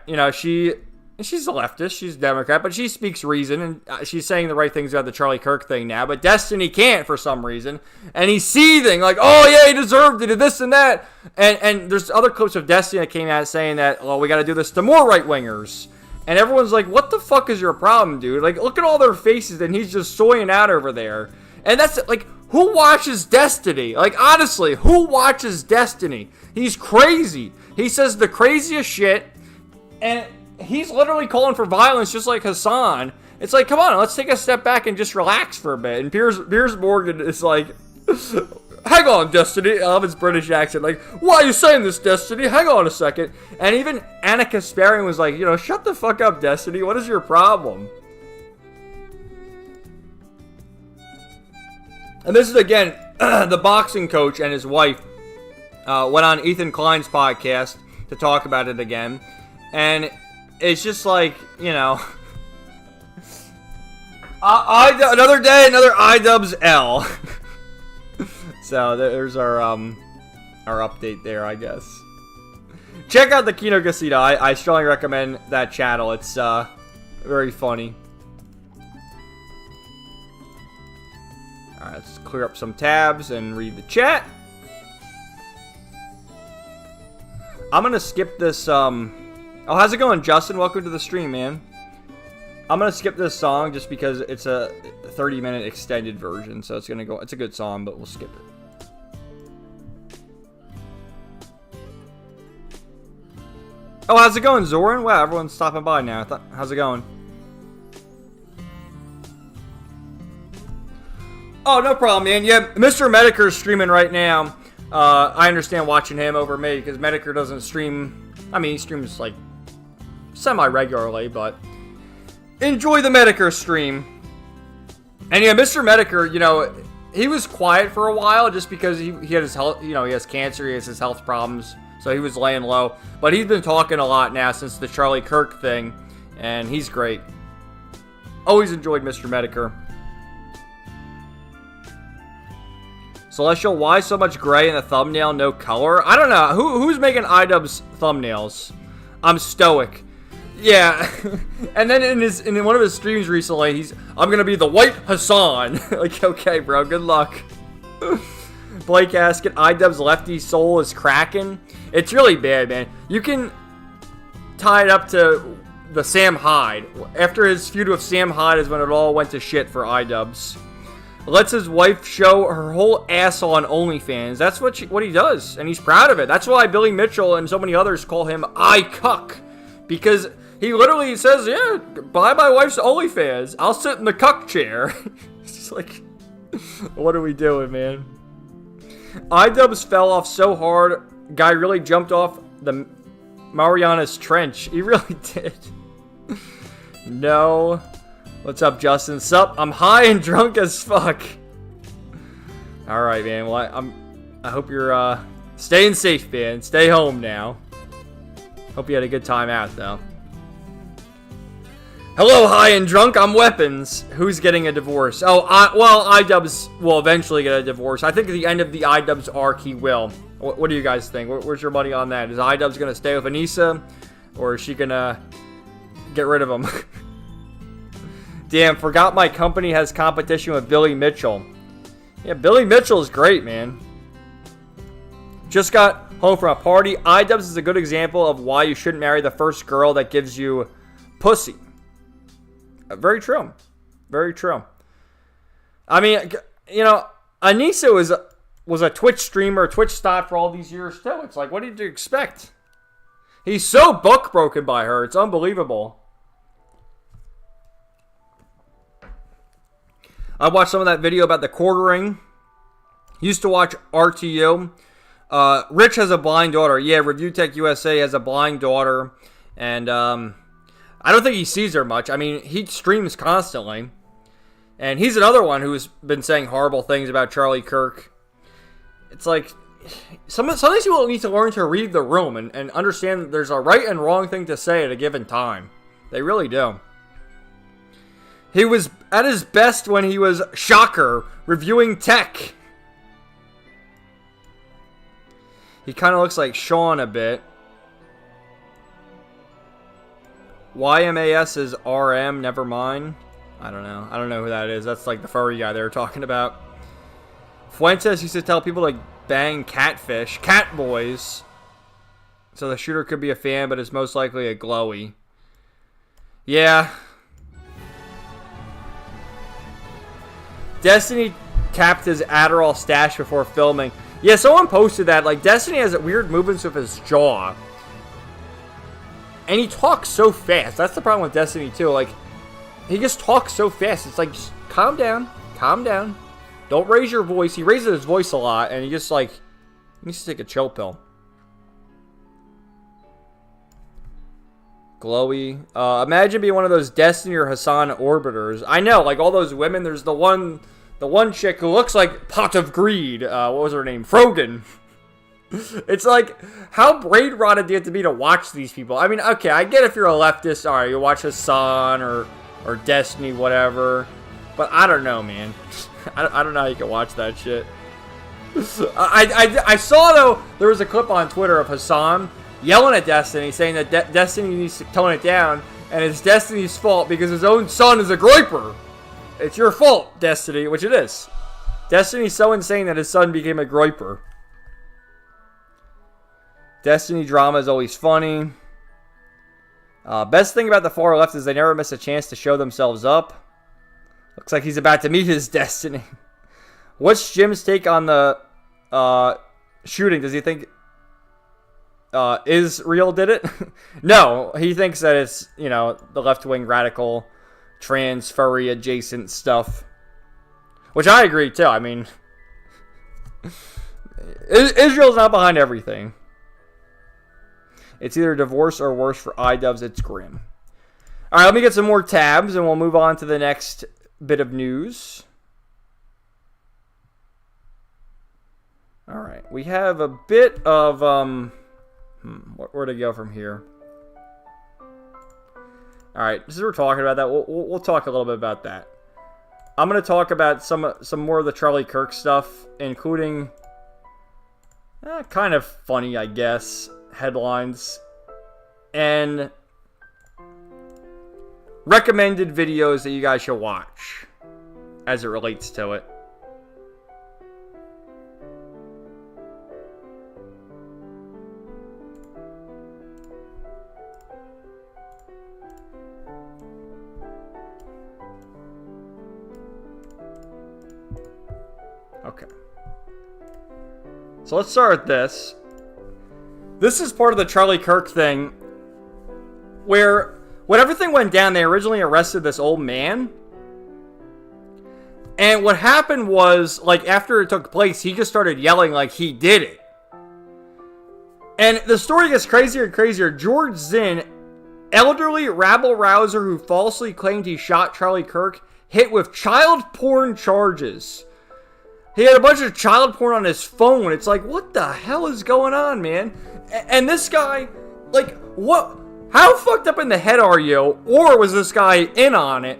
She's a leftist. She's a Democrat, but she speaks reason, and she's saying the right things about the Charlie Kirk thing now. But Destiny can't for some reason, and he's seething like, "Oh yeah, he deserved it, this and that." And there's other clips of Destiny that came out saying that, "Oh, we got to do this to more right wingers," and everyone's like, "What the fuck is your problem, dude? Like, look at all their faces, and he's just soying out over there." And that's like, who watches Destiny? Like, honestly, who watches Destiny? He's crazy. He says the craziest shit, and he's literally calling for violence just like Hassan. It's like, come on, let's take a step back and just relax for a bit. And Piers Morgan is like, hang on, Destiny. I love his British accent. Like, why are you saying this, Destiny? Hang on a second. And even Anna Kasparian was like, shut the fuck up, Destiny. What is your problem? And this is, again, the boxing coach and his wife went on Ethan Klein's podcast to talk about it again. And it's just like, another day, another iDubbbz L. So there's our update there, I guess. Check out the Kino Casino. I strongly recommend that channel. It's very funny. Alright, let's clear up some tabs and read the chat. I'm gonna skip this, Oh, how's it going, Justin? Welcome to the stream, man. I'm gonna skip this song just because it's a 30-minute extended version, so it's a good song, but we'll skip it. Oh, how's it going, Zoran? Wow, everyone's stopping by now. How's it going? Oh, no problem, man. Yeah, Mr. Medicare's streaming right now. I understand watching him over me because Medicare doesn't stream. I mean, he streams like semi-regularly, but enjoy the Medicare stream. And yeah, Mr. Medicare, he was quiet for a while just because he had his health, he has cancer, he has his health problems, so he was laying low. But he's been talking a lot now since the Charlie Kirk thing, and he's great. Always enjoyed Mr. Medicare. Celestial, why so much gray in the thumbnail, no color? I don't know. Who's making iDubbbz thumbnails? I'm stoic. Yeah. And then in one of his streams recently, I'm gonna be the white Hassan. Like, okay, bro, good luck. Blake Asket, iDubbbz lefty soul is cracking. It's really bad, man. You can tie it up to the Sam Hyde. After his feud with Sam Hyde is when it all went to shit for iDubbbz. Lets his wife show her whole ass on OnlyFans. That's what he does, and he's proud of it. That's why Billy Mitchell and so many others call him iCuck, because he literally says, "Yeah, buy my wife's OnlyFans. I'll sit in the cuck chair." It's just like, what are we doing, man? iDubbbz fell off so hard, guy really jumped off the Marianas Trench. He really did. No. What's up, Justin? Sup? I'm high and drunk as fuck. Alright, man. Well, I hope you're staying safe, man. Stay home now. Hope you had a good time out, though. Hello, high and drunk. I'm Weapons. Who's getting a divorce? Oh, well, iDubbbz will eventually get a divorce. I think at the end of the iDubbbz arc, he will. What do you guys think? Where's your money on that? Is iDubbbz going to stay with Anissa? Or is she going to get rid of him? Damn, forgot my company has competition with Billy Mitchell. Yeah, Billy Mitchell is great, man. Just got home from a party. iDubbbz is a good example of why you shouldn't marry the first girl that gives you pussy. Very true. Very true. I mean, Anissa was a Twitch streamer, Twitch star for all these years too. It's like, what did you expect? He's so book broken by her. It's unbelievable. I watched some of that video about the quartering. Used to watch RTU. Rich has a blind daughter. Yeah, Review Tech USA has a blind daughter. And I don't think he sees her much. I mean, he streams constantly. And he's another one who's been saying horrible things about Charlie Kirk. It's like, some of these people need to learn to read the room and understand that there's a right and wrong thing to say at a given time. They really do. He was at his best when he was Shocker, reviewing tech. He kind of looks like Sean a bit. YMAS is RM, never mind. I don't know. I don't know who that is. That's like the furry guy they were talking about. Fuentes used to tell people to bang catfish. Cat boys. So the shooter could be a fan, but it's most likely a glowy. Yeah. Destiny tapped his Adderall stash before filming. Yeah, someone posted that. Like, Destiny has weird movements with his jaw. And he talks so fast. That's the problem with Destiny 2. Like, he just talks so fast. It's like, just calm down. Calm down. Don't raise your voice. He raises his voice a lot, and he just, like, he needs to take a chill pill. Glowy. Imagine being one of those Destiny or Hassan orbiters. I know, like, all those women. There's the one chick who looks like Pot of Greed. What was her name? Frogan. It's like, how brain rotted do you have to be to watch these people? I mean, okay, I get if you're a leftist, alright, you watch Hassan or Destiny, whatever. But I don't know, man. I don't know how you can watch that shit. I saw, though, there was a clip on Twitter of Hassan yelling at Destiny, saying that Destiny needs to tone it down, and it's Destiny's fault because his own son is a groiper. It's your fault, Destiny, which it is. Destiny's so insane that his son became a groiper. Destiny drama is always funny. Best thing about the far left is they never miss a chance to show themselves up. Looks like he's about to meet his destiny. What's Jim's take on the shooting? Does he think Israel did it? No, he thinks that it's, you know, the left-wing radical, trans, furry, adjacent stuff. Which I agree, too. I mean, Israel's not behind everything. It's either divorce or worse for iDubbbz. It's grim. All right, let me get some more tabs, and we'll move on to the next bit of news. All right, we have a bit of where to go from here? All right, since we're talking about that, we'll talk a little bit about that. I'm going to talk about some more of the Charlie Kirk stuff, including kind of funny, I guess, headlines and recommended videos that you guys should watch as it relates to it. Okay. So let's start with this. This is part of the Charlie Kirk thing where when everything went down, they originally arrested this old man. And what happened was, like, after it took place, he just started yelling like he did it. And the story gets crazier and crazier. George Zinn, elderly rabble-rouser who falsely claimed he shot Charlie Kirk, hit with child porn charges. He had a bunch of child porn on his phone. It's like, what the hell is going on, man? And this guy, like, what? How fucked up in the head are you? Or was this guy in on it?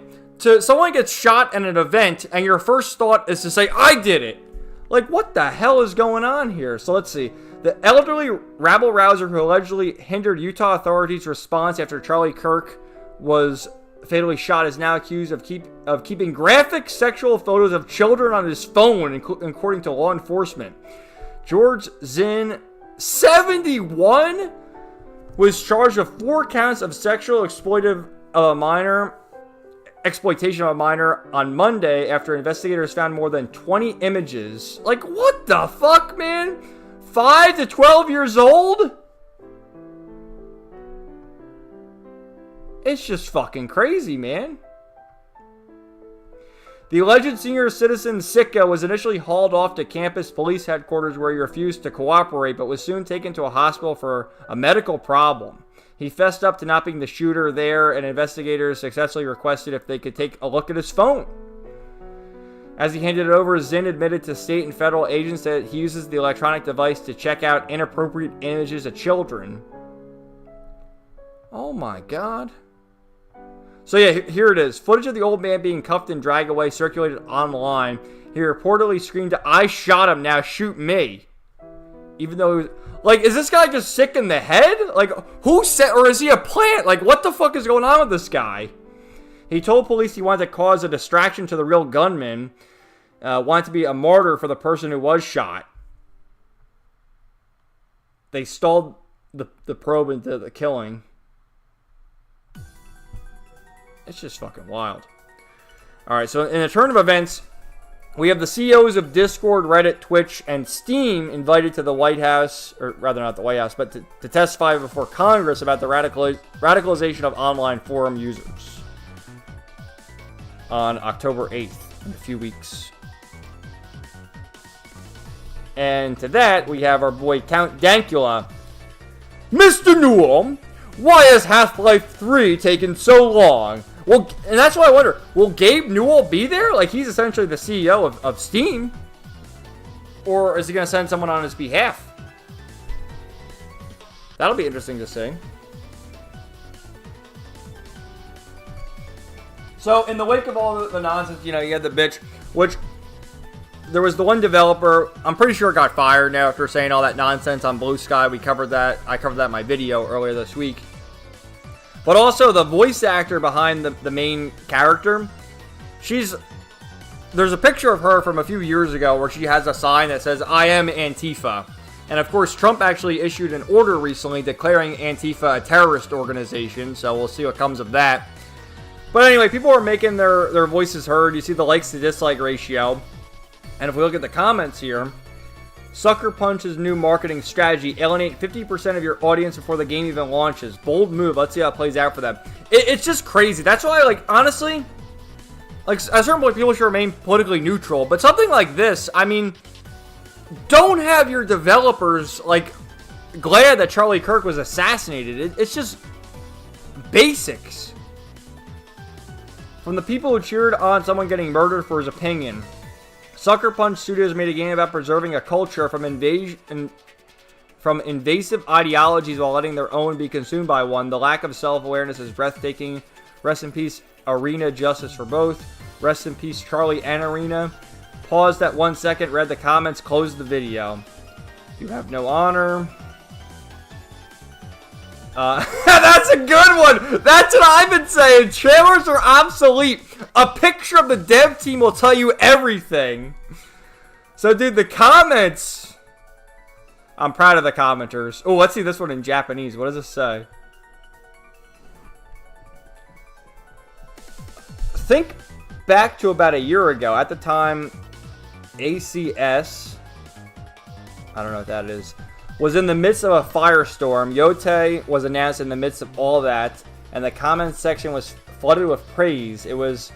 Someone gets shot at an event, and your first thought is to say, I did it. Like, what the hell is going on here? So let's see. The elderly rabble-rouser who allegedly hindered Utah authorities' response after Charlie Kirk was fatally shot is now accused of keeping graphic sexual photos of children on his phone, according to law enforcement. George Zinn, 71, was charged with 4 counts of sexual exploitation of a minor on Monday after investigators found more than 20 images. Like, what the fuck, man? 5 to 12 years old? It's just fucking crazy, man. The alleged senior citizen Sika was initially hauled off to campus police headquarters where he refused to cooperate, but was soon taken to a hospital for a medical problem. He fessed up to not being the shooter there, and investigators successfully requested if they could take a look at his phone. As he handed it over, Zin admitted to state and federal agents that he uses the electronic device to check out inappropriate images of children. Oh my god. So yeah, here it is. Footage of the old man being cuffed and dragged away circulated online. He reportedly screamed, "I shot him, now shoot me." Even though he was... Like, is this guy just sick in the head? Like, who said... Or is he a plant? Like, what the fuck is going on with this guy? He told police he wanted to cause a distraction to the real gunman. Wanted to be a martyr for the person who was shot. They stalled the probe into the killing. It's just fucking wild. Alright, so in a turn of events, we have the CEOs of Discord, Reddit, Twitch, and Steam invited to the White House, or rather not the White House, but to testify before Congress about the radicalization of online forum users on October 8th, in a few weeks. And to that, we have our boy Count Dankula. Mr. Newell, why has Half-Life 3 taken so long? Well, and that's why I wonder, will Gabe Newell be there? Like, he's essentially the CEO of Steam. Or is he going to send someone on his behalf? That'll be interesting to see. So, in the wake of all the nonsense, you had the bitch, which there was the one developer, I'm pretty sure got fired now after saying all that nonsense on Blue Sky. I covered that in my video earlier this week. But also the voice actor behind the main character, there's a picture of her from a few years ago where she has a sign that says, "I am Antifa." And of course, Trump actually issued an order recently declaring Antifa a terrorist organization, so we'll see what comes of that. But anyway, people are making their voices heard. You see the likes to dislike ratio. And if we look at the comments here, Sucker Punch's new marketing strategy: alienate 50% of your audience before the game even launches. Bold move. Let's see how it plays out for them. It's just crazy. That's why, like, honestly, like, at a certain point, people should remain politically neutral. But something like this, I mean, don't have your developers, like, glad that Charlie Kirk was assassinated. It's just basics. From the people who cheered on someone getting murdered for his opinion. Sucker Punch Studios made a game about preserving a culture from invasive ideologies while letting their own be consumed by one. The lack of self-awareness is breathtaking. Rest in peace, Arena. Justice for both. Rest in peace, Charlie and Arena. Paused that 1 second, read the comments, closed the video. You have no honor. That's a good one. That's what I've been saying. Trailers are obsolete. A picture of the dev team will tell you everything. So, dude, the comments. I'm proud of the commenters. Oh, let's see this one in Japanese. What does this say? Think back to about a year ago. At the time, ACS, I don't know what that is, was in the midst of a firestorm. Yote was announced in the midst of all that, and the comments section was flooded with praise. It was,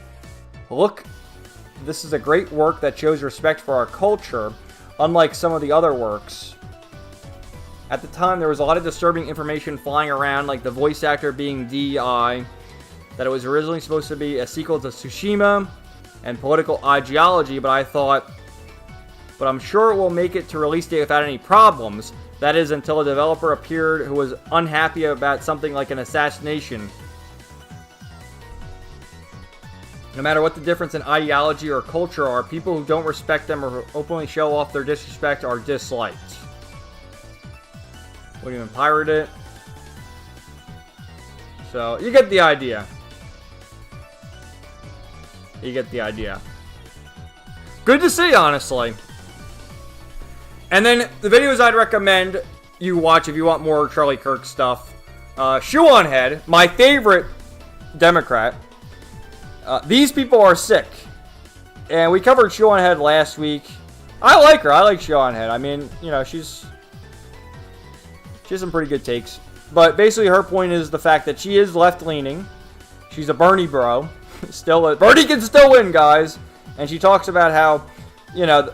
look, this is a great work that shows respect for our culture, unlike some of the other works. At the time, there was a lot of disturbing information flying around, like the voice actor being DEI, that it was originally supposed to be a sequel to Tsushima, and political ideology, but I thought, but I'm sure it will make it to release date without any problems. That is, until a developer appeared who was unhappy about something like an assassination. No matter what the difference in ideology or culture are, people who don't respect them or openly show off their disrespect are disliked. Wouldn't even pirate it. So, you get the idea. You get the idea. Good to see, honestly. And then the videos I'd recommend you watch if you want more Charlie Kirk stuff. Shoe on Head, my favorite Democrat. These people are sick. And we covered Shoe on Head last week. I like her. I like Shoe on Head. I mean, you know, she has some pretty good takes. But basically her point is the fact that she is left-leaning. She's a Bernie bro. Bernie can still win, guys. And she talks about how, you know,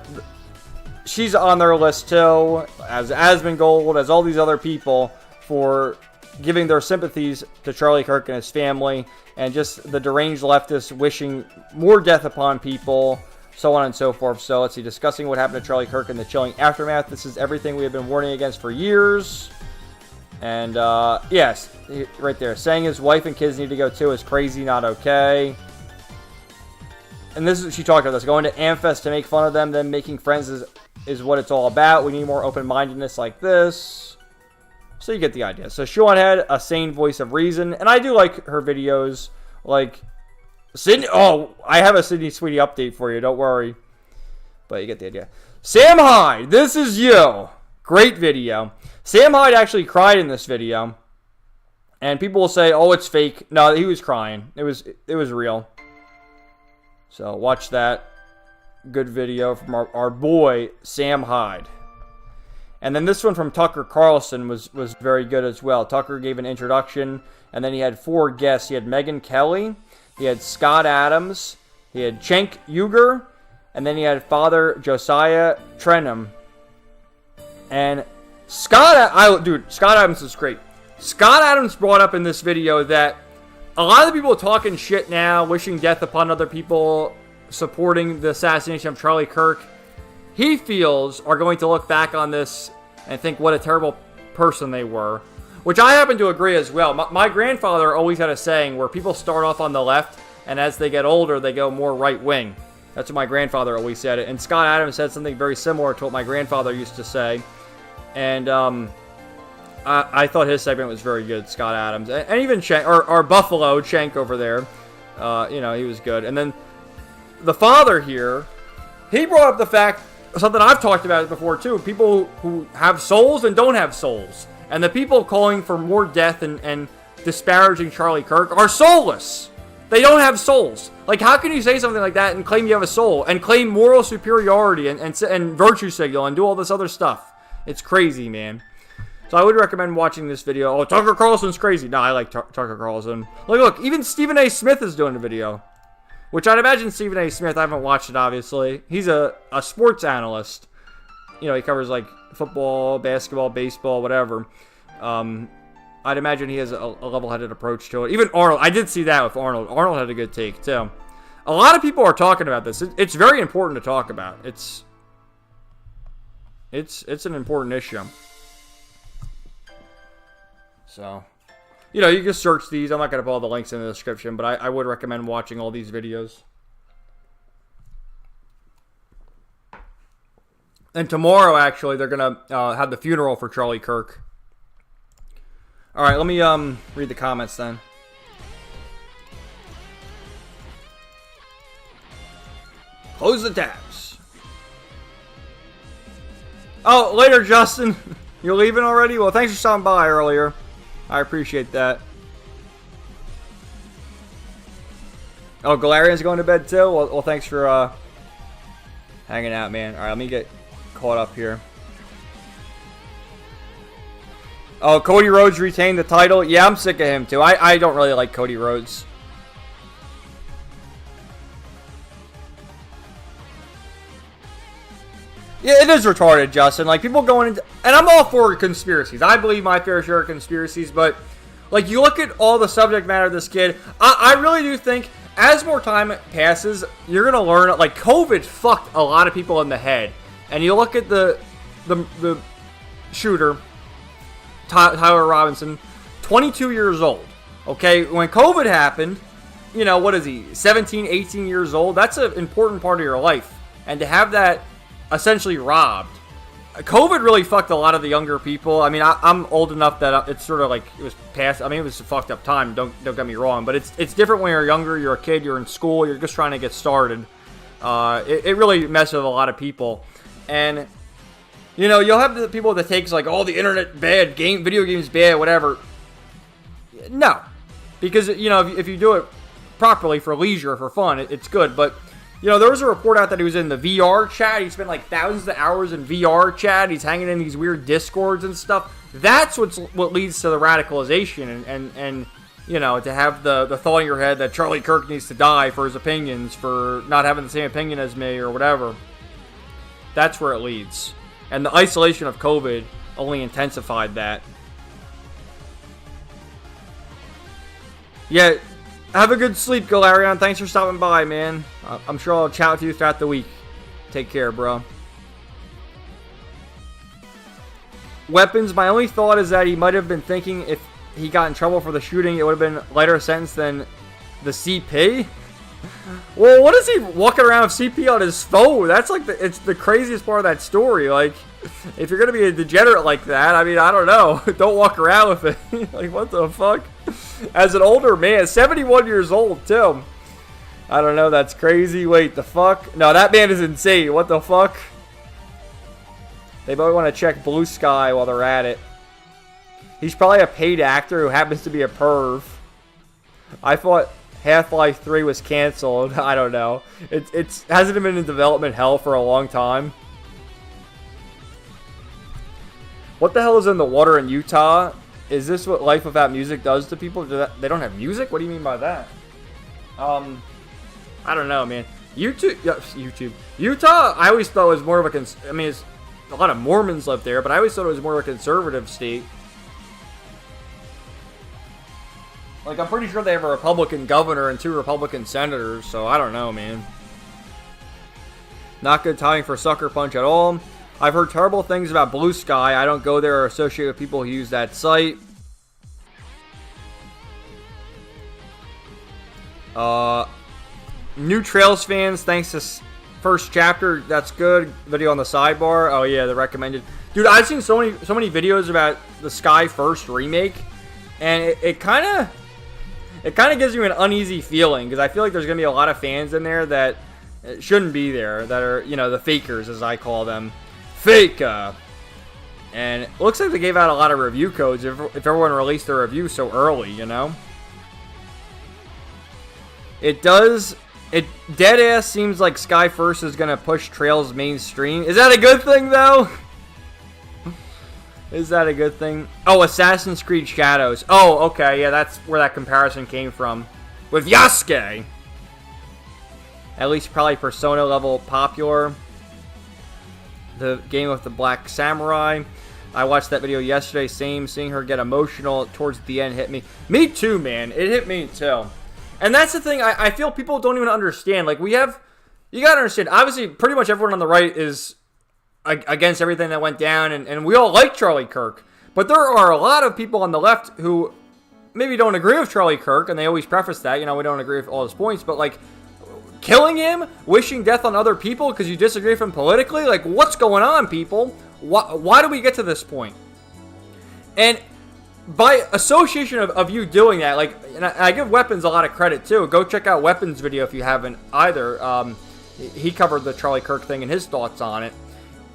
she's on their list too, as Asmongold, as all these other people, for giving their sympathies to Charlie Kirk and his family, and just the deranged leftists wishing more death upon people, so on and so forth. So let's see, discussing what happened to Charlie Kirk in the chilling aftermath. This is everything we have been warning against for years. And yes, right there, saying his wife and kids need to go too is crazy, not okay. And this is, she talked about this, going to Amfest to make fun of them, then making friends is what it's all about. We need more open-mindedness like this. So you get the idea. So Sean had a sane voice of reason, and I do like her videos. Like Sydney. Oh, I have a Sydney Sweetie update for you. Don't worry. But you get the idea. Sam Hyde, this is you. Great video. Sam Hyde actually cried in this video, and people will say, "Oh, it's fake." No, he was crying. It was real. So watch that. Good video from our boy Sam Hyde. And then this one from Tucker Carlson was very good as well. Tucker gave an introduction, and then he had 4 guests. He had Megyn Kelly, he had Scott Adams, he had Cenk Uygur, and then he had Father Josiah Trenum. And Scott Adams is great. Scott Adams brought up in this video that a lot of the people talking shit now, wishing death upon other people, supporting the assassination of Charlie Kirk, he feels are going to look back on this and think what a terrible person they were. Which I happen to agree as well. My grandfather always had a saying where people start off on the left, and as they get older, they go more right-wing. That's what my grandfather always said. And Scott Adams said something very similar to what my grandfather used to say. And I thought his segment was very good, Scott Adams. And even Cenk, or Buffalo, Cenk over there. You know, he was good. And then the father here, he brought up the fact, something I've talked about before too, people who have souls and don't have souls. And the people calling for more death and disparaging Charlie Kirk are soulless. They don't have souls. Like, how can you say something like that and claim you have a soul and claim moral superiority and virtue signal and do all this other stuff? It's crazy, man. So I would recommend watching this video. Oh, Tucker Carlson's crazy. No, I like Tucker Carlson. Look, even Stephen A. Smith is doing a video. Which I'd imagine Stephen A. Smith, I haven't watched it, obviously. He's a sports analyst. You know, he covers, like, football, basketball, baseball, whatever. I'd imagine he has a level-headed approach to it. Even Arnold. I did see that with Arnold. Arnold had a good take, too. A lot of people are talking about this. It's very important to talk about. It's an important issue. So, you know, you can search these. I'm not going to put all the links in the description, but I would recommend watching all these videos. And tomorrow, actually, they're going to have the funeral for Charlie Kirk. All right, let me read the comments then. Close the tabs. Oh, later, Justin. You're leaving already? Well, thanks for stopping by earlier. I appreciate that. Oh, Galarian's going to bed too? Well, thanks for hanging out, man. All right, let me get caught up here. Oh, Cody Rhodes retained the title. Yeah, I'm sick of him too. I don't really like Cody Rhodes. Yeah, it is retarded, Justin. Like, people going into... And I'm all for conspiracies. I believe my fair share of conspiracies, but... Like, you look at all the subject matter of this kid, I really do think, as more time passes, you're going to learn... Like, COVID fucked a lot of people in the head. And you look at the shooter, Tyler Robinson, 22 years old. Okay, when COVID happened, you know, what is he, 17, 18 years old? That's an important part of your life. And to have that essentially robbed. COVID really fucked a lot of the younger people. I mean, I'm old enough that it's sort of like it was past. I mean, it was a fucked up time. Don't get me wrong, but it's different when you're younger. You're a kid. You're in school. You're just trying to get started. It really messes with a lot of people, and you know, you'll have the people that takes like, oh, the internet bad, video games bad, whatever. No, because you know, if you do it properly for leisure, for fun, it's good, but. You know, there was a report out that he was in the VR chat. He spent like thousands of hours in VR chat. He's hanging in these weird discords and stuff. That's what leads to the radicalization and you know, to have the thought in your head that Charlie Kirk needs to die for his opinions, for not having the same opinion as me or whatever. That's where it leads. And the isolation of COVID only intensified that. Yeah, have a good sleep, Galarion. Thanks for stopping by, man. I'm sure I'll chat with you throughout the week. Take care, bro. Weapons, my only thought is that he might have been thinking if he got in trouble for the shooting, it would have been a lighter sentence than the CP. Well, what is he walking around with CP on his phone? That's like it's the craziest part of that story. Like, if you're gonna be a degenerate like that, I mean, I don't know. Don't walk around with it. Like, what the fuck? As an older man, 71 years old too. I don't know. That's crazy. Wait, the fuck? No, that man is insane. What the fuck? They probably want to check Blue Sky while they're at it. He's probably a paid actor who happens to be a perv. I thought Half-Life 3 was canceled. I don't know. It hasn't been in development hell for a long time. What the hell is in the water in Utah? Is this what life without music does to people? They don't have music? What do you mean by that? I don't know, man. YouTube. Utah, I always thought was more of a... I mean, it's... A lot of Mormons live there, but I always thought it was more of a conservative state. Like, I'm pretty sure they have a Republican governor and 2 Republican senators, so I don't know, man. Not good timing for Sucker Punch at all. I've heard terrible things about Blue Sky. I don't go there or associate with people who use that site. New Trails fans, thanks to first chapter. That's good. Video on the sidebar. Oh yeah, the recommended. Dude, I've seen so many videos about the Sky First remake, and it kind of gives you an uneasy feeling, because I feel like there's gonna be a lot of fans in there that shouldn't be there, that are, you know, the fakers, as I call them. Fake. And it looks like they gave out a lot of review codes if everyone released their review so early, you know? It does... It deadass seems like Sky First is going to push Trails mainstream. Is that a good thing, though? Is that a good thing? Oh, Assassin's Creed Shadows. Oh, okay. Yeah, that's where that comparison came from. With Yasuke. At least probably Persona level popular. The game with the Black Samurai. I watched that video yesterday. Same. Seeing her get emotional towards the end hit me. Me too, man. It hit me too. And that's the thing, I feel people don't even understand. Like, you gotta understand, obviously, pretty much everyone on the right is against everything that went down, and we all like Charlie Kirk. But there are a lot of people on the left who maybe don't agree with Charlie Kirk, and they always preface that, you know, we don't agree with all his points, but, like, killing him, wishing death on other people because you disagree with him politically, like, what's going on, people? Why do we get to this point? And by association of you doing that, like, and I give Weapons a lot of credit too. Go check out Weapons' video if you haven't either. He covered the Charlie Kirk thing and his thoughts on it.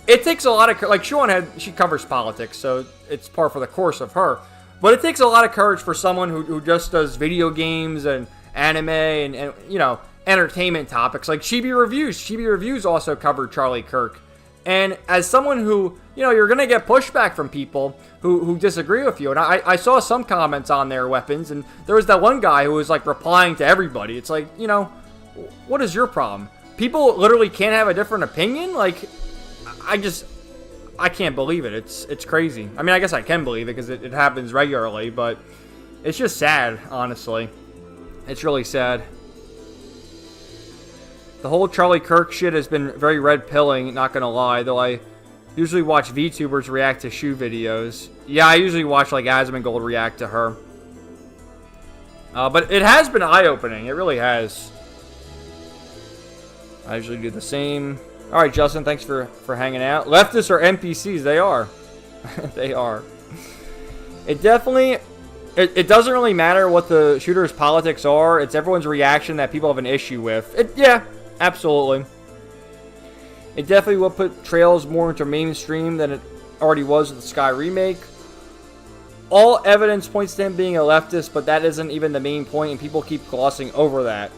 It takes a lot of, like, she covers politics, so it's par for the course of her. But it takes a lot of courage for someone who just does video games and anime and you know, entertainment topics. Like Chibi Reviews. Chibi Reviews also covered Charlie Kirk. And as someone who, you know, you're going to get pushback from people who disagree with you. And I saw some comments on their Weapons, and there was that one guy who was, like, replying to everybody. It's like, you know, what is your problem? People literally can't have a different opinion? Like, I can't believe it. It's crazy. I mean, I guess I can believe it because it happens regularly, but it's just sad, honestly. It's really sad. The whole Charlie Kirk shit has been very red-pilling, not gonna lie, though I usually watch VTubers react to shoe videos. Yeah, I usually watch, like, Asmongold react to her. But it has been eye-opening. It really has. I usually do the same. Alright, Justin, thanks for hanging out. Leftists are NPCs. They are. They are. It definitely... It doesn't really matter what the shooter's politics are. It's everyone's reaction that people have an issue with. Yeah. Absolutely. It definitely will put Trails more into mainstream than it already was with the Sky remake. All evidence points to him being a leftist, but that isn't even the main point, and people keep glossing over that.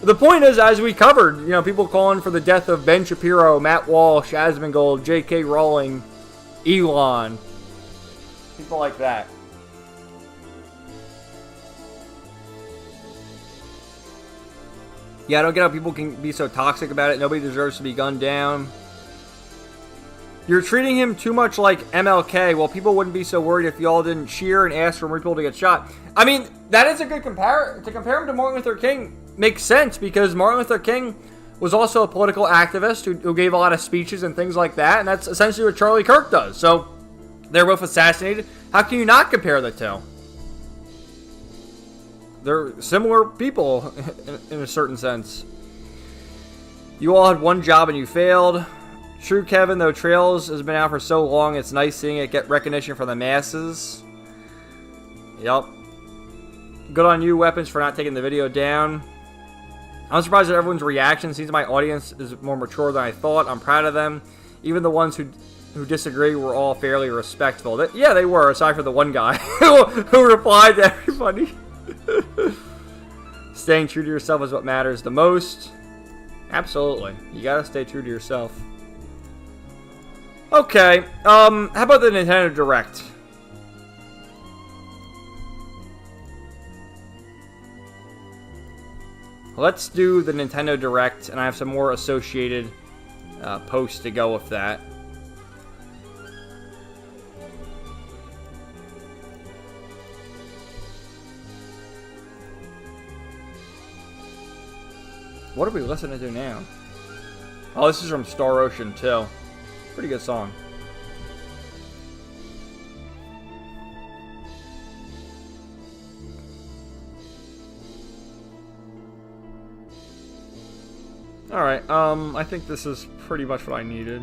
The point is, as we covered, you know, people calling for the death of Ben Shapiro, Matt Walsh, Asmongold, J.K. Rowling, Elon. People like that. Yeah, I don't get how people can be so toxic about it. Nobody deserves to be gunned down. You're treating him too much like MLK. Well, people wouldn't be so worried if y'all didn't cheer and ask for more people to get shot. I mean, that is a good compare. To compare him to Martin Luther King makes sense because Martin Luther King was also a political activist who gave a lot of speeches and things like that, and that's essentially what Charlie Kirk does. So, they're both assassinated. How can you not compare the two? They're similar people in a certain sense. You all had one job and you failed. True, Kevin, though Trails has been out for so long, it's nice seeing it get recognition from the masses. Yep. Good on you, Weapons, for not taking the video down. I'm surprised at everyone's reaction. Seems my audience is more mature than I thought. I'm proud of them. Even the ones who disagree were all fairly respectful. Yeah, they were, aside for the one guy who replied to everybody. Staying true to yourself is what matters the most. Absolutely. You gotta stay true to yourself. Okay, how about the Nintendo Direct? Let's do the Nintendo Direct, and I have some more associated posts to go with that. What are we listening to now? Oh, this is from Star Ocean, too. Pretty good song. Alright, I think this is pretty much what I needed.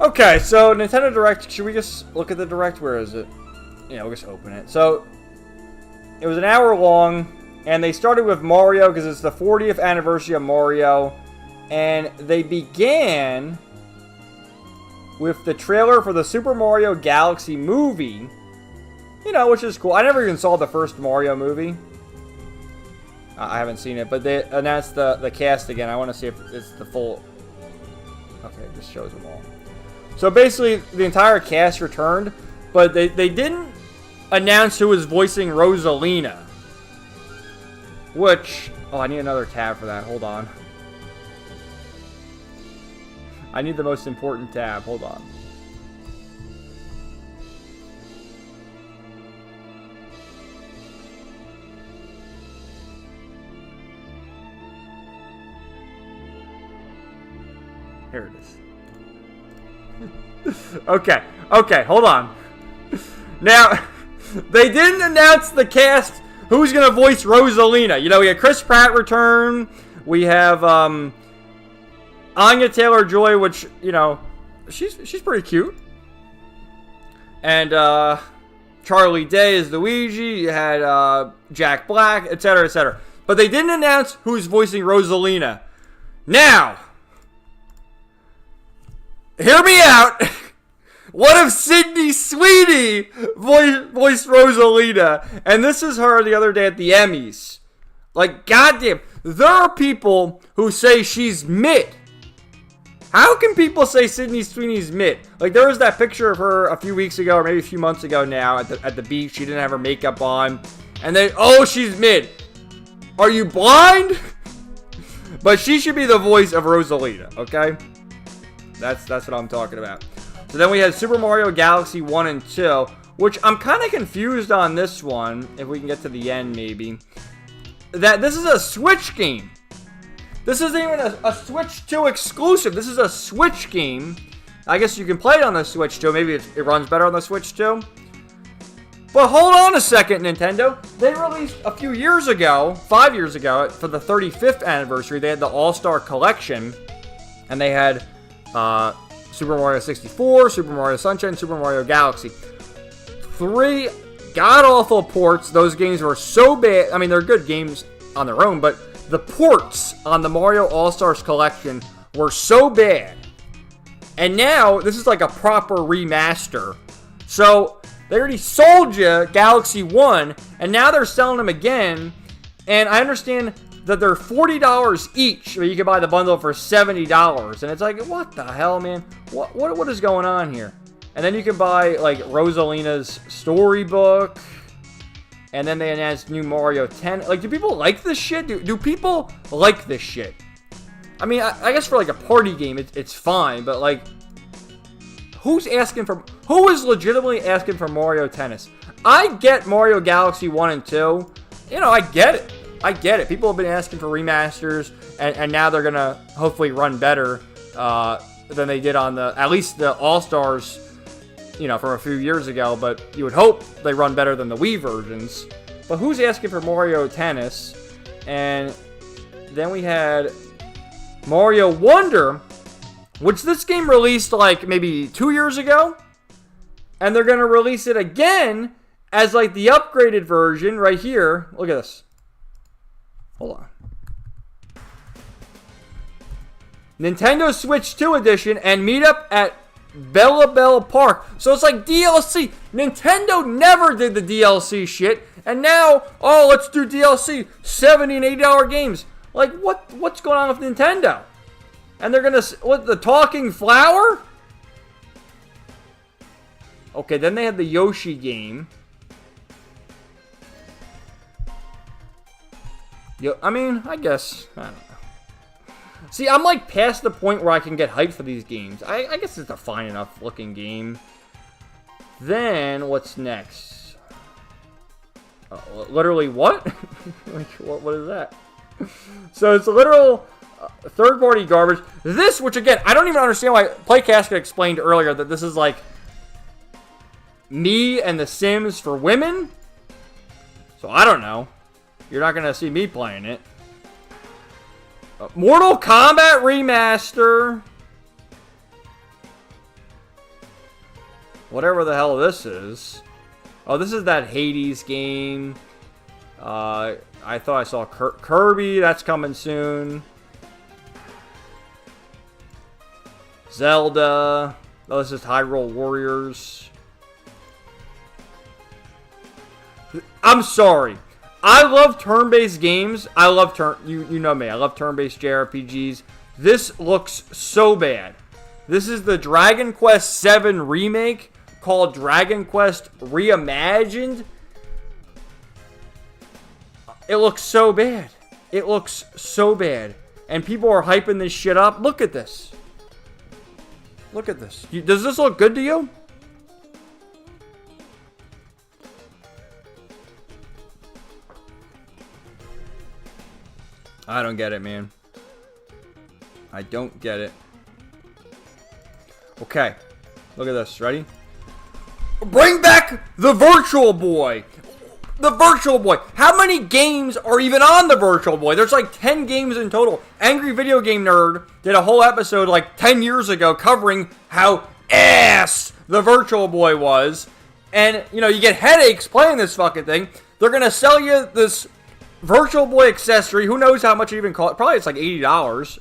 Okay, so Nintendo Direct, should we just look at the Direct? Where is it? Yeah, we'll just open it. So, it was an hour long, and they started with Mario because it's the 40th anniversary of Mario, and they began with the trailer for the Super Mario Galaxy movie, you know, which is cool. I never even saw the first Mario movie. I haven't seen it, but they announced the cast again. I want to see if it's the full... Okay, it just shows them all. So basically, the entire cast returned, but they didn't announce who was voicing Rosalina. Which... Oh, I need another tab for that. Hold on. I need the most important tab. Hold on. Here it is. Okay, hold on. Now, they didn't announce the cast who's going to voice Rosalina. You know, we had Chris Pratt return. We have Anya Taylor-Joy, which, you know, she's pretty cute. And Charlie Day is Luigi. You had Jack Black, etc., etc. But they didn't announce who's voicing Rosalina. Now, hear me out. What if Sydney Sweeney voiced Rosalina? And this is her the other day at the Emmys. Like, goddamn. There are people who say she's mid. How can people say Sydney Sweeney's mid? Like, there was that picture of her a few weeks ago, or maybe a few months ago now, at the beach. She didn't have her makeup on. And they, oh, she's mid. Are you blind? But she should be the voice of Rosalina, okay? That's what I'm talking about. So then we had Super Mario Galaxy 1 and 2, which I'm kind of confused on this one, if we can get to the end maybe. That this is a Switch game. This isn't even a Switch 2 exclusive. This is a Switch game. I guess you can play it on the Switch 2. Maybe it runs better on the Switch 2. But hold on a second, Nintendo. They released a few years ago, 5 years ago, for the 35th anniversary, they had the All-Star Collection. And they had Super Mario 64, Super Mario Sunshine, Super Mario Galaxy. 3 god-awful ports. Those games were so bad. I mean, they're good games on their own, but the ports on the Mario All-Stars Collection were so bad. And now, this is like a proper remaster. So, they already sold you Galaxy 1, and now they're selling them again. And I understand that they're $40 each, but you can buy the bundle for $70. And it's like, what the hell, man? What is going on here? And then you can buy, like, Rosalina's storybook. And then they announced new Mario 10. Like, do people like this shit? Do people like this shit? I mean, I guess for, like, a party game, it's fine. But, like, who is legitimately asking for Mario Tennis? I get Mario Galaxy 1 and 2. You know, I get it. People have been asking for remasters. And now they're going to hopefully run better than they did on at least the All-Stars, you know, from a few years ago, but you would hope they run better than the Wii versions. But who's asking for Mario Tennis? And then we had Mario Wonder, which this game released like maybe 2 years ago. And they're going to release it again as like the upgraded version right here. Look at this. Hold on. Nintendo Switch 2 edition and meetup at Bella Bella Park. So it's like DLC. Nintendo never did the DLC shit. And now, oh, let's do DLC. $70 and $80 games. Like, what's going on with Nintendo? And they're going to, what, the Talking Flower? Okay, then they had the Yoshi game. I mean, I guess, I don't know. See, I'm like past the point where I can get hyped for these games. I guess it's a fine enough looking game. Then, what's next? Literally what? Like, what is that? So it's a literal third-party garbage. This, which again, I don't even understand why Playcast explained earlier that this is like me and The Sims for women. So I don't know. You're not going to see me playing it. Mortal Kombat Remaster. Whatever the hell this is. Oh, this is that Hades game. I thought I saw Kirby. That's coming soon. Zelda. Oh, this is Hyrule Warriors. I'm sorry. I love turn-based games. I love you know me. I love turn-based JRPGs. This looks so bad. This is the Dragon Quest VII remake called Dragon Quest Reimagined. It looks so bad. It looks so bad. And people are hyping this shit up. Look at this. Look at this. Does this look good to you? I don't get it, man. I don't get it. Okay. Look at this. Ready? Bring back the Virtual Boy. The Virtual Boy. How many games are even on the Virtual Boy? There's like 10 games in total. Angry Video Game Nerd did a whole episode like 10 years ago covering how ass the Virtual Boy was. And, you know, you get headaches playing this fucking thing. They're going to sell you this Virtual Boy accessory. Who knows how much it even costs? Probably it's like $80.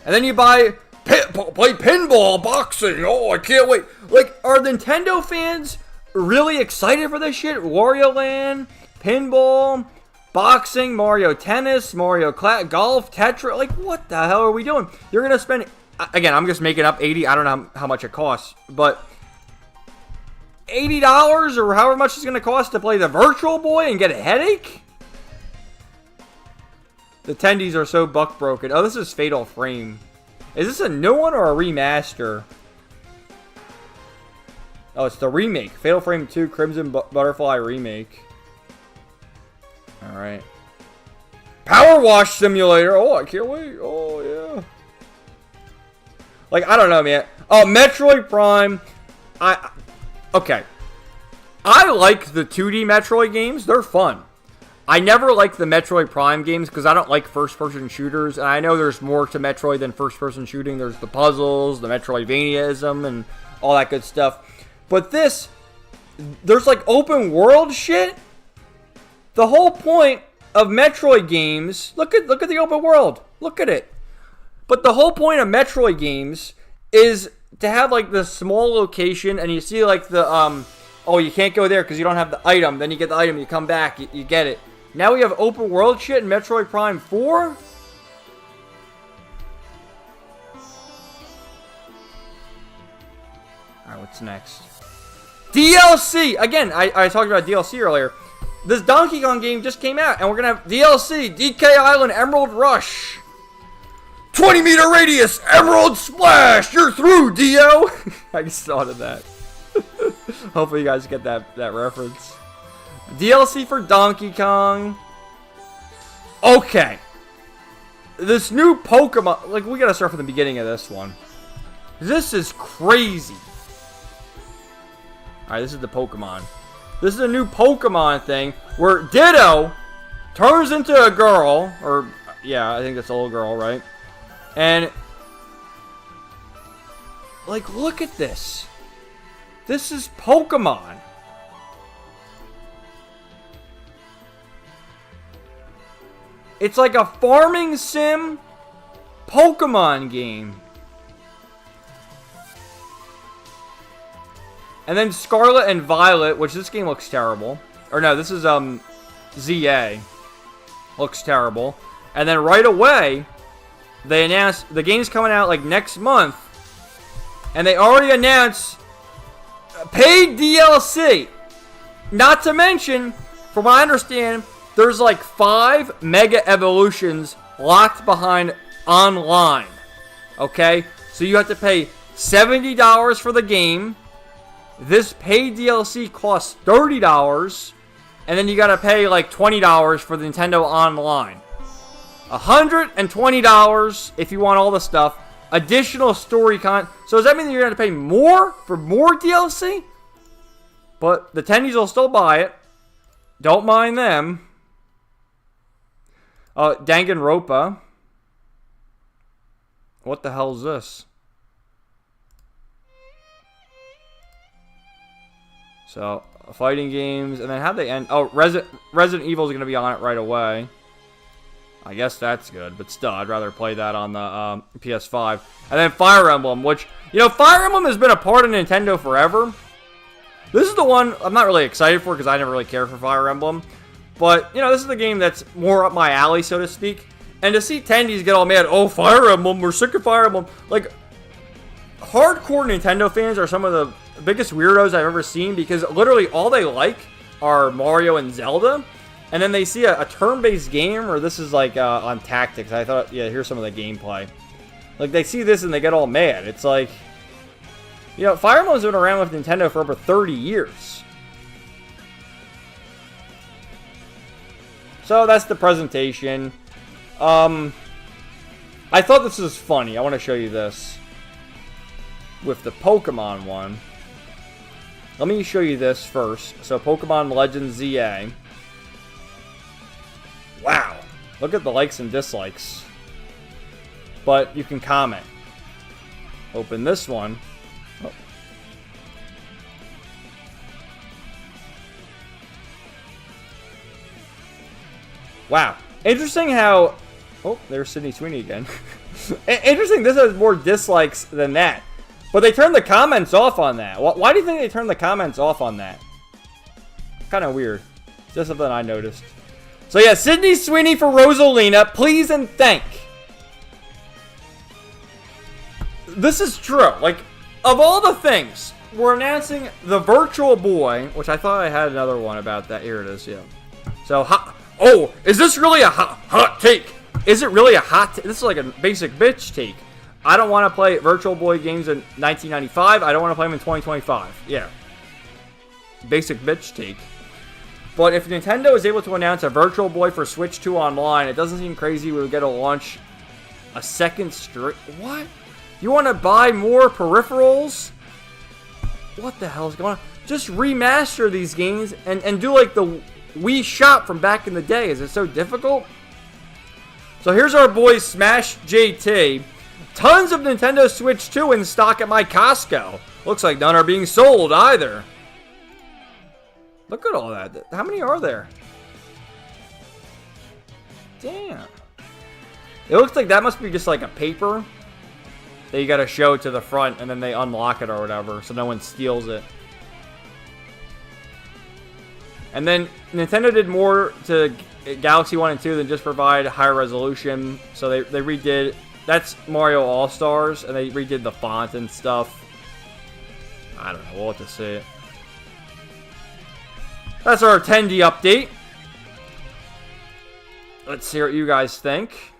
And then you play pinball, boxing. Oh, I can't wait. Like, are Nintendo fans really excited for this shit? Wario Land, pinball, boxing, Mario Tennis, Mario Golf, Tetra. Like, what the hell are we doing? You're going to spend, again, I'm just making up 80. I don't know how much it costs, but $80 or however much it's going to cost to play the Virtual Boy and get a headache? The attendees are so buck broken. Oh, this is Fatal Frame. Is this a new one or a remaster? Oh, it's the remake. Fatal Frame 2 Crimson Butterfly remake. Alright. Power Wash Simulator. Oh, I can't wait. Oh, yeah. Like, I don't know, man. Oh, Metroid Prime. Okay. I like the 2D Metroid games. They're fun. I never liked the Metroid Prime games because I don't like first-person shooters. And I know there's more to Metroid than first-person shooting. There's the puzzles, the Metroidvaniaism, and all that good stuff. But this, there's like open world shit. The whole point of Metroid games, look at the open world. Look at it. But the whole point of Metroid games is to have like the small location, and you see like the oh, you can't go there because you don't have the item. Then you get the item, you come back, you get it. Now we have open world shit in Metroid Prime 4? Alright, what's next? DLC! Again, I talked about DLC earlier. This Donkey Kong game just came out, and we're gonna have DLC, DK Island Emerald Rush. 20-meter radius, Emerald Splash! You're through, Dio! I just thought of that. Hopefully you guys get that reference. DLC for Donkey Kong. Okay. This new Pokemon... Like, we gotta start from the beginning of this one. This is crazy. Alright, this is the Pokemon. This is a new Pokemon thing where Ditto turns into a girl. Or, yeah, I think that's a little girl, right? And, like, look at this. This is Pokemon. It's like a farming sim Pokemon game. And then Scarlet and Violet, which this game looks terrible. Or no, this is ZA. Looks terrible. And then right away, they announced the game's coming out like next month. And they already announced paid DLC. Not to mention, from what I understand, there's like 5 Mega Evolutions locked behind online. Okay? So you have to pay $70 for the game. This paid DLC costs $30. And then you gotta pay like $20 for the Nintendo Online. $120 if you want all the stuff. Additional story content. So does that mean that you're gonna have to pay more for more DLC? But the tendies will still buy it. Don't mind them. Danganronpa. What the hell is this? So, fighting games, and then how'd they end? Oh, Resident Evil is going to be on it right away. I guess that's good, but still, I'd rather play that on the PS5. And then Fire Emblem, which, you know, Fire Emblem has been a part of Nintendo forever. This is the one I'm not really excited for because I never really cared for Fire Emblem. But, you know, this is the game that's more up my alley, so to speak. And to see tendies get all mad, oh, Fire Emblem, we're sick of Fire Emblem. Like, hardcore Nintendo fans are some of the biggest weirdos I've ever seen because literally all they like are Mario and Zelda. And then they see a turn-based game where this is like on tactics. I thought, yeah, here's some of the gameplay. Like, they see this and they get all mad. It's like, you know, Fire Emblem's been around with Nintendo for over 30 years. So that's the presentation. I thought this was funny. I want to show you this. With the Pokemon one. Let me show you this first. So, Pokemon Legends ZA. Wow. Look at the likes and dislikes. But you can comment. Open this one. Oh. Wow. Interesting how... Oh, there's Sydney Sweeney again. Interesting, this has more dislikes than that. But they turned the comments off on that. Why do you think they turned the comments off on that? Kind of weird. Just something I noticed. So yeah, Sydney Sweeney for Rosalina. Please and thank. This is true. Like, of all the things, we're announcing the Virtual Boy, which I thought I had another one about that. Here it is, yeah. So, oh, is this really a hot take? Is it really a hot take? This is like a basic bitch take. I don't want to play Virtual Boy games in 1995. I don't want to play them in 2025. Yeah. Basic bitch take. But if Nintendo is able to announce a Virtual Boy for Switch 2 online, it doesn't seem crazy we would get to launch a second straight... What? You want to buy more peripherals? What the hell is going on? Just remaster these games and do like the Wii Shop from back in the day. Is it so difficult? So here's our boy Smash JT. Tons of Nintendo Switch 2 in stock at my Costco. Looks like none are being sold either. Look at all that. How many are there? Damn. It looks like that must be just like a paper that you gotta show to the front and then they unlock it or whatever so no one steals it. And then Nintendo did more to Galaxy 1 and 2 then just provide higher resolution. So they redid, that's Mario All-Stars, and they redid the font and stuff. I don't know, we'll have to see it. That's our 10D update. Let's see what you guys think.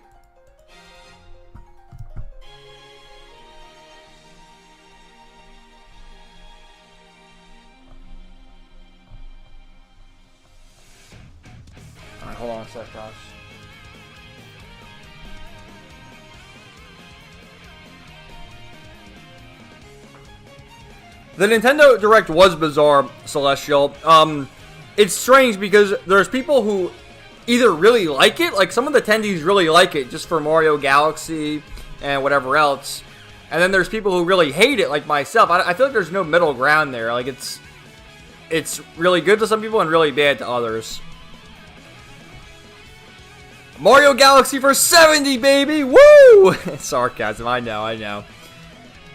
Alright, hold on a sec, guys. The Nintendo Direct was bizarre, Celestial. It's strange because there's people who either really like it, like some of the attendees really like it just for Mario Galaxy and whatever else, and then there's people who really hate it, like myself. I feel like there's no middle ground there. Like it's really good to some people and really bad to others. Mario Galaxy for 70, baby! Woo! Sarcasm, I know.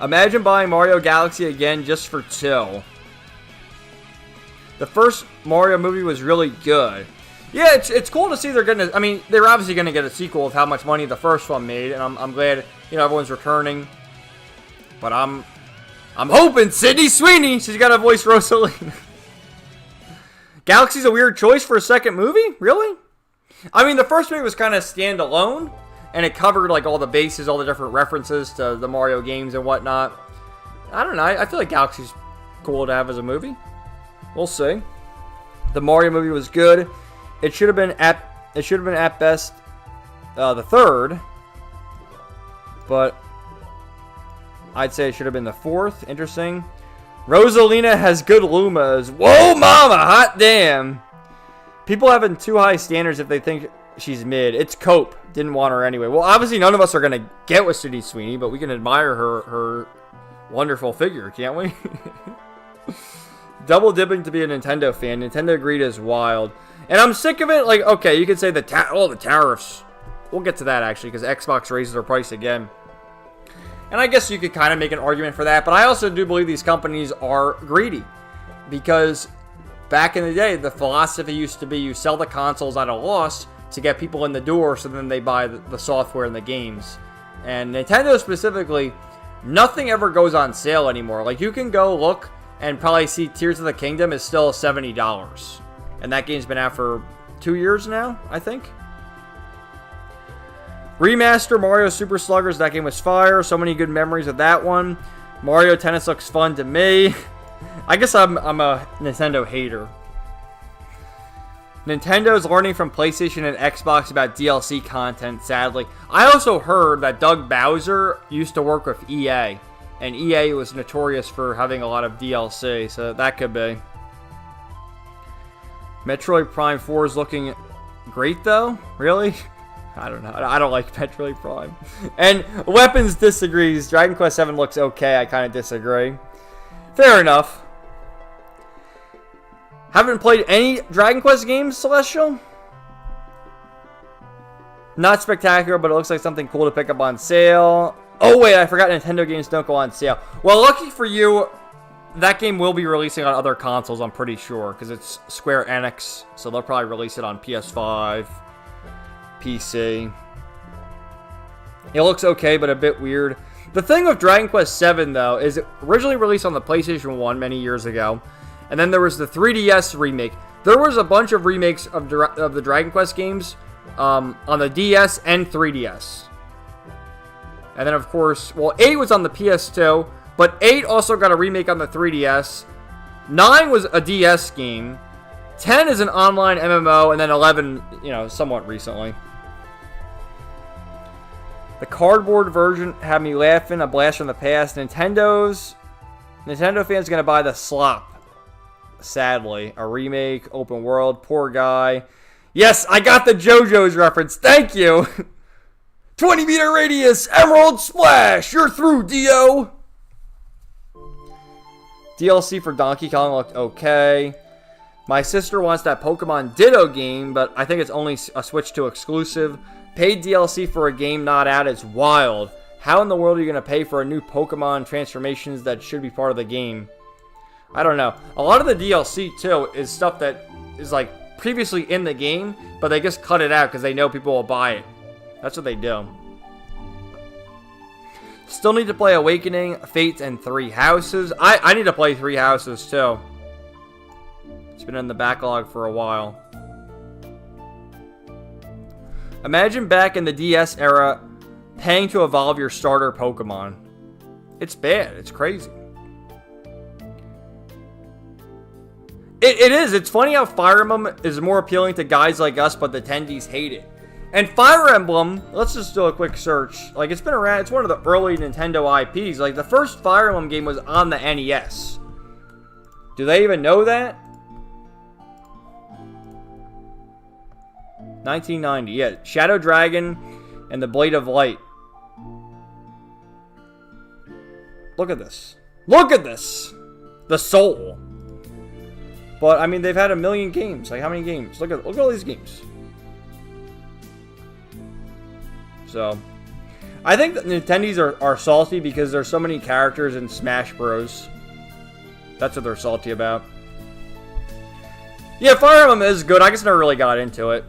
Imagine buying Mario Galaxy again just for 2. The first Mario movie was really good. Yeah, it's cool to see they're gonna. I mean, they're obviously gonna get a sequel of how much money the first one made, and I'm glad everyone's returning. But I'm hoping Sydney Sweeney, she's got to voice Rosalina. Galaxy's a weird choice for a second movie, really? I mean, the first movie was kind of standalone, and it covered like all the bases, all the different references to the Mario games and whatnot. I don't know. I feel like Galaxy's cool to have as a movie. We'll see. The Mario movie was good. It should have been at best the third, but I'd say it should have been the fourth. Interesting. Rosalina has good Lumas. Whoa, mama, hot damn. People having too high standards if they think she's mid. It's Cope. Didn't want her anyway. Well, obviously none of us are gonna get with Sydney Sweeney, but we can admire her wonderful figure, can't we? Double dipping to be a Nintendo fan. Nintendo greed is wild. And I'm sick of it. Like, okay, you could say the tariffs. We'll get to that, actually, because Xbox raises their price again. And I guess you could kind of make an argument for that. But I also do believe these companies are greedy. Because back in the day, the philosophy used to be you sell the consoles at a loss to get people in the door, so then they buy the software and the games. And Nintendo specifically, nothing ever goes on sale anymore. Like, you can go look and probably see Tears of the Kingdom is still $70. And that game's been out for 2 years now, I think. Remaster Mario Super Sluggers, that game was fire. So many good memories of that one. Mario Tennis looks fun to me. I guess I'm a Nintendo hater. Nintendo's learning from PlayStation and Xbox about DLC content, sadly. I also heard that Doug Bowser used to work with EA. And EA was notorious for having a lot of DLC, so that could be. Metroid Prime 4 is looking great, though? Really? I don't know. I don't like Metroid Prime. And Weapons disagrees. Dragon Quest 7 looks okay. I kind of disagree. Fair enough. Haven't played any Dragon Quest games, Celestial? Not spectacular, but it looks like something cool to pick up on sale. Oh, wait, I forgot Nintendo games don't go on sale. Well, lucky for you, that game will be releasing on other consoles, I'm pretty sure, because it's Square Enix, so they'll probably release it on PS5, PC. It looks okay, but a bit weird. The thing with Dragon Quest VII, though, is it originally released on the PlayStation 1 many years ago, and then there was the 3DS remake. There was a bunch of remakes of the Dragon Quest games on the DS and 3DS. And then, of course, well, 8 was on the PS2, but 8 also got a remake on the 3DS. 9 was a DS game. 10 is an online MMO, and then 11, somewhat recently. The cardboard version had me laughing, a blast from the past. Nintendo fans gonna buy the slop. Sadly, a remake, open world, poor guy. Yes, I got the JoJo's reference. Thank you. 20-meter radius, Emerald Splash. You're through, Dio. DLC for Donkey Kong looked okay. My sister wants that Pokemon Ditto game, but I think it's only a Switch 2 exclusive. Paid DLC for a game not out is wild. How in the world are you going to pay for a new Pokemon transformations that should be part of the game? I don't know. A lot of the DLC, too, is stuff that is, like, previously in the game, but they just cut it out because they know people will buy it. That's what they do. Still need to play Awakening, Fates, and Three Houses. I need to play Three Houses too. It's been in the backlog for a while. Imagine back in the DS era, paying to evolve your starter Pokemon. It's bad. It's crazy. It is. It's funny how Fire Emblem is more appealing to guys like us, but the attendees hate it. And Fire Emblem, let's just do a quick search. Like, it's been around. It's one of the early Nintendo IPs. Like, the first Fire Emblem game was on the NES. Do they even know that? 1990. Yeah, Shadow Dragon and the Blade of Light. Look at this. Look at this. The Soul. But I mean, they've had a million games. Like, how many games? Look at all these games. So, I think that Nintendos are salty because there's so many characters in Smash Bros. That's what they're salty about. Yeah, Fire Emblem is good. I just never really got into it.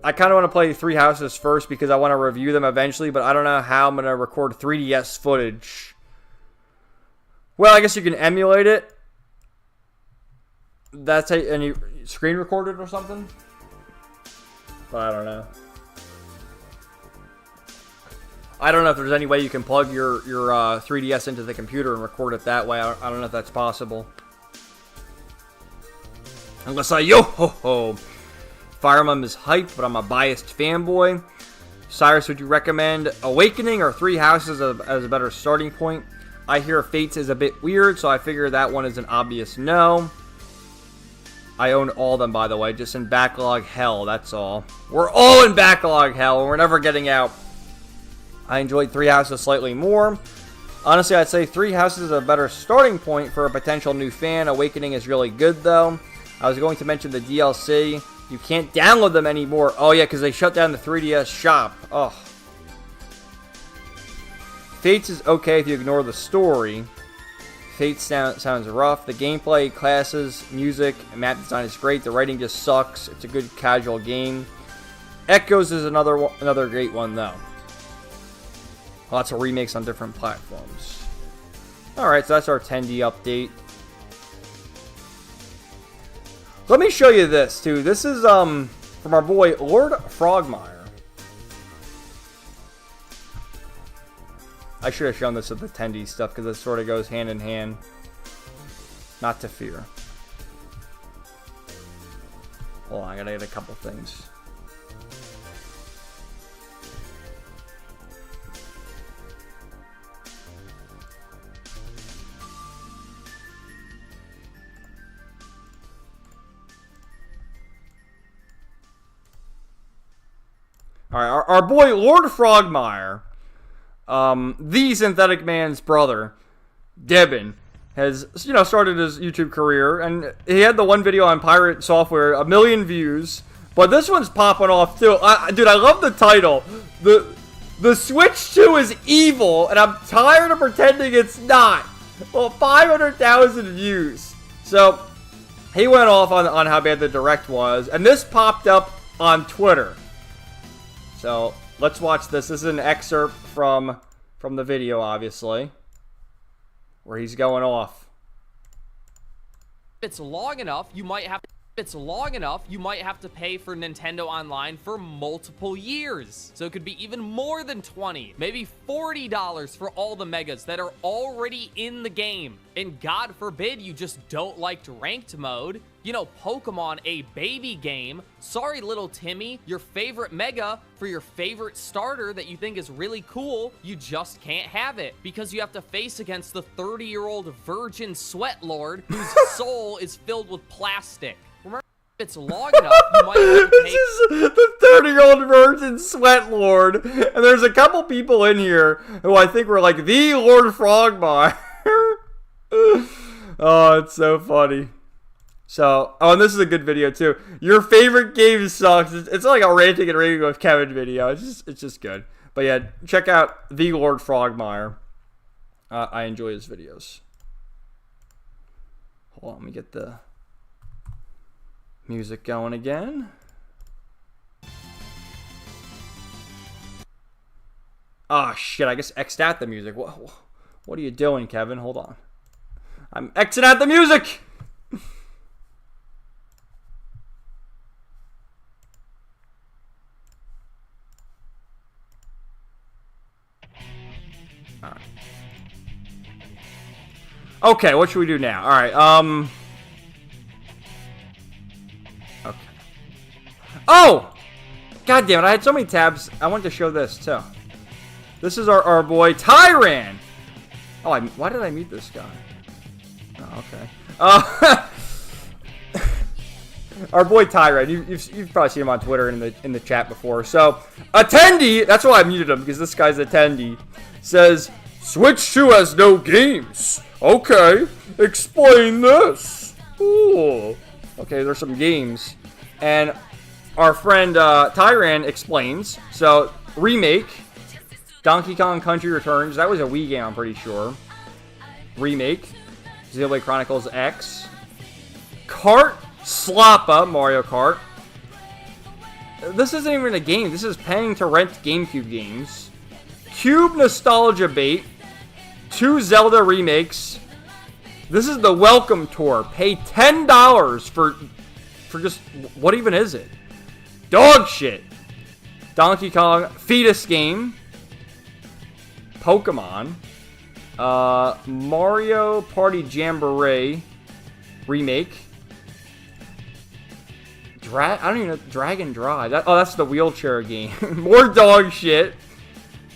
I kind of want to play Three Houses first because I want to review them eventually, but I don't know how I'm going to record 3DS footage. Well, I guess you can emulate it. That's how, and you screen record it or something? But I don't know. I don't know if there's any way you can plug your 3DS into the computer and record it that way. I don't know if that's possible. Unless I yo-ho-ho. Fire Emblem is hyped, but I'm a biased fanboy. Cyrus, would you recommend Awakening or Three Houses as a better starting point? I hear Fates is a bit weird, so I figure that one is an obvious no. I own all of them, by the way, just in backlog hell, that's all. We're all in backlog hell, and we're never getting out. I enjoyed Three Houses slightly more. Honestly, I'd say Three Houses is a better starting point for a potential new fan. Awakening is really good, though. I was going to mention the DLC. You can't download them anymore. Oh, yeah, because they shut down the 3DS shop. Oh. Fates is okay if you ignore the story. Fates sounds rough. The gameplay, classes, music, and map design is great. The writing just sucks. It's a good casual game. Echoes is another great one, though. Lots of remakes on different platforms. Alright, so that's our 10D update. Let me show you this, too. This is from our boy, Lord Frogmire. I should have shown this with the 10D stuff, because it sort of goes hand in hand. Not to fear. Hold on, I gotta get a couple things. Alright, our boy Lord Frogmire, the Synthetic Man's brother, Debin, has, started his YouTube career, and he had the one video on Pirate Software, 1 million views, but this one's popping off too. Dude, I love the title. The Switch 2 is evil, and I'm tired of pretending it's not. Well, 500,000 views. So, he went off on how bad the Direct was, and this popped up on Twitter. So, let's watch this. This is an excerpt from the video, obviously, where he's going off. It's long enough, you might have to pay for Nintendo Online for multiple years. So it could be even more than $20, maybe $40 for all the megas that are already in the game. And God forbid you just don't like ranked mode. Pokemon, a baby game. Sorry, little Timmy, your favorite mega for your favorite starter that you think is really cool, you just can't have it because you have to face against the 30-year-old virgin sweat lord whose soul is filled with plastic. Remember, if it's long enough, you might have to pay. This is the 30-year-old virgin sweat lord, and there's a couple people in here who I think were like the Lord Frogmire. Oh, it's so funny. So, and this is a good video too. Your favorite game sucks. It's like a ranting and raving with Kevin video. It's just good. But yeah, check out the Lord Frogmire. I enjoy his videos. Hold on, let me get the. Music going again. Oh shit, I guess X'd out the music. What are you doing, Kevin? Hold on. I'm X'ing out the music! Alright. Okay, what should we do now? Alright, okay. Oh! God damn it, I had so many tabs. I wanted to show this, too. This is our boy, Tyran! Oh, why did I mute this guy? Oh, okay. Our boy Tyran, you've probably seen him on Twitter and in the chat before. So, attendee, that's why I muted him, because this guy's attendee, says, Switch 2 has no games. Okay, explain this. Ooh. Okay, there's some games. And our friend Tyran explains. So, remake, Donkey Kong Country Returns. That was a Wii game, I'm pretty sure. Remake, Xenoblade Chronicles X. Kart Slappa, Mario Kart. This isn't even a game. This is paying to rent GameCube games. Cube Nostalgia Bait. 2 Zelda remakes. This is the Welcome Tour. Pay $10 for just... What even is it? Dog shit. Donkey Kong Fetus Game. Pokemon. Mario Party Jamboree Remake. I don't even know. Dragon Drive. That's the wheelchair game. More dog shit.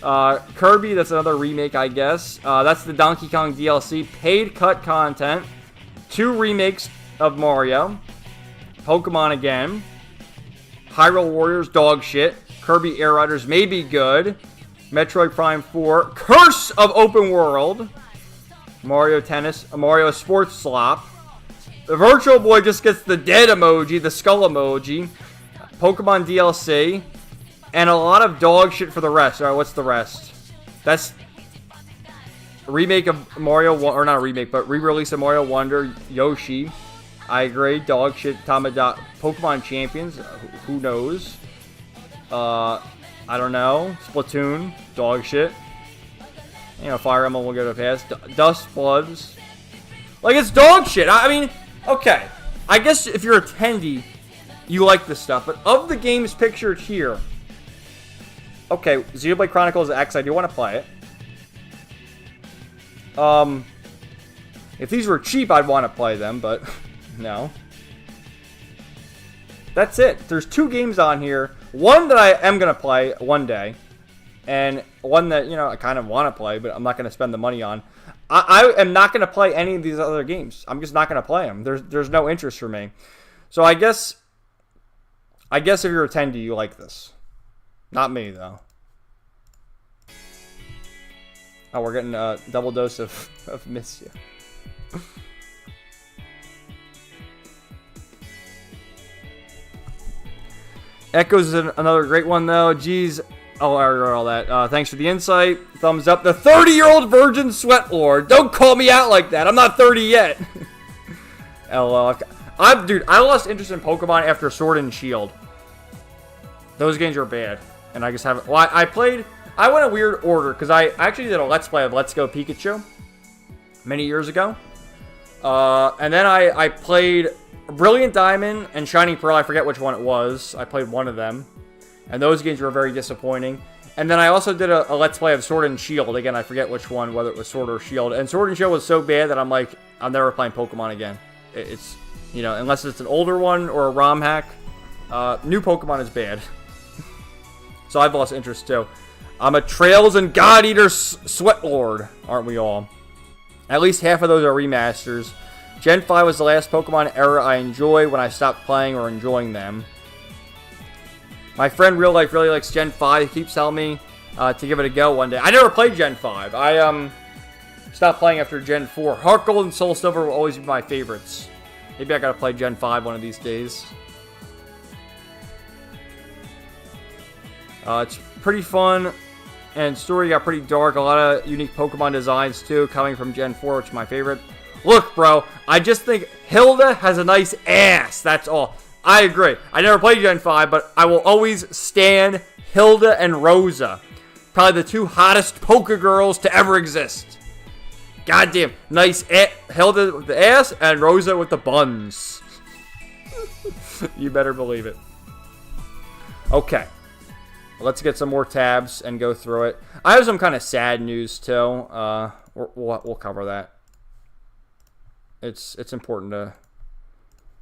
Kirby, that's another remake, I guess. That's the Donkey Kong DLC. Paid cut content. 2 remakes of Mario. Pokemon again. Hyrule Warriors, dog shit. Kirby Air Riders may be good. Metroid Prime 4. Curse of Open World. Mario Tennis. Mario Sports Slop. The Virtual Boy just gets the dead emoji, the skull emoji. Pokemon DLC. And a lot of dog shit for the rest. Alright, what's the rest? That's a remake of Mario, or not a remake, but re-release of Mario Wonder, Yoshi. I agree, dog shit, Pokemon Champions, who knows? I don't know. Splatoon, dog shit. You know, Fire Emblem will go to pass. Dust Floods. Like, it's dog shit. I mean, okay. I guess if you're a attendee, you like this stuff. But of the games pictured here, okay, Xenoblade Chronicles X, I do want to play it. If these were cheap, I'd want to play them, but no. That's it. There's 2 games on here. One that I am going to play one day, and one that, you know, I kind of want to play, but I'm not going to spend the money on. I am not going to play any of these other games. I'm just not going to play them. There's no interest for me. So I guess if you're a attendee, you like this. Not me, though. Oh, we're getting a double dose of Miss You. Echoes is another great one, though. Jeez. Oh, I read all that. Thanks for the insight. Thumbs up. The 30-year-old virgin sweatlord. Don't call me out like that. I'm not 30 yet. LOL. Dude, I lost interest in Pokemon after Sword and Shield. Those games are bad. And I just haven't... Well, I went a weird order, because I actually did a Let's Play of Let's Go Pikachu many years ago. And then I played Brilliant Diamond and Shining Pearl. I forget which one it was. I played one of them. And those games were very disappointing. And then I also did a Let's Play of Sword and Shield. Again, I forget which one, whether it was Sword or Shield. And Sword and Shield was so bad that I'm like, I'm never playing Pokemon again. It's, you know, unless it's an older one or a ROM hack. New Pokemon is bad. So I've lost interest too. I'm a Trails and God Eater Sweatlord, aren't we all? At least half of those are remasters. Gen 5 was the last Pokemon era I enjoyed when I stopped playing or enjoying them. My friend Real Life really likes Gen 5. He keeps telling me to give it a go one day. I never played Gen 5. I stopped playing after Gen 4. Heart Gold and Soul Silver will always be my favorites. Maybe I gotta play Gen 5 one of these days. It's pretty fun, and story got pretty dark. A lot of unique Pokemon designs, too, coming from Gen 4, which is my favorite. Look, bro, I just think Hilda has a nice ass. That's all. I agree. I never played Gen 5, but I will always stan Hilda and Rosa. Probably the two hottest poker girls to ever exist. Goddamn. Nice Hilda with the ass and Rosa with the buns. You better believe it. Okay. Let's get some more tabs and go through it. I have some kind of sad news, too. We'll cover that. It's important to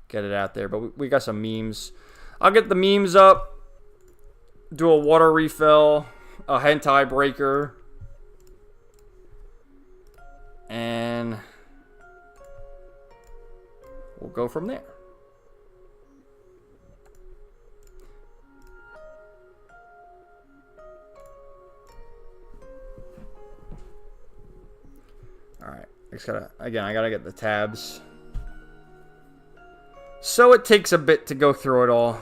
get it out there. But we got some memes. I'll get the memes up. Do a water refill. A hentai breaker. And we'll go from there. Alright, I gotta get the tabs. So it takes a bit to go through it all.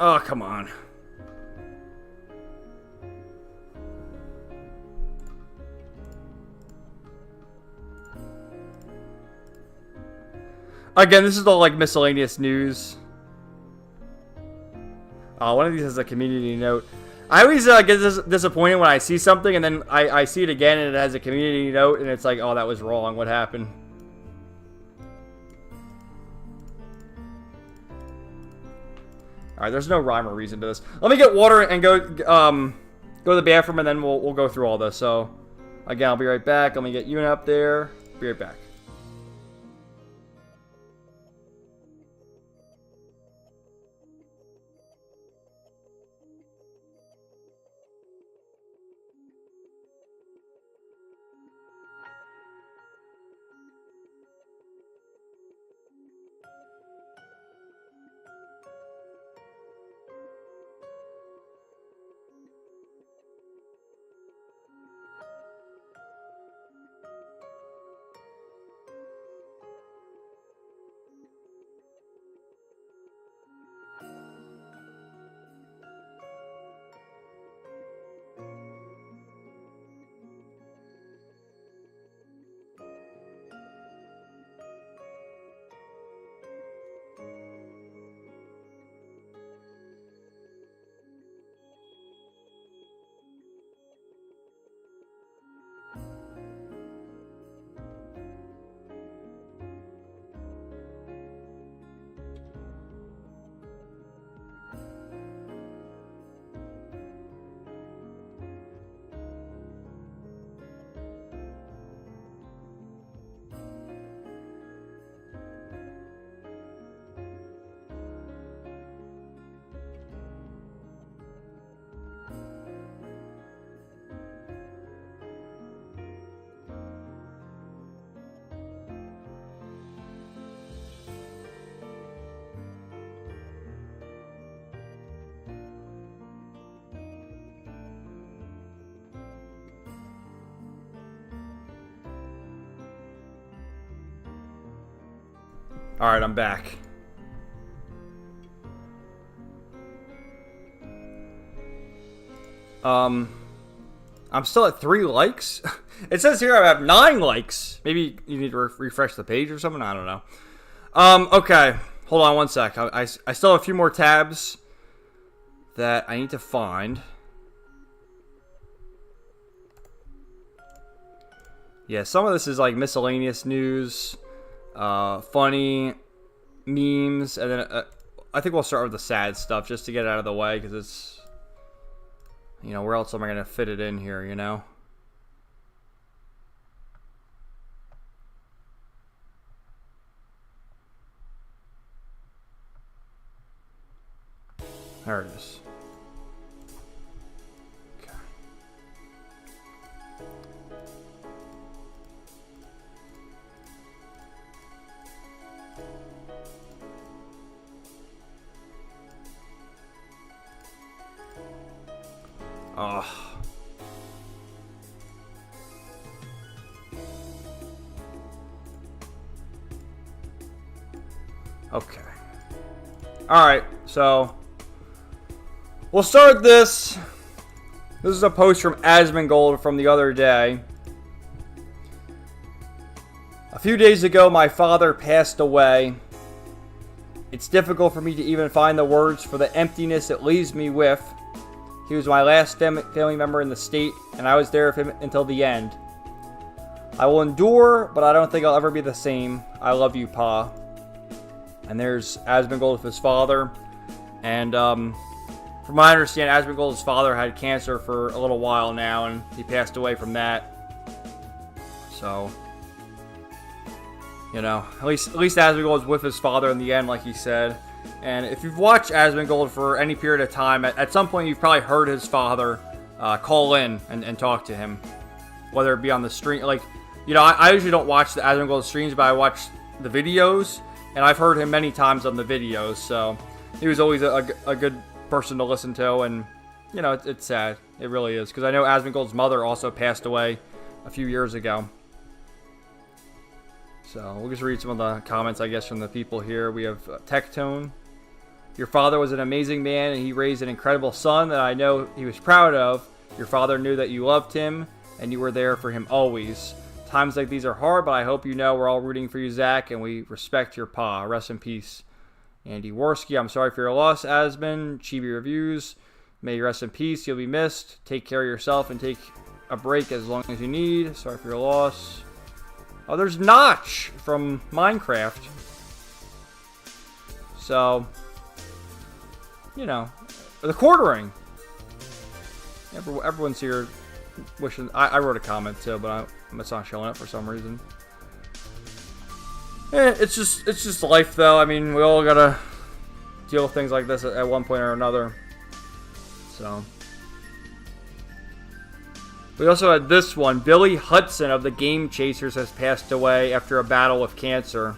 Oh, come on. Again, this is all like miscellaneous news. One of these has a community note. I always get disappointed when I see something and then I see it again and it has a community note and it's like, oh, that was wrong. What happened? Alright, there's no rhyme or reason to this. Let me get water and go to the bathroom and then we'll go through all this. So, again, I'll be right back. Let me get you up there. Be right back. Alright, I'm back. I'm still at 3 likes. It says here I have 9 likes. Maybe you need to refresh the page or something. I don't know. Okay. Hold on one sec. I still have a few more tabs that I need to find. Yeah, some of this is like miscellaneous news, funny memes, and then I think we'll start with the sad stuff just to get it out of the way, because it's, you know, where else am I going to fit it in here, you know? There it is. Okay. Alright, so we'll start this. This is a post from Asmongold from the other day. A few days ago, my father passed away. It's difficult for me to even find the words for the emptiness it leaves me with. He was my last family member in the state, and I was there for him until the end. I will endure, but I don't think I'll ever be the same. I love you, Pa. And there's Asmongold with his father. And from what I understand, Asmongold's father had cancer for a little while now, and he passed away from that. So, you know, at least Asmongold was with his father in the end, like he said. And if you've watched Asmongold for any period of time, at some point you've probably heard his father call in and talk to him. Whether it be on the stream, like, you know, I usually don't watch the Asmongold streams, but I watch the videos, and I've heard him many times on the videos, so he was always a good person to listen to, and, you know, it's sad. It really is, because I know Asmongold's mother also passed away a few years ago. So, we'll just read some of the comments, I guess, from the people here. We have Tectone. Your father was an amazing man, and he raised an incredible son that I know he was proud of. Your father knew that you loved him, and you were there for him always. Times like these are hard, but I hope you know we're all rooting for you, Zach, and we respect your pa. Rest in peace. Andy Worski, I'm sorry for your loss, Asmon. Chibi Reviews, may you rest in peace. You'll be missed. Take care of yourself and take a break as long as you need. Sorry for your loss. Oh, there's Notch from Minecraft. So, you know, the quartering. Everyone's here wishing. I wrote a comment too, but it's not showing up for some reason. It's just life, though. I mean, we all gotta deal with things like this at one point or another. So, we also had this one. Billy Hudson of the Game Chasers has passed away after a battle with cancer.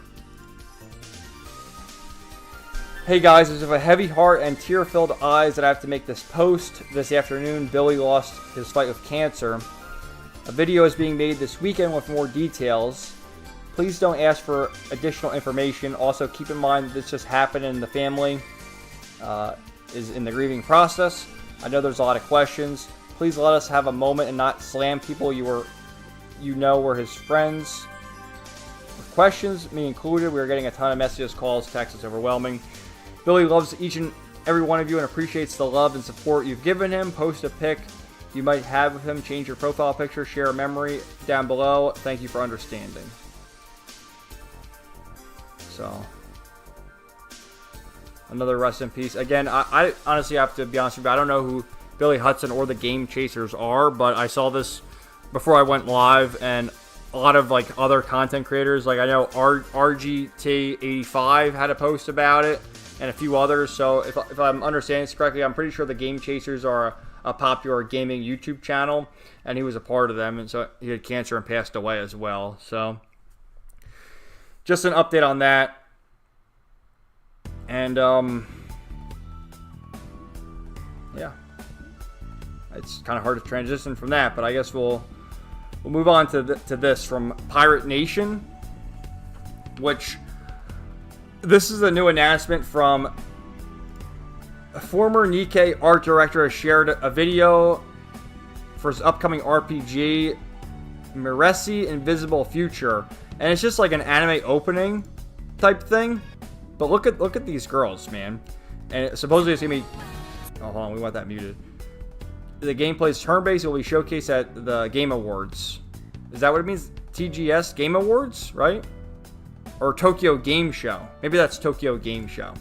Hey guys, it's with a heavy heart and tear-filled eyes that I have to make this post. This afternoon, Billy lost his fight with cancer. A video is being made this weekend with more details. Please don't ask for additional information. Also, keep in mind that this just happened in the family. Is in the grieving process. I know there's a lot of questions. Please let us have a moment and not slam people you know were his friends. With questions, me included, we are getting a ton of messages, calls, texts. It's overwhelming. Billy loves each and every one of you and appreciates the love and support you've given him. Post a pic you might have with him. Change your profile picture. Share a memory down below. Thank you for understanding. So, another rest in peace. Again, I honestly have to be honest with you. I don't know who Billy Hudson or the Game Chasers are, but I saw this before I went live, and a lot of like other content creators, like I know RGT85 had a post about it, and a few others. So if I'm understanding this correctly, I'm pretty sure the Game Chasers are a popular gaming YouTube channel, and he was a part of them, and so he had cancer and passed away as well. So just an update on that. And yeah, it's kind of hard to transition from that, but I guess we'll move on to this from Pirate Nation, which this is a new announcement from a former Nikkei art director. Has shared a video for his upcoming RPG, Miresi Invisible Future, and it's just like an anime opening type thing. But look at these girls, man. And supposedly it's gonna be. Oh, hold on, we want that muted. The gameplay's turn-based. It will be showcased at the Game Awards. Is that what it means? TGS Game Awards, right? Or Tokyo Game Show. Maybe that's Tokyo Game Show.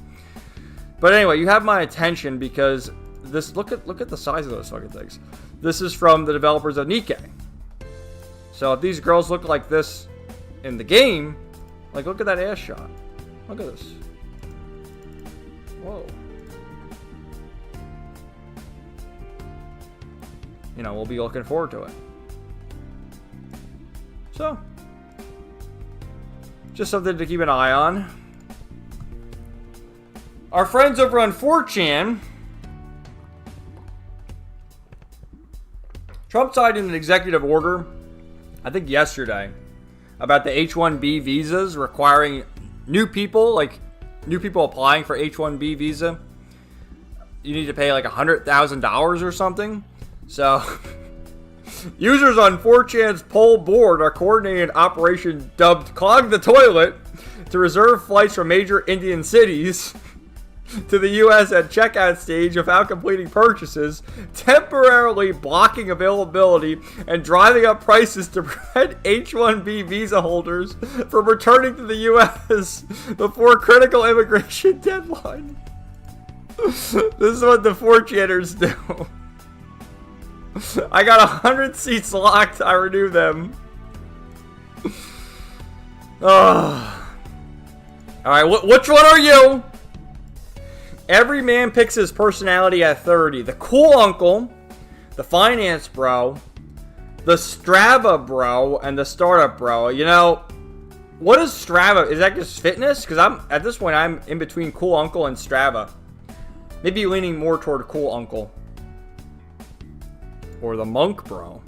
But anyway, you have my attention because this. Look at the size of those fucking things. This is from the developers of Nikkei. So if these girls look like this in the game, like look at that ass shot. Look at this. Whoa. You know, we'll be looking forward to it. So, just something to keep an eye on. Our friends over on 4chan, Trump signed an executive order, I think yesterday, about the H-1B visas requiring new people, like new people applying for H-1B visa, you need to pay like $100,000 or something. So, users on 4chan's poll board are coordinating an operation dubbed Clog the Toilet to reserve flights from major Indian cities to the U.S. at checkout stage without completing purchases, temporarily blocking availability and driving up prices to prevent H-1B visa holders from returning to the U.S. before critical immigration deadline. This is what the 4chaners do. I got 100 seats locked. I renew them. Alright, which one are you? Every man picks his personality at 30. The cool uncle, the finance bro, the Strava bro, and the startup bro. You know, what is Strava? Is that just fitness? Because at this point, I'm in between cool uncle and Strava. Maybe leaning more toward cool uncle. Or the monk bro.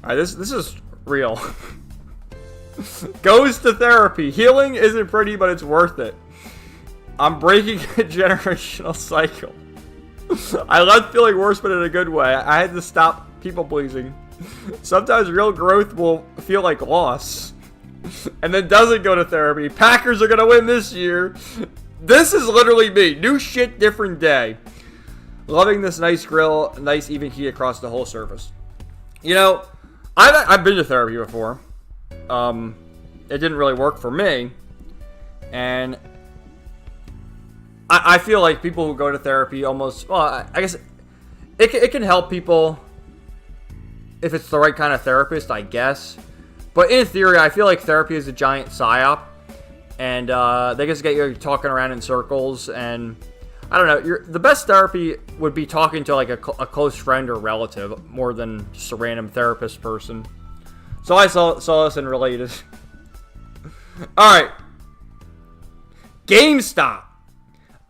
Alright, this is real. Goes to therapy. Healing isn't pretty, but it's worth it. I'm breaking a generational cycle. I left feeling worse, but in a good way. I had to stop people pleasing. Sometimes real growth will feel like loss. And then doesn't go to therapy. Packers are going to win this year. This is literally me. New shit, different day. Loving this nice grill. Nice even heat across the whole surface. You know, I've been to therapy before. It didn't really work for me, and I feel like people who go to therapy almost, well, I guess it can help people if it's the right kind of therapist, I guess. But in theory, I feel like therapy is a giant psyop, and they just get you talking around in circles. And I don't know, the best therapy would be talking to like a close friend or relative more than just a random therapist person. So I saw this and related. Alright. GameStop.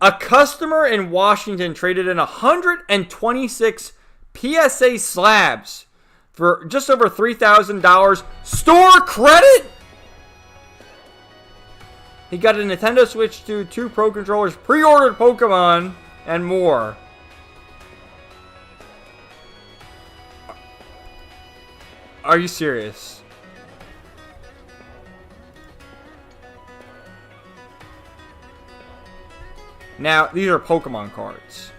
A customer in Washington traded in 126 PSA slabs for just over $3,000 store credit. He got a Nintendo Switch 2, 2 Pro Controllers, pre-ordered Pokemon, and more. Are you serious? Now, these are Pokemon cards.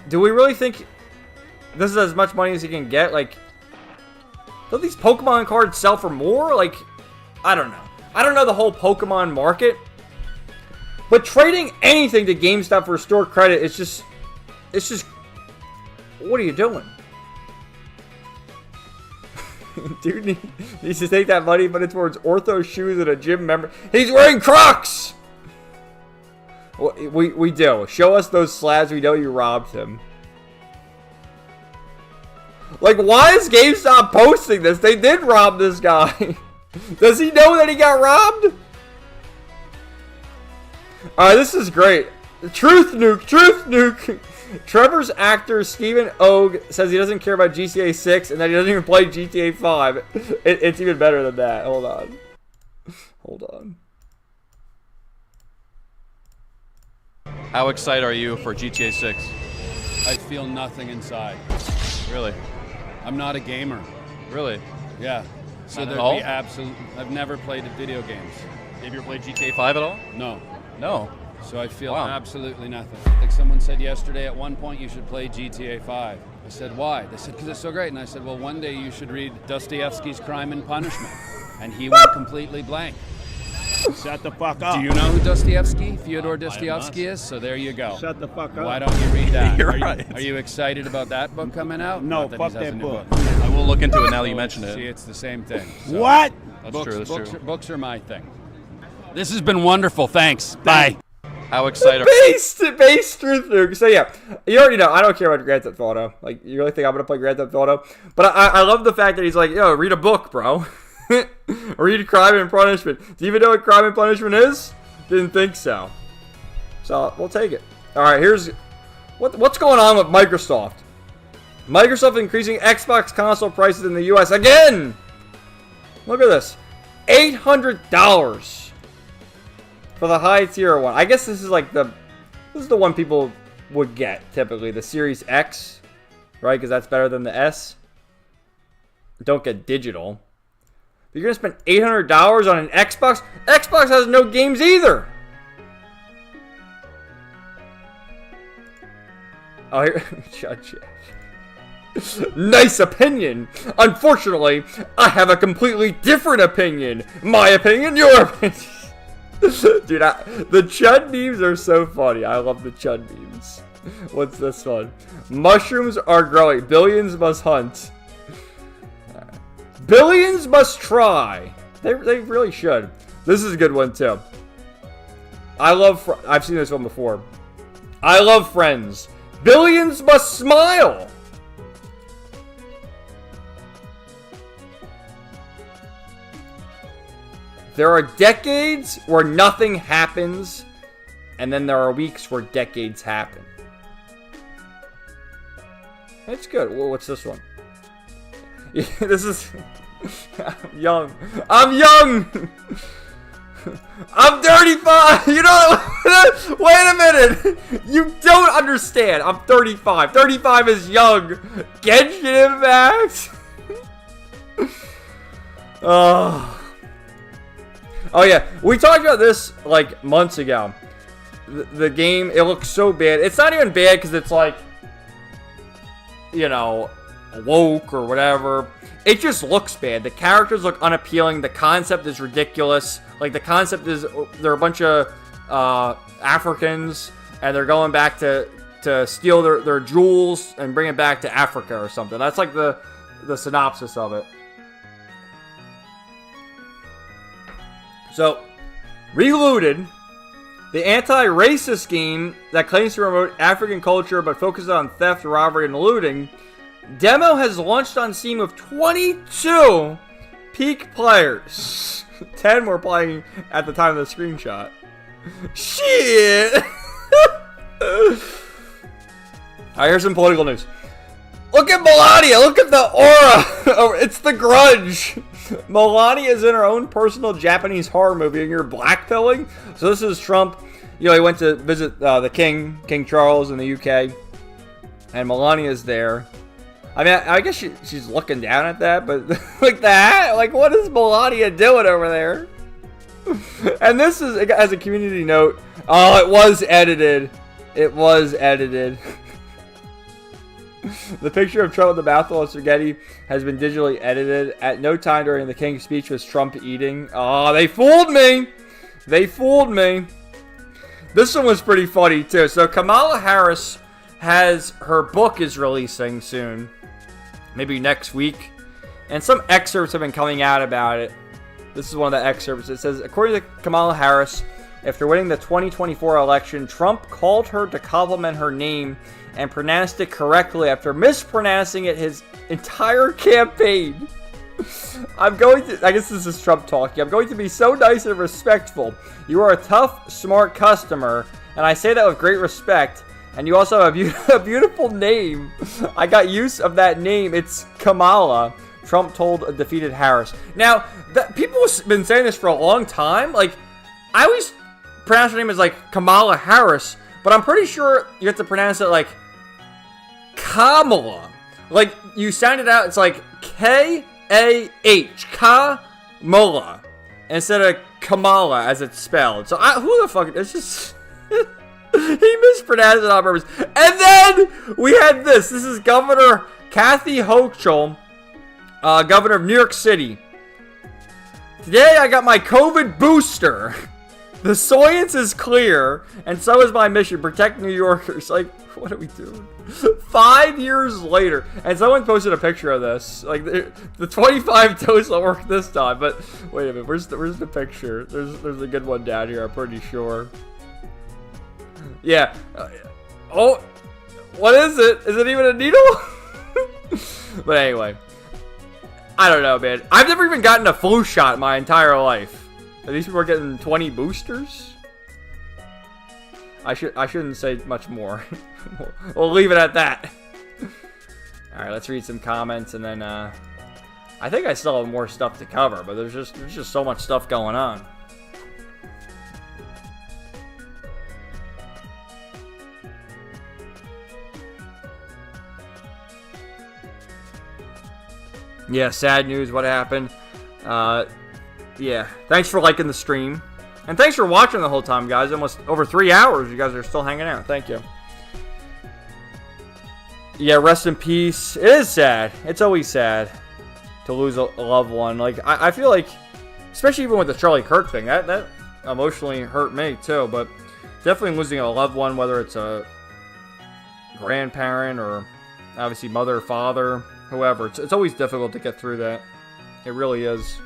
Do we really think this is as much money as you can get? Like, don't these Pokemon cards sell for more? Like, I don't know. I don't know the whole Pokemon market. But trading anything to GameStop for store credit, it's just, what are you doing? Dude needs to take that money, but it's towards Ortho shoes and a gym member. He's wearing Crocs! We do. Show us those slabs. We know you robbed him. Like, why is GameStop posting this? They did rob this guy. Does he know that he got robbed? Alright, this is great. Truth nuke, truth nuke. Trevor's actor Stephen Ogg says he doesn't care about GTA 6 and that he doesn't even play GTA 5. It's even better than that. Hold on. Hold on. How excited are you for GTA 6? I feel nothing inside. Really? I'm not a gamer. Really? Yeah. So Not at there'd all? be absolute. I've never played video games. Have you ever played GTA 5 at all? No. No. So I feel Wow. absolutely nothing. Like someone said yesterday, at one point you should play GTA 5. I said, why? They said, because it's so great. And I said, well, one day you should read Dostoevsky's Crime and Punishment. And he went completely blank. Shut the fuck up. Do you know who Dostoevsky, Fyodor Dostoevsky is? So there you go. Shut the fuck up. Why don't you read that? You're are you, right. Are you excited about that book coming out? No, Not fuck he has that a new book. I will look into it now that you mentioned See, it. it's the same thing. So What? That's books, true, that's books, true. Books are my thing. This has been wonderful. Thanks. Bye. How excited Base truth nuke. So yeah, you already know, I don't care about Grand Theft Auto. Like, you really think I'm gonna play Grand Theft Auto? But I love the fact that he's like, yo, read a book, bro. Read Crime and Punishment. Do you even know what Crime and Punishment is? Didn't think so. So, we'll take it. Alright, here's... What's going on with Microsoft? Microsoft increasing Xbox console prices in the US again! Look at this. $800 for the high tier one. I guess this is like this is the one people would get typically, the Series X, right? Because that's better than the S. Don't get digital. But you're gonna spend $800 on an Xbox? Xbox has no games either. Oh, here, Judge. Nice opinion. Unfortunately, I have a completely different opinion. My opinion, your opinion. Dude, the Chud memes are so funny. I love the Chud memes. What's this one? Mushrooms are growing. Billions must hunt. Billions must try. They really should. This is a good one too. I've seen this one before. I love Friends. Billions must smile. There are decades where nothing happens, and then there are weeks where decades happen. That's good. Well, what's this one? Yeah, this is... I'm young. I'm young! I'm 35! You know... Wait a minute! You don't understand. I'm 35. 35 is young. Genshin Impact! Oh yeah, we talked about this like months ago. The game, it looks so bad. It's not even bad because it's like, you know, woke or whatever. It just looks bad. The characters look unappealing. The concept is ridiculous. Like the concept is they're a bunch of Africans and they're going back to steal their jewels and bring it back to Africa or something. That's like the synopsis of it. So, Relooted, the anti-racist game that claims to promote African culture but focuses on theft, robbery, and looting, demo has launched on Steam with 22 peak players. 10 were playing at the time of the screenshot. Shit! Alright, here's some political news. Look at Melania! Look at the aura! Oh, it's the grudge! Melania is in her own personal Japanese horror movie and you're blackpilling? So this is Trump. You know, he went to visit the King Charles in the UK. And Melania's there. I mean, I guess she's looking down at that, but like that? Like, what is Melania doing over there? And this is, as a community note, oh, it was edited. It was edited. The picture of Trump with the mouthful of spaghetti has been digitally edited. At no time during the King's speech was Trump eating. Oh, they fooled me! They fooled me. This one was pretty funny, too. So, Kamala Harris has... Her book is releasing soon. Maybe next week. And some excerpts have been coming out about it. This is one of the excerpts. It says, according to Kamala Harris, after winning the 2024 election, Trump called her to compliment her name and pronounced it correctly after mispronouncing it his entire campaign. I guess this is Trump talking. I'm going to be so nice and respectful. You are a tough, smart customer, and I say that with great respect. And you also have a beautiful name. I got use of that name. It's Kamala, Trump told a defeated Harris. Now, people have been saying this for a long time. Like, I always pronounce her name as like Kamala Harris, but I'm pretty sure you have to pronounce it like Kamala. Like, you sound it out, it's like K-A-H, Kamala, instead of Kamala as it's spelled. So, who the fuck, it's just, he mispronounced it on purpose. And then, we had this is Governor Kathy Hochul, governor of New York City. Today, I got my COVID booster. The science is clear, and so is my mission, protect New Yorkers. Like, what are we doing? 5 years later, and someone posted a picture of this. Like, the 25 dose will work this time, but wait a minute, where's the picture? There's a good one down here, I'm pretty sure. Yeah. Oh, what is it? Is it even a needle? But anyway, I don't know, man. I've never even gotten a flu shot in my entire life. These people are getting 20 boosters? I shouldn't say much more. We'll leave it at that. Alright, let's read some comments and then I I think I still have more stuff to cover, but there's just so much stuff going on. Yeah, sad news. What happened? Yeah. Thanks for liking the stream. And thanks for watching the whole time, guys. Almost over 3 hours. You guys are still hanging out. Thank you. Yeah, rest in peace. It is sad. It's always sad to lose a loved one. Like, I feel like, especially even with the Charlie Kirk thing, that emotionally hurt me too. But definitely losing a loved one, whether it's a grandparent or obviously mother, father, whoever. It's always difficult to get through that. It really is.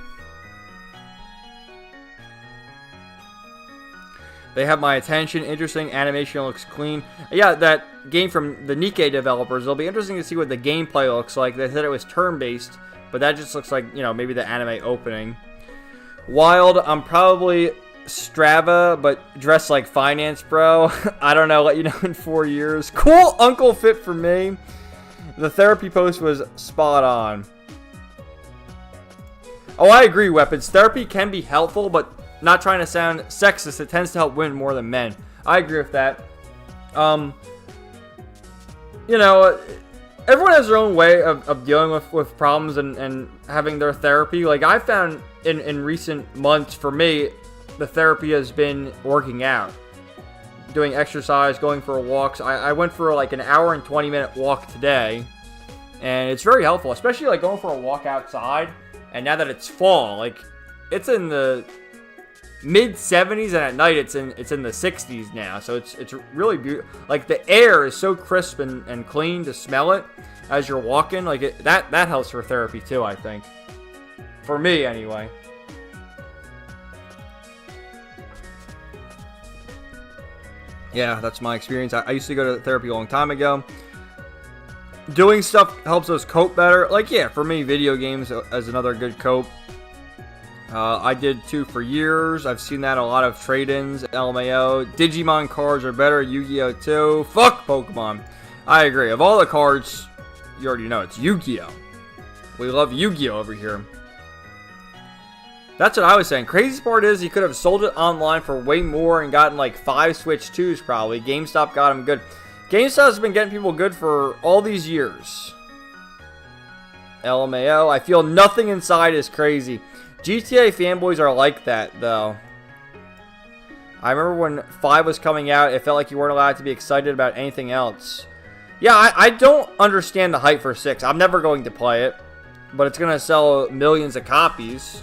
They have my attention. Interesting. Animation looks clean. Yeah, that game from the Nikkei developers. It'll be interesting to see what the gameplay looks like. They said it was turn-based, but that just looks like, you know, maybe the anime opening. Wild. I'm probably Strava, but dressed like finance bro. I don't know. Let you know in 4 years. Cool Uncle Fit for me. The therapy post was spot on. Oh, I agree, Weapons. Therapy can be helpful, but not trying to sound sexist, it tends to help women more than men. I agree with that. You know, everyone has their own way of dealing with problems and having their therapy. Like, I found in recent months, for me, the therapy has been working out. Doing exercise, going for walks. I went for like an hour and 20-minute walk today. And it's very helpful, especially like going for a walk outside. And now that it's fall, like, it's in the mid-70s, and at night it's in the 60s now, so it's really beautiful. Like, the air is so crisp and clean to smell it as you're walking. Like, that helps for therapy too, I think, for me anyway. Yeah, that's my experience. I used to go to therapy a long time ago. Doing stuff helps us cope better. Like, yeah, for me, video games as another good cope. I did too for years. I've seen that a lot of trade-ins, LMAO. Digimon cards are better. Yu-Gi-Oh! Too. Fuck Pokemon. I agree. Of all the cards, you already know it's Yu-Gi-Oh! We love Yu-Gi-Oh! Over here. That's what I was saying. Crazy part is he could have sold it online for way more and gotten like 5 Switch 2s probably. GameStop got him good. GameStop's been getting people good for all these years. LMAO. I feel nothing inside is crazy. GTA fanboys are like that, though. I remember when 5 was coming out, it felt like you weren't allowed to be excited about anything else. Yeah, I don't understand the hype for 6. I'm never going to play it, but it's going to sell millions of copies.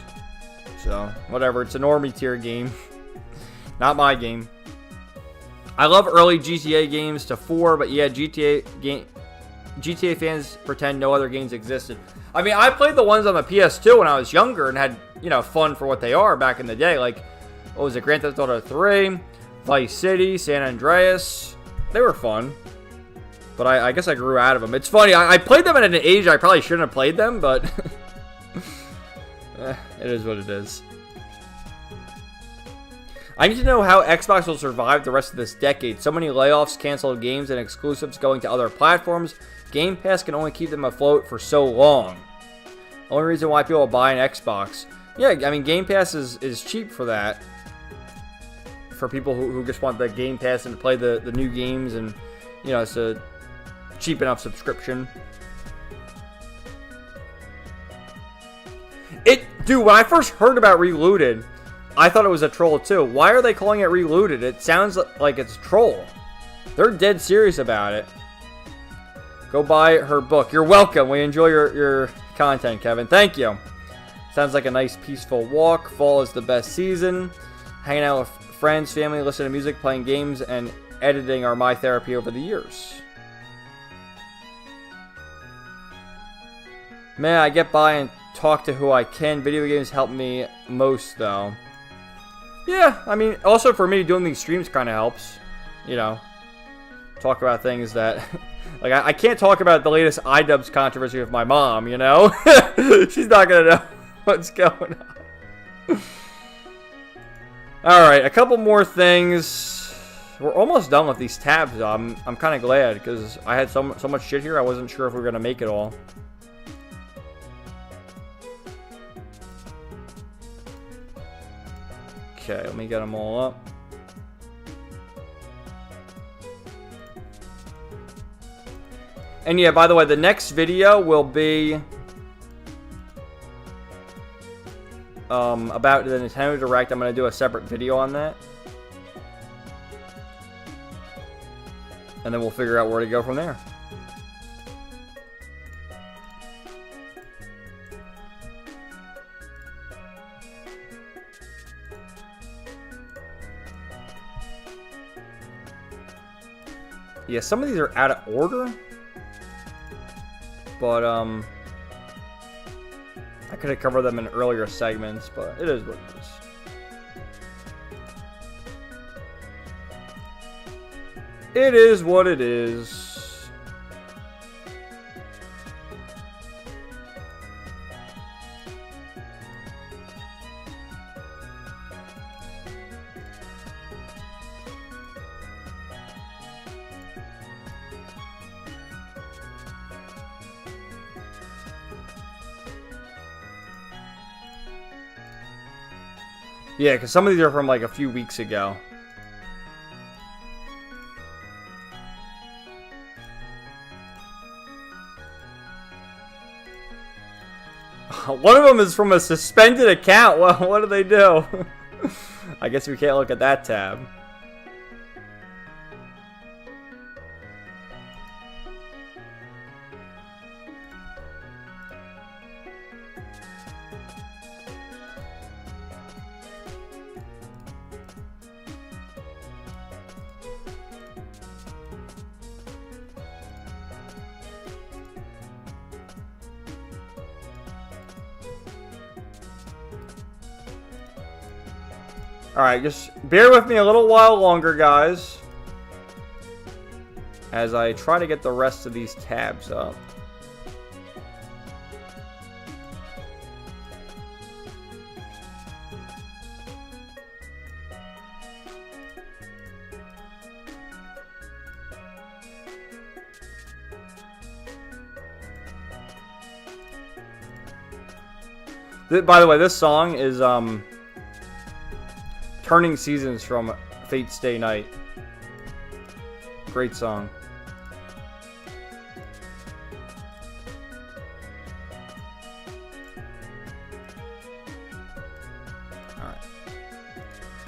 So, whatever. It's a normie tier game. Not my game. I love early GTA games to 4, but yeah, GTA fans pretend no other games existed. I mean, I played the ones on the PS2 when I was younger and had, you know, fun for what they are back in the day. Like, what was it? Grand Theft Auto 3, Vice City, San Andreas. They were fun. But I guess I grew out of them. It's funny. I played them at an age I probably shouldn't have played them, but it is what it is. I need to know how Xbox will survive the rest of this decade. So many layoffs, canceled games, and exclusives going to other platforms. Game Pass can only keep them afloat for so long. Only reason why people buy an Xbox. Yeah, I mean, Game Pass is cheap for that. For people who just want the Game Pass and to play the new games, and, you know, it's a cheap enough subscription. Dude, when I first heard about Reloaded, I thought it was a troll too. Why are they calling it Reloaded? It sounds like it's troll. They're dead serious about it. Go buy her book. You're welcome. We enjoy your content, Kevin. Thank you. Sounds like a nice peaceful walk. Fall is the best season. Hanging out with friends, family, listening to music, playing games, and editing are my therapy over the years. Man, I get by and talk to who I can. Video games help me most, though. Yeah, I mean, also for me, doing these streams kind of helps. You know, talk about things that... like, I can't talk about the latest iDubbbz controversy with my mom, you know? She's not going to know what's going on. Alright, a couple more things. We're almost done with these tabs, though. I'm kind of glad, because I had so much shit here, I wasn't sure if we were going to make it all. Okay, let me get them all up. And yeah, by the way, the next video will be about the Nintendo Direct. I'm going to do a separate video on that. And then we'll figure out where to go from there. Yeah, some of these are out of order. But, I could have covered them in earlier segments, but it is what it is. It is what it is. Yeah, because some of these are from like a few weeks ago. One of them is from a suspended account. Well, what do they do? I guess we can't look at that tab. Alright, just bear with me a little while longer, guys, as I try to get the rest of these tabs up. By the way, this song is, Turning Seasons from Fate Stay Night. Great song. Alright.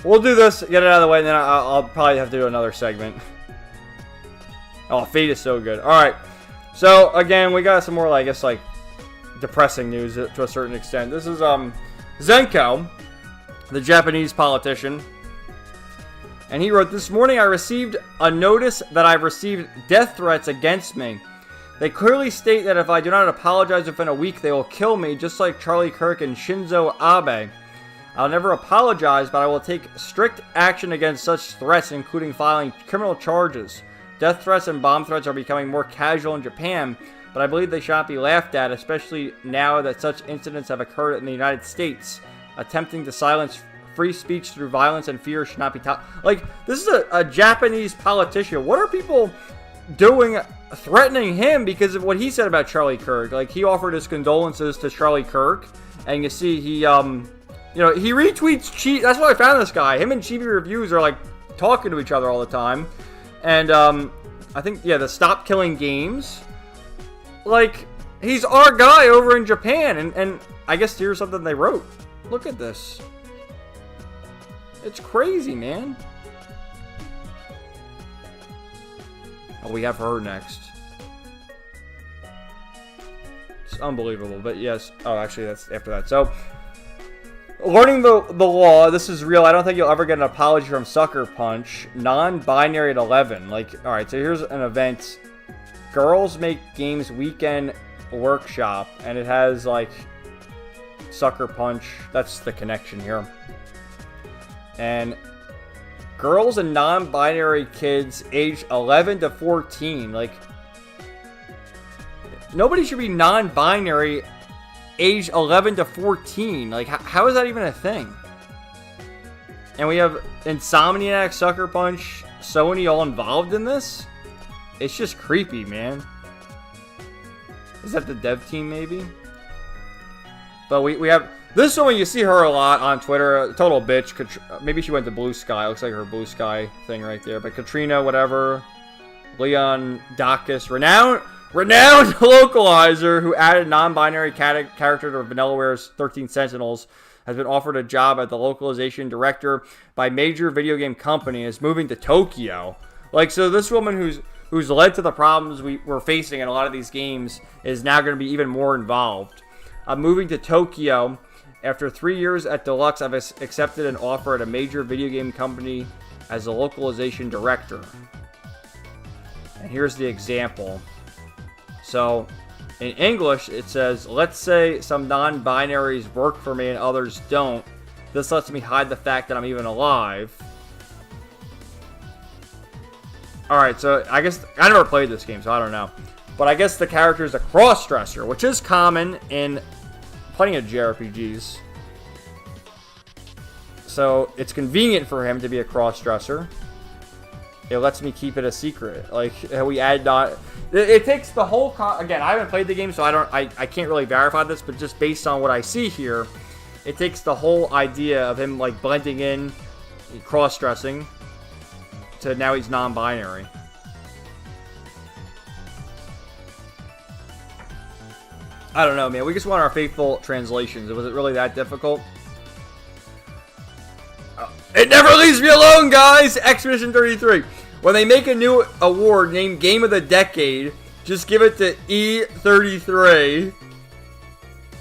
We'll do this, get it out of the way, and then I'll probably have to do another segment. Oh, Fate is so good. Alright. So, again, we got some more, I guess, like, depressing news to a certain extent. This is, Zenko, the Japanese politician, and he wrote, "This morning I received a notice that I've received death threats against me. They clearly state that if I do not apologize within a week, they will kill me, just like Charlie Kirk and Shinzo Abe. I'll never apologize, but I will take strict action against such threats, including filing criminal charges. Death threats and bomb threats are becoming more casual in Japan, but I believe they should not be laughed at, especially now that such incidents have occurred in the United States. Attempting to silence free speech through violence and fear should not be like, this is a Japanese politician. What are people doing threatening him because of what he said about Charlie Kirk? Like, he offered his condolences to Charlie Kirk, and you see he, you know, he retweets Chibi. That's why I found this guy. Him and Chibi Reviews are, like, talking to each other all the time. And, I think, yeah, the Stop Killing Games. Like, he's our guy over in Japan, and I guess here's something they wrote. Look at this. It's crazy, man. Oh, we have her next. It's unbelievable, but yes. Oh, actually, that's after that. So, learning the law. This is real. I don't think you'll ever get an apology from Sucker Punch. Non-binary at 11. Like, all right, so here's an event. Girls Make Games Weekend Workshop, and it has, like, Sucker Punch. That's the connection here. And girls and non-binary kids aged 11 to 14. Like, nobody should be non-binary aged 11 to 14. Like, how is that even a thing? And we have Insomniac, Sucker Punch, Sony all involved in this? It's just creepy, man. Is that the dev team, maybe? But we have this woman. You see her a lot on Twitter. Total bitch. Maybe she went to Blue Sky. Looks like her Blue Sky thing right there. But Katrina, whatever. Leon Dacus, renowned localizer who added non-binary character to Vanillaware's 13 Sentinels, has been offered a job as the localization director by major video game company and is moving to Tokyo. Like, so this woman who's led to the problems we're facing in a lot of these games is now going to be even more involved. I'm moving to Tokyo. After 3 years at Deluxe, I've accepted an offer at a major video game company as a localization director. And here's the example. So, in English, it says, let's say some non-binaries work for me and others don't. This lets me hide the fact that I'm even alive. Alright, so I guess, I never played this game, so I don't know. But I guess the character is a cross-dresser, which is common in plenty of JRPGs. So, it's convenient for him to be a cross-dresser. It lets me keep it a secret. Like, we add not... It takes the whole... Again, I haven't played the game, so I can't really verify this, but just based on what I see here, it takes the whole idea of him, like, blending in, cross-dressing, to now he's non-binary. I don't know, man. We just want our faithful translations. Was it really that difficult? It never leaves me alone, guys! Expedition 33. When they make a new award named Game of the Decade, just give it to E33.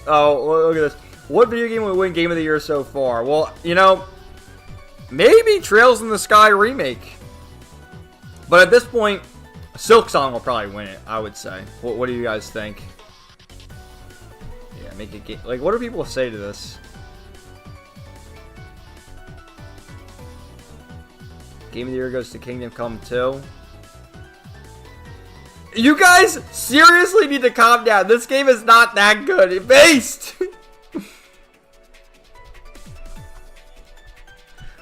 Oh, look at this. What video game will win Game of the Year so far? Well, you know, maybe Trails in the Sky Remake. But at this point, Silk Song will probably win it, I would say. What do you guys think? Yeah, make it game. Like, what do people say to this? Game of the Year goes to Kingdom Come 2. You guys seriously need to calm down. This game is not that good. Based.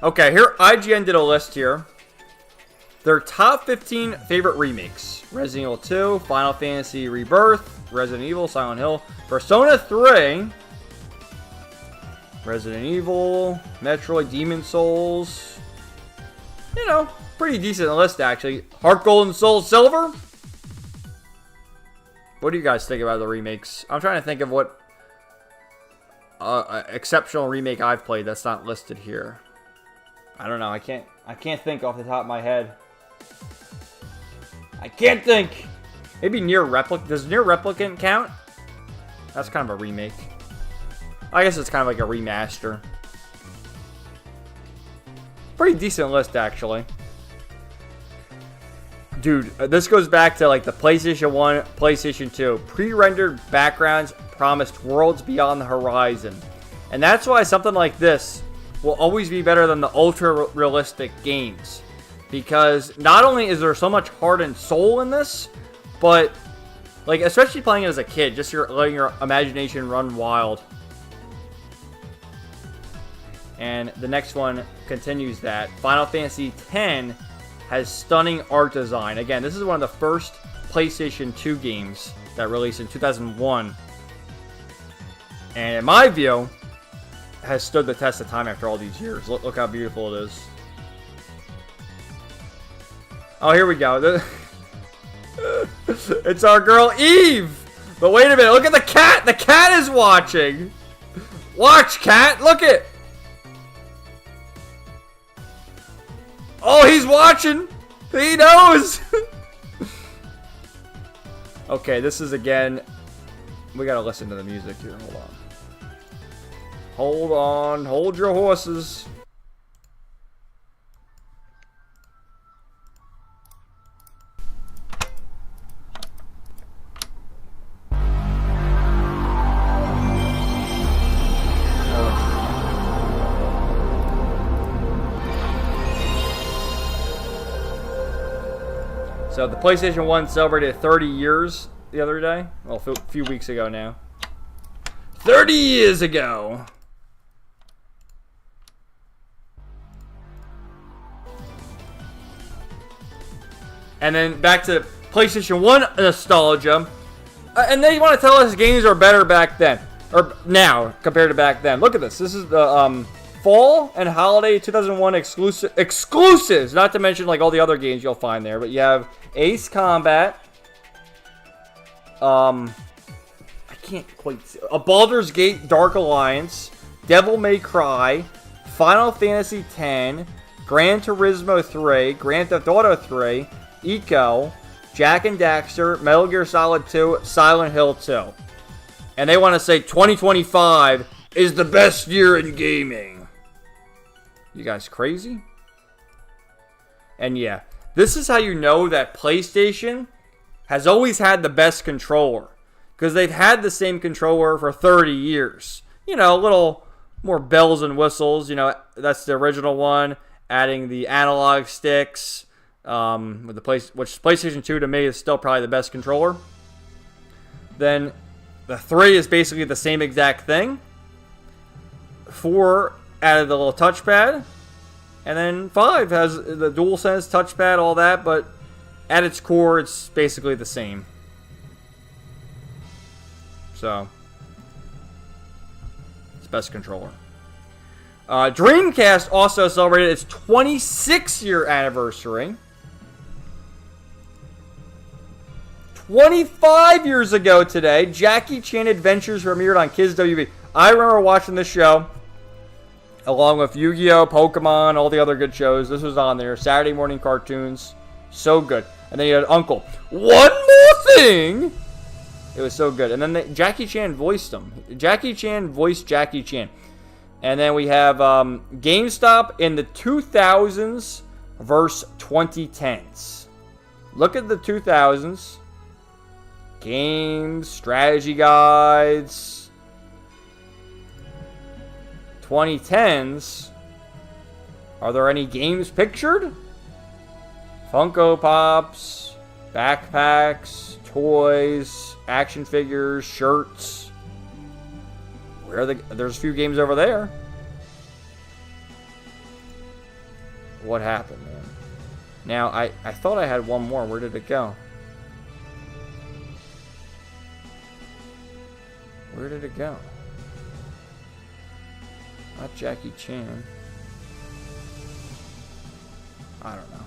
Okay, here IGN did a list here. Their top 15 favorite remakes: Resident Evil 2, Final Fantasy Rebirth, Resident Evil, Silent Hill, Persona 3, Resident Evil, Metroid, Demon Souls. You know, pretty decent list actually. Heart Gold and Soul Silver. What do you guys think about the remakes? I'm trying to think of what exceptional remake I've played that's not listed here. I don't know. I can't think off the top of my head. I can't think. Maybe Nier Replicant. Does Nier Replicant count? That's kind of a remake. I guess it's kind of like a remaster. Pretty decent list, actually. Dude, this goes back to like the PlayStation 1, PlayStation 2. Pre-rendered backgrounds promised worlds beyond the horizon. And that's why something like this will always be better than the ultra-realistic games. Because not only is there so much heart and soul in this, but like especially playing it as a kid, just letting your imagination run wild. And the next one continues that. Final Fantasy X has stunning art design. Again, this is one of the first PlayStation 2 games that released in 2001. And in my view, has stood the test of time after all these years. Look how beautiful it is. Oh, here we go. It's our girl Eve! But wait a minute, look at the cat! The cat is watching! Watch, cat! Look it! Oh, he's watching! He knows! Okay, this is again... We gotta listen to the music here. Hold on. Hold on. Hold your horses. So the PlayStation 1 celebrated 30 years the other day. Well, a few weeks ago now. 30 years ago! And then back to PlayStation 1 nostalgia. And they want to tell us games are better back then. Or now, compared to back then. Look at this. This is the fall and holiday 2001 exclusives. Not to mention like all the other games you'll find there. But you have Ace Combat. I can't quite see. A Baldur's Gate Dark Alliance. Devil May Cry. Final Fantasy X. Gran Turismo 3. Grand Theft Auto 3. Eco. Jak and Daxter. Metal Gear Solid 2. Silent Hill 2. And they want to say 2025 is the best year in gaming. You guys crazy? And yeah, this is how you know that PlayStation has always had the best controller. Because they've had the same controller for 30 years. You know, a little more bells and whistles. You know, that's the original one. Adding the analog sticks. With the which PlayStation 2 to me is still probably the best controller. Then the 3 is basically the same exact thing. 4 added the little touchpad. And then 5 has the DualSense touchpad, all that. But at its core, it's basically the same. So, it's best controller. Dreamcast also celebrated its 26-year anniversary. 25 years ago today, Jackie Chan Adventures premiered on Kids WB. I remember watching this show, along with Yu-Gi-Oh!, Pokemon, all the other good shows. This was on there. Saturday morning cartoons. So good. And then you had Uncle. One more thing! It was so good. And then Jackie Chan voiced him. Jackie Chan voiced Jackie Chan. And then we have GameStop in the 2000s versus 2010s. Look at the 2000s. Games, strategy guides. 2010s. Are there any games pictured? Funko Pops, backpacks, toys, action figures, shirts. Where are there's a few games over there. What happened, man? Now, I thought I had one more. Where did it go? Where did it go? Not Jackie Chan. I don't know.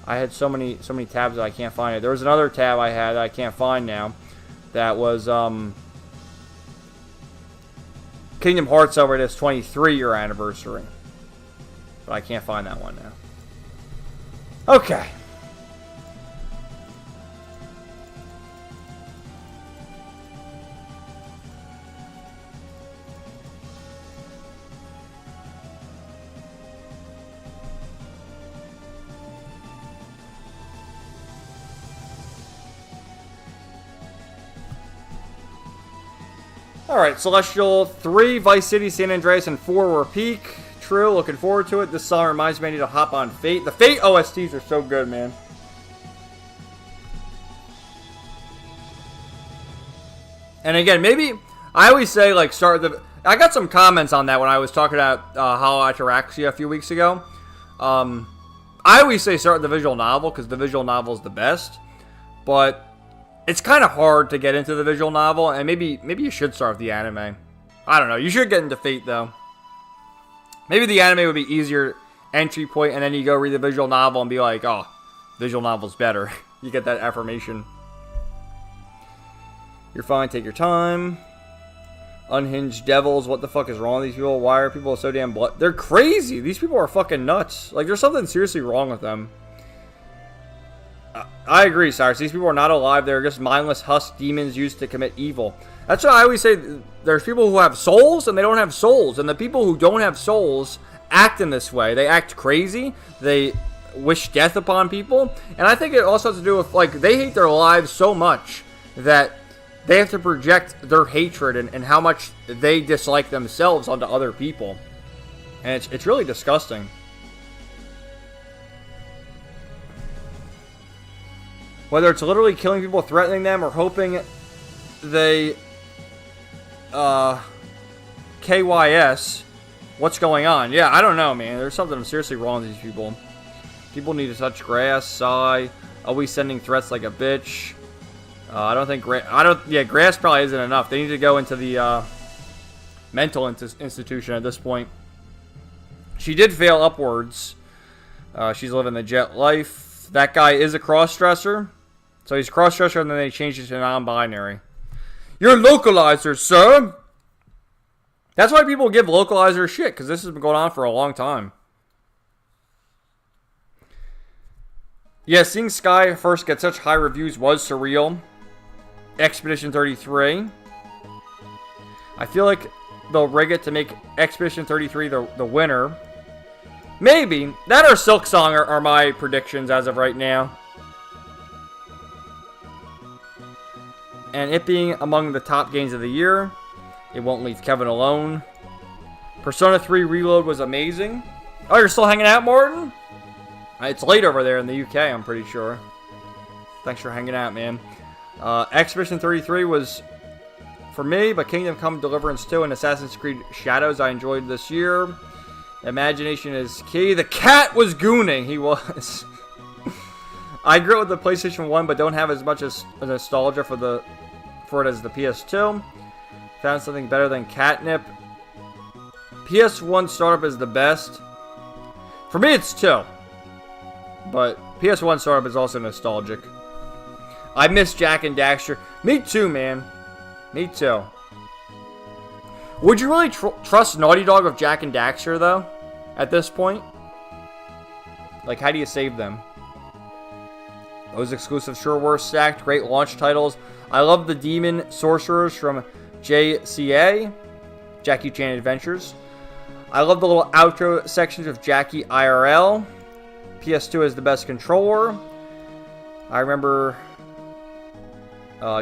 I had so many tabs that I can't find it. There was another tab I had that I can't find now. That was Kingdom Hearts over its 23-year anniversary. But I can't find that one now. Okay. Alright, Celestial, 3, Vice City, San Andreas, and 4 were peak. True, looking forward to it. This song reminds me I need to hop on Fate. The Fate OSTs are so good, man. And again, maybe, I always say, like, start the... I got some comments on that when I was talking about Hollow Ataraxia a few weeks ago. I always say start with the visual novel, because the visual novel is the best. But it's kind of hard to get into the visual novel, and maybe you should start with the anime. I don't know. You should get into Fate, though. Maybe the anime would be easier entry point, and then you go read the visual novel and be like, oh, visual novel's better. You get that affirmation. You're fine. Take your time. Unhinged devils. What the fuck is wrong with these people? Why are people so damn blood? They're crazy. These people are fucking nuts. Like, there's something seriously wrong with them. I agree, Cyrus. These people are not alive. They're just mindless husk demons used to commit evil. That's why I always say there's people who have souls and they don't have souls. And the people who don't have souls act in this way. They act crazy. They wish death upon people. And I think it also has to do with, like, they hate their lives so much that they have to project their hatred and how much they dislike themselves onto other people. And it's really disgusting. Whether it's literally killing people, threatening them, or hoping they KYS, what's going on? Yeah, I don't know, man. There's something seriously wrong with these people. People need to touch grass, sigh, always sending threats like a bitch. I don't think grass probably isn't enough. They need to go into the mental institution at this point. She did fail upwards. She's living the jet life. That guy is a cross-dresser. So he's a cross-dresser, and then they changed it to non-binary. You're a localizer, sir! That's why people give localizer shit, because this has been going on for a long time. Yeah, seeing Sky first get such high reviews was surreal. Expedition 33. I feel like they'll rig it to make Expedition 33 the winner. Maybe. That or Silk Song are my predictions as of right now. And it being among the top games of the year, it won't leave Kevin alone. Persona 3 Reload was amazing. Oh, you're still hanging out, Morton? It's late over there in the UK, I'm pretty sure. Thanks for hanging out, man. Expedition 33 was for me, but Kingdom Come Deliverance 2 and Assassin's Creed Shadows I enjoyed this year. Imagination is key. The cat was gooning. He was. I grew up with the PlayStation 1, but don't have as much as nostalgia for it as the PS2. Found something better than catnip. PS1 startup is the best. For me, it's 2. But PS1 startup is also nostalgic. I miss Jak and Daxter. Me too, man. Me too. Would you really trust Naughty Dog with Jak and Daxter, though? At this point? Like, how do you save them? Those exclusives sure were stacked. Great launch titles. I love the Demon Sorcerers from JCA. Jackie Chan Adventures. I love the little outro sections of Jackie IRL. PS2 is the best controller. I remember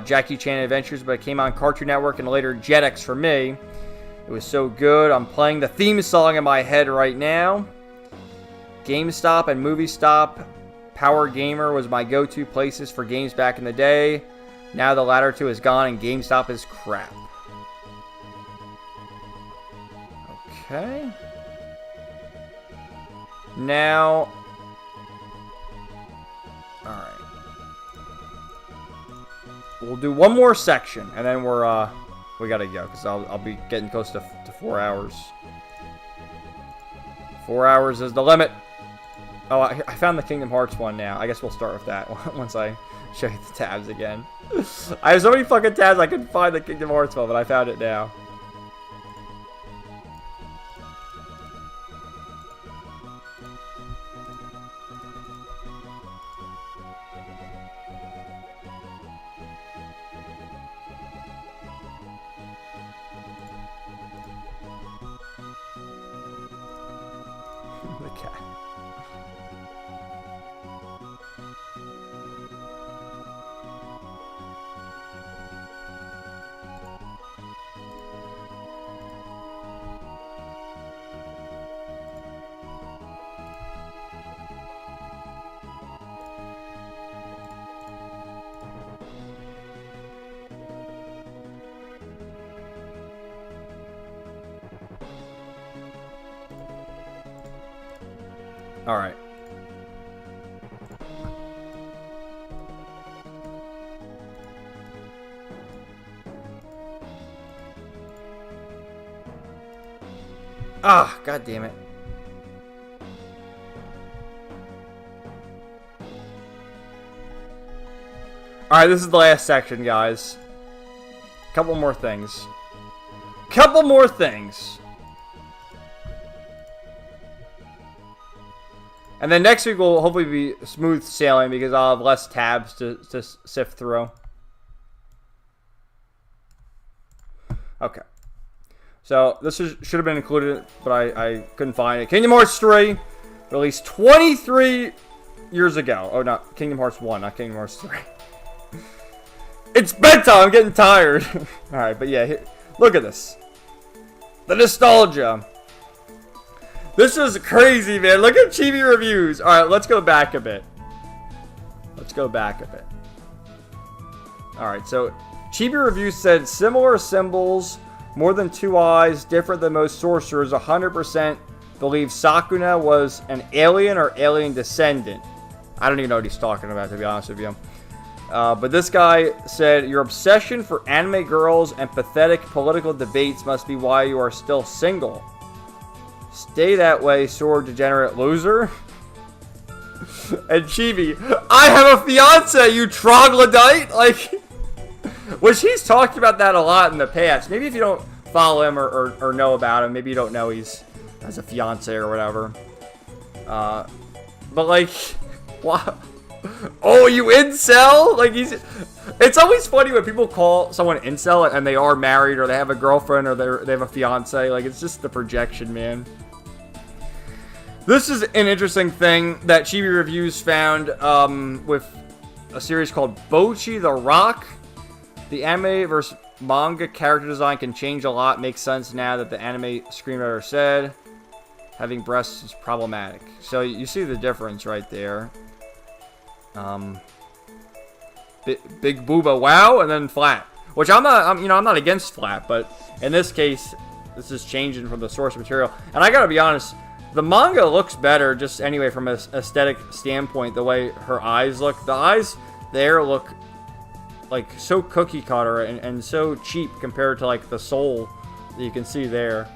Jackie Chan Adventures, but it came on Cartoon Network and later Jetix for me. It was so good. I'm playing the theme song in my head right now. GameStop and Movie Stop. Power Gamer was my go-to places for games back in the day. Now the latter two is gone and GameStop is crap. Okay. Now... Alright. We'll do one more section, and then we gotta go, because I'll be getting close to 4 hours. 4 hours is the limit. Oh, I found the Kingdom Hearts one now. I guess we'll start with that once I show you the tabs again. I have so many fucking tabs I couldn't find the Kingdom Hearts one, but I found it now. Alright. Ah, god damn it. Alright, this is the last section, guys. Couple more things. Couple more things. And then next week will hopefully be smooth sailing because I'll have less tabs to sift through. Okay. So this should have been included, but I couldn't find it. Kingdom Hearts 3, released 23 years ago. Oh, not Kingdom Hearts 1, not Kingdom Hearts 3. It's bedtime, I'm getting tired. Alright, but yeah, here, look at this. The nostalgia. This is crazy, man. Look at Chibi reviews. Alright, let's go back a bit. Let's go back a bit. Alright, so Chibi reviews said similar symbols, more than 2 eyes, different than most sorcerers, 100% believe Sakuna was an alien or alien descendant. I don't even know what he's talking about, to be honest with you. But this guy said, your obsession for anime girls and pathetic political debates must be why you are still single. Stay that way, sword degenerate loser. And Chibi, I have a fiance, you troglodyte! Like, which he's talked about that a lot in the past. Maybe if you don't follow him or know about him, maybe you don't know he's has a fiance or whatever. But like, wow. Oh, you incel? Like, it's always funny when people call someone incel and they are married or they have a girlfriend or they have a fiance. Like, it's just the projection, man. This is an interesting thing that Chibi Reviews found with a series called Bochi the Rock. The anime versus manga character design can change a lot. Makes sense now that the anime screenwriter said having breasts is problematic. So you see the difference right there. Big booba wow, and then flat. Which I'm not against flat, but in this case, this is changing from the source material. And I gotta be honest, the manga looks better just anyway from an aesthetic standpoint, the way her eyes look. The eyes there look like so cookie cutter and so cheap compared to like the soul that you can see there.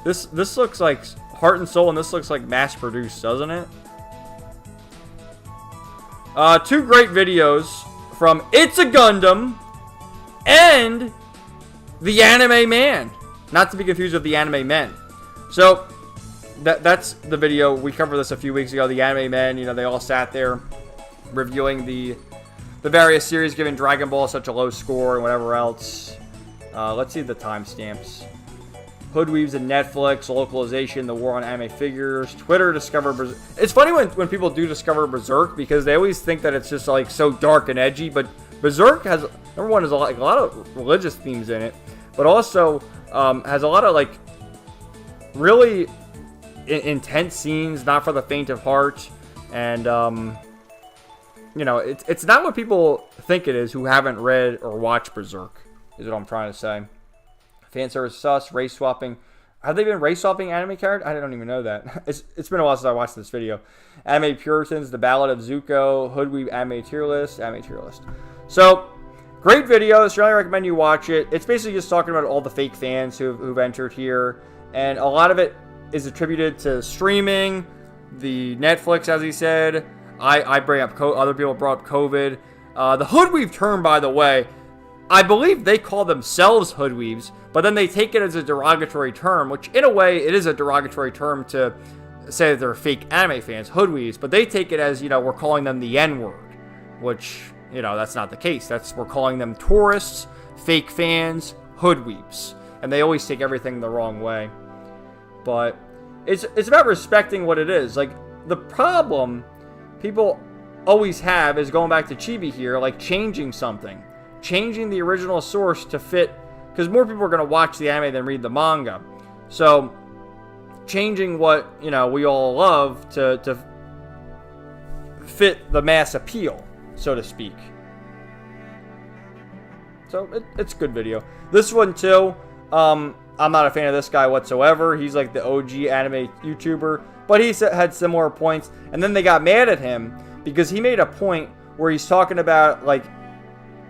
This looks like heart and soul, and this looks like mass produced, doesn't it? Two great videos from It's a Gundam and The Anime Man. Not to be confused with The Anime Men. So, that's the video. We covered this a few weeks ago. The Anime Men, you know, they all sat there reviewing the various series, giving Dragon Ball such a low score and whatever else. Let's see the timestamps. Hoodweaves and Netflix, localization, the war on anime figures, Twitter discovered Berserk. It's funny when people do discover Berserk because they always think that it's just like so dark and edgy, but Berserk has, number one, has a lot of religious themes in it, but also has a lot of like really intense scenes, not for the faint of heart, and you know, it's not what people think it is who haven't read or watched Berserk, is what I'm trying to say. Fan service sus, race swapping. Have they been race swapping anime characters? I don't even know that. It's been a while since I watched this video. Anime Puritans, The Ballad of Zuko, Hoodweave anime tier list. So, great video. Strongly recommend you watch it. It's basically just talking about all the fake fans who've entered here. And a lot of it is attributed to streaming, the Netflix, as he said. I bring up, other people brought up COVID. The Hoodweave term, by the way, I believe they call themselves Hoodweaves, but then they take it as a derogatory term, which in a way it is a derogatory term to say that they're fake anime fans, Hoodweaves, but they take it as, you know, we're calling them the N-word, which, you know, that's not the case. We're calling them tourists, fake fans, Hoodweaves, and they always take everything the wrong way. But it's about respecting what it is. Like, the problem people always have is going back to Chibi here, like changing something. Changing the original source to fit, because more people are going to watch the anime than read the manga. So, changing what, you know, we all love to fit the mass appeal, so to speak. So, it's a good video. This one, too, I'm not a fan of this guy whatsoever. He's like the OG anime YouTuber, but he had similar points. And then they got mad at him because he made a point where he's talking about, like,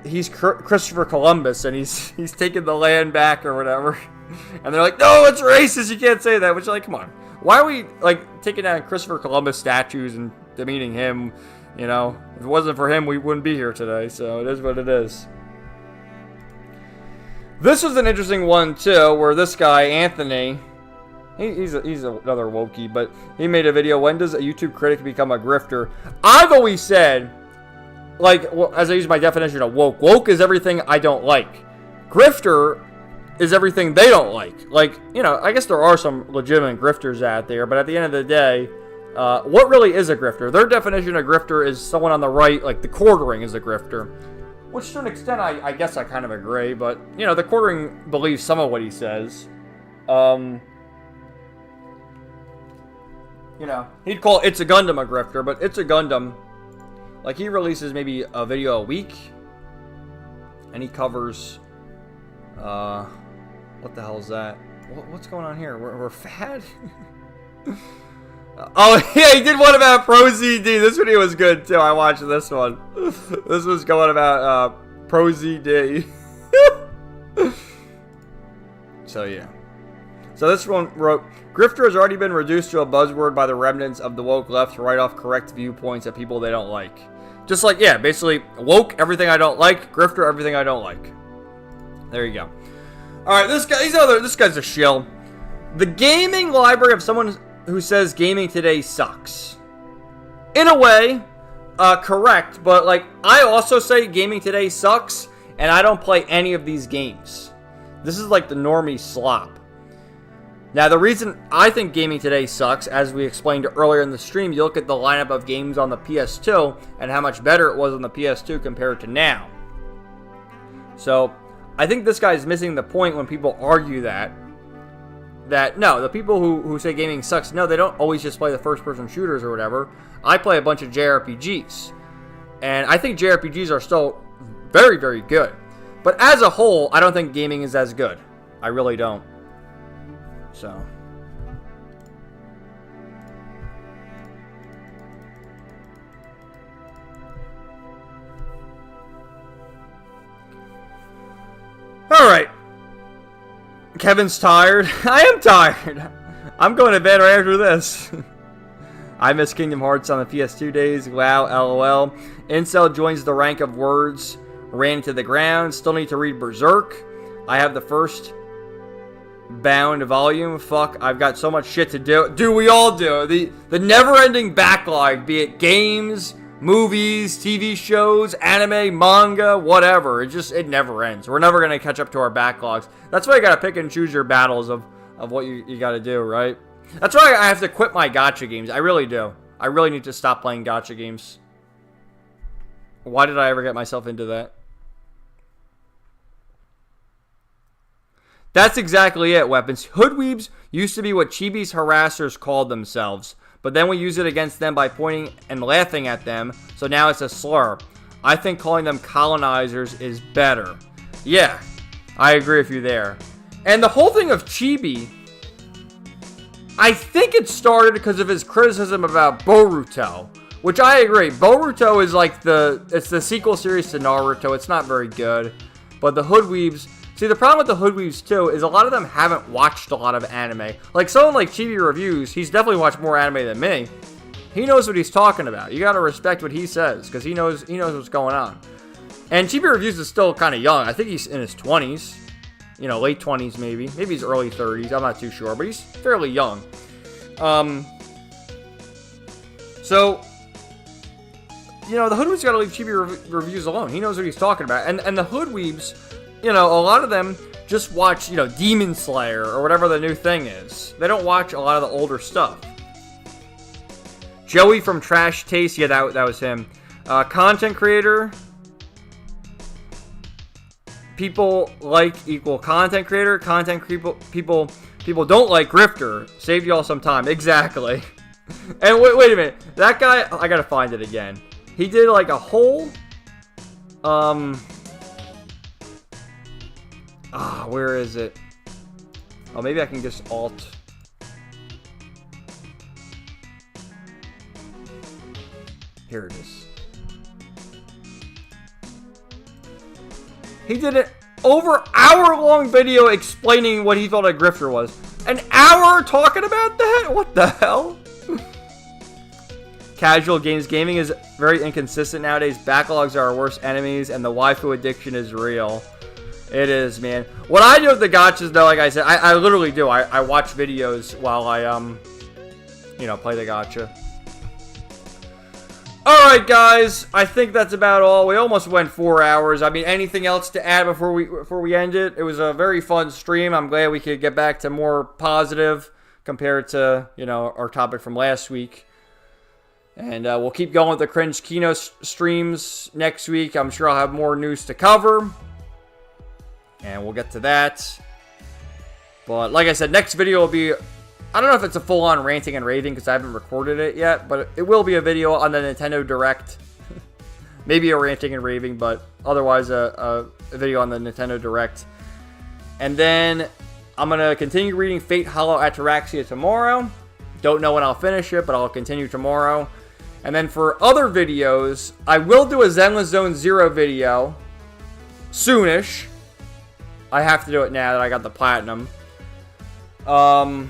he's Christopher Columbus and he's taking the land back or whatever, and they're like, no, it's racist, you can't say that. Which, like, come on, why are we like taking down Christopher Columbus statues and demeaning him? You know, if it wasn't for him, we wouldn't be here today. So it is what it is. This was an interesting one too, where this guy Anthony, he's another wokey, but he made a video. When does a YouTube critic become a grifter? I've always said, like, well, as I use my definition of woke, woke is everything I don't like. Grifter is everything they don't like. Like, you know, I guess there are some legitimate grifters out there, but at the end of the day, what really is a grifter? Their definition of grifter is someone on the right, like the quartering is a grifter. Which, to an extent, I guess I kind of agree, but, you know, the quartering believes some of what he says. You know, he'd call It's a Gundam a grifter, but It's a Gundam, like, he releases maybe a video a week, and he covers, what the hell is that? What's going on here? We're fat? Oh, yeah, he did one about Pro ZD. This video was good, too. I watched this one. This was going about Pro ZD. So, yeah. So this one wrote, Grifter has already been reduced to a buzzword by the remnants of the woke left to write off correct viewpoints of people they don't like. Just like, yeah, basically, woke, everything I don't like. Grifter, everything I don't like. There you go. Alright, this guy's a shill. The gaming library of someone who says gaming today sucks. In a way, correct, but like, I also say gaming today sucks, and I don't play any of these games. This is like the normie slop. Now, the reason I think gaming today sucks, as we explained earlier in the stream, you look at the lineup of games on the PS2 and how much better it was on the PS2 compared to now. So, I think this guy's missing the point when people argue that no, the people who say gaming sucks, no, they don't always just play the first-person shooters or whatever. I play a bunch of JRPGs. And I think JRPGs are still very, very good. But as a whole, I don't think gaming is as good. I really don't. So. Alright. Kevin's tired. I am tired. I'm going to bed right after this. I miss Kingdom Hearts on the PS2 days. Wow, LOL. Incel joins the rank of words. Ran to the ground. Still need to read Berserk. I have the first bound volume. Fuck, I've got so much shit to do. Dude, we all do. The never-ending backlog, be it games, movies, TV shows, anime, manga, whatever. It never ends. We're never going to catch up to our backlogs. That's why you got to pick and choose your battles of what you got to do, right? That's why I have to quit my gacha games. I really do. I really need to stop playing gacha games. Why did I ever get myself into that? That's exactly it, Weapons. Hoodweebs used to be what Chibi's harassers called themselves, but then we use it against them by pointing and laughing at them, so now it's a slur. I think calling them colonizers is better. Yeah, I agree with you there. And the whole thing of Chibi, I think it started because of his criticism about Boruto, which I agree. Boruto is like it's the sequel series to Naruto. It's not very good, but the Hoodweebs. See, the problem with the Hoodweebs, too, is a lot of them haven't watched a lot of anime. Like, someone like Chibi Reviews, he's definitely watched more anime than me. He knows what he's talking about. You gotta respect what he says, because he knows what's going on. And Chibi Reviews is still kind of young. I think he's in his 20s. You know, late 20s, maybe. Maybe he's early 30s. I'm not too sure, but he's fairly young. So, you know, the Hoodweebs gotta leave Chibi Reviews alone. He knows what he's talking about. And the Hoodweebs, you know, a lot of them just watch, you know, Demon Slayer or whatever the new thing is. They don't watch a lot of the older stuff. Joey from Trash Taste, yeah, that was him. Content creator. People like equal content creator. Content people don't like grifter. Saved y'all some time. Exactly. And wait a minute. That guy, I gotta find it again. He did like a whole, where is it? Oh, maybe I can just alt. Here it is. He did an over hour-long video explaining what he thought a grifter was. An hour talking about that? What the hell? Casual games gaming is very inconsistent nowadays. Backlogs are our worst enemies, and the waifu addiction is real. It is, man. What I do with the gachas, though, like I said, I literally do. I watch videos while I, you know, play the gacha. Alright, guys. I think that's about all. We almost went 4 hours. I mean, anything else to add before we end it? It was a very fun stream. I'm glad we could get back to more positive compared to, you know, our topic from last week. And we'll keep going with the Cringekino streams next week. I'm sure I'll have more news to cover. And we'll get to that. But like I said, next video will be, I don't know if it's a full-on ranting and raving because I haven't recorded it yet, but it will be a video on the Nintendo Direct. Maybe a ranting and raving, but otherwise a video on the Nintendo Direct. And then I'm going to continue reading Fate Hollow Ataraxia tomorrow. Don't know when I'll finish it, but I'll continue tomorrow. And then for other videos, I will do a Zenless Zone Zero video soonish. I have to do it now that I got the platinum. I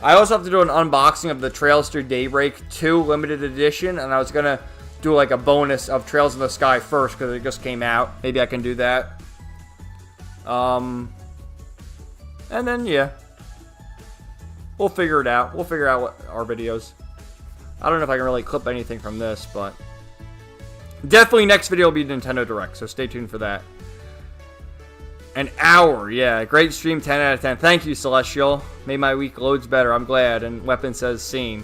also have to do an unboxing of the Trails Through Daybreak 2 limited edition, and I was gonna do like a bonus of Trails in the Sky first because it just came out. Maybe I can do that. And then yeah, we'll figure it out. We'll figure out what our videos. I don't know if I can really clip anything from this, but definitely next video will be Nintendo Direct, so stay tuned for that. An hour, yeah. Great stream, 10 out of 10. Thank you, Celestial. Made my week loads better. I'm glad. And Weapon says same.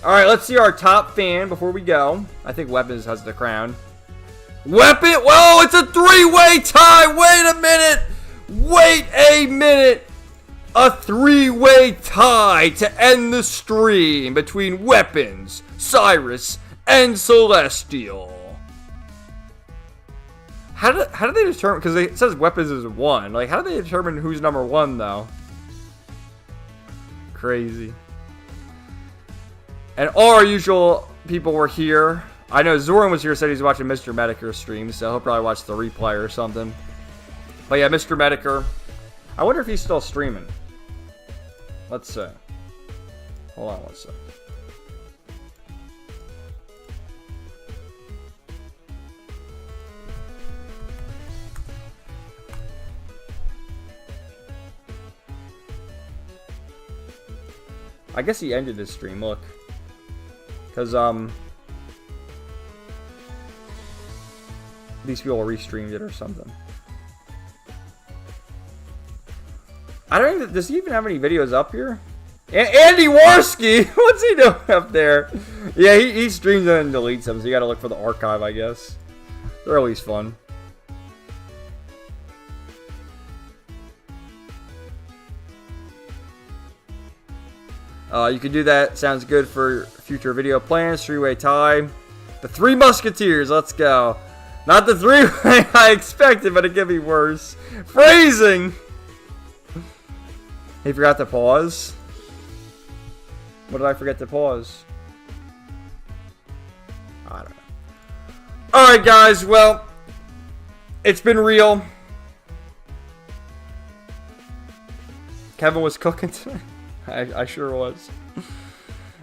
Alright, let's see our top fan before we go. I think Weapons has the crown. Weapon! Whoa, it's a three-way tie! Wait a minute! Wait a minute! A three-way tie to end the stream between Weapons, Cyrus, and Celestial. How do they determine? Because it says Weapons is 1. Like, how do they determine who's number 1 though? Crazy. And all our usual people were here. I know Zoran was here, said he's watching Mr. Medicare stream, so he'll probably watch the replay or something. But yeah, Mr. Medicare. I wonder if he's still streaming. Let's see. Hold on one sec. I guess he ended his stream, look. Because, these people restreamed it or something. I don't even, does he even have any videos up here? Andy Warski! What's he doing up there? Yeah, he streams them and deletes them, so you gotta look for the archive, I guess. They're always fun. You can do that. Sounds good for future video plans. Three-way tie. The Three Musketeers. Let's go. Not the three-way I expected, but it could be worse. Phrasing! He forgot to pause. What did I forget to pause? I don't know. Alright, guys. Well, it's been real. Kevin was cooking today. I sure was.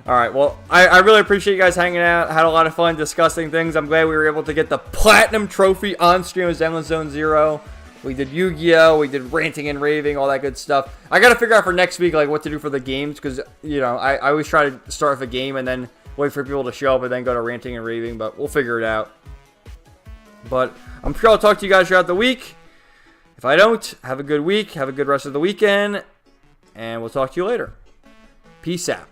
Alright, well, I really appreciate you guys hanging out. Had a lot of fun discussing things. I'm glad we were able to get the Platinum Trophy on stream of Zenless Zone Zero. We did Yu-Gi-Oh! We did Ranting and Raving, all that good stuff. I gotta figure out for next week, like, what to do for the games, because, you know, I always try to start with a game and then wait for people to show up and then go to Ranting and Raving, but we'll figure it out. But I'm sure I'll talk to you guys throughout the week. If I don't, have a good week. Have a good rest of the weekend. And we'll talk to you later. Peace out.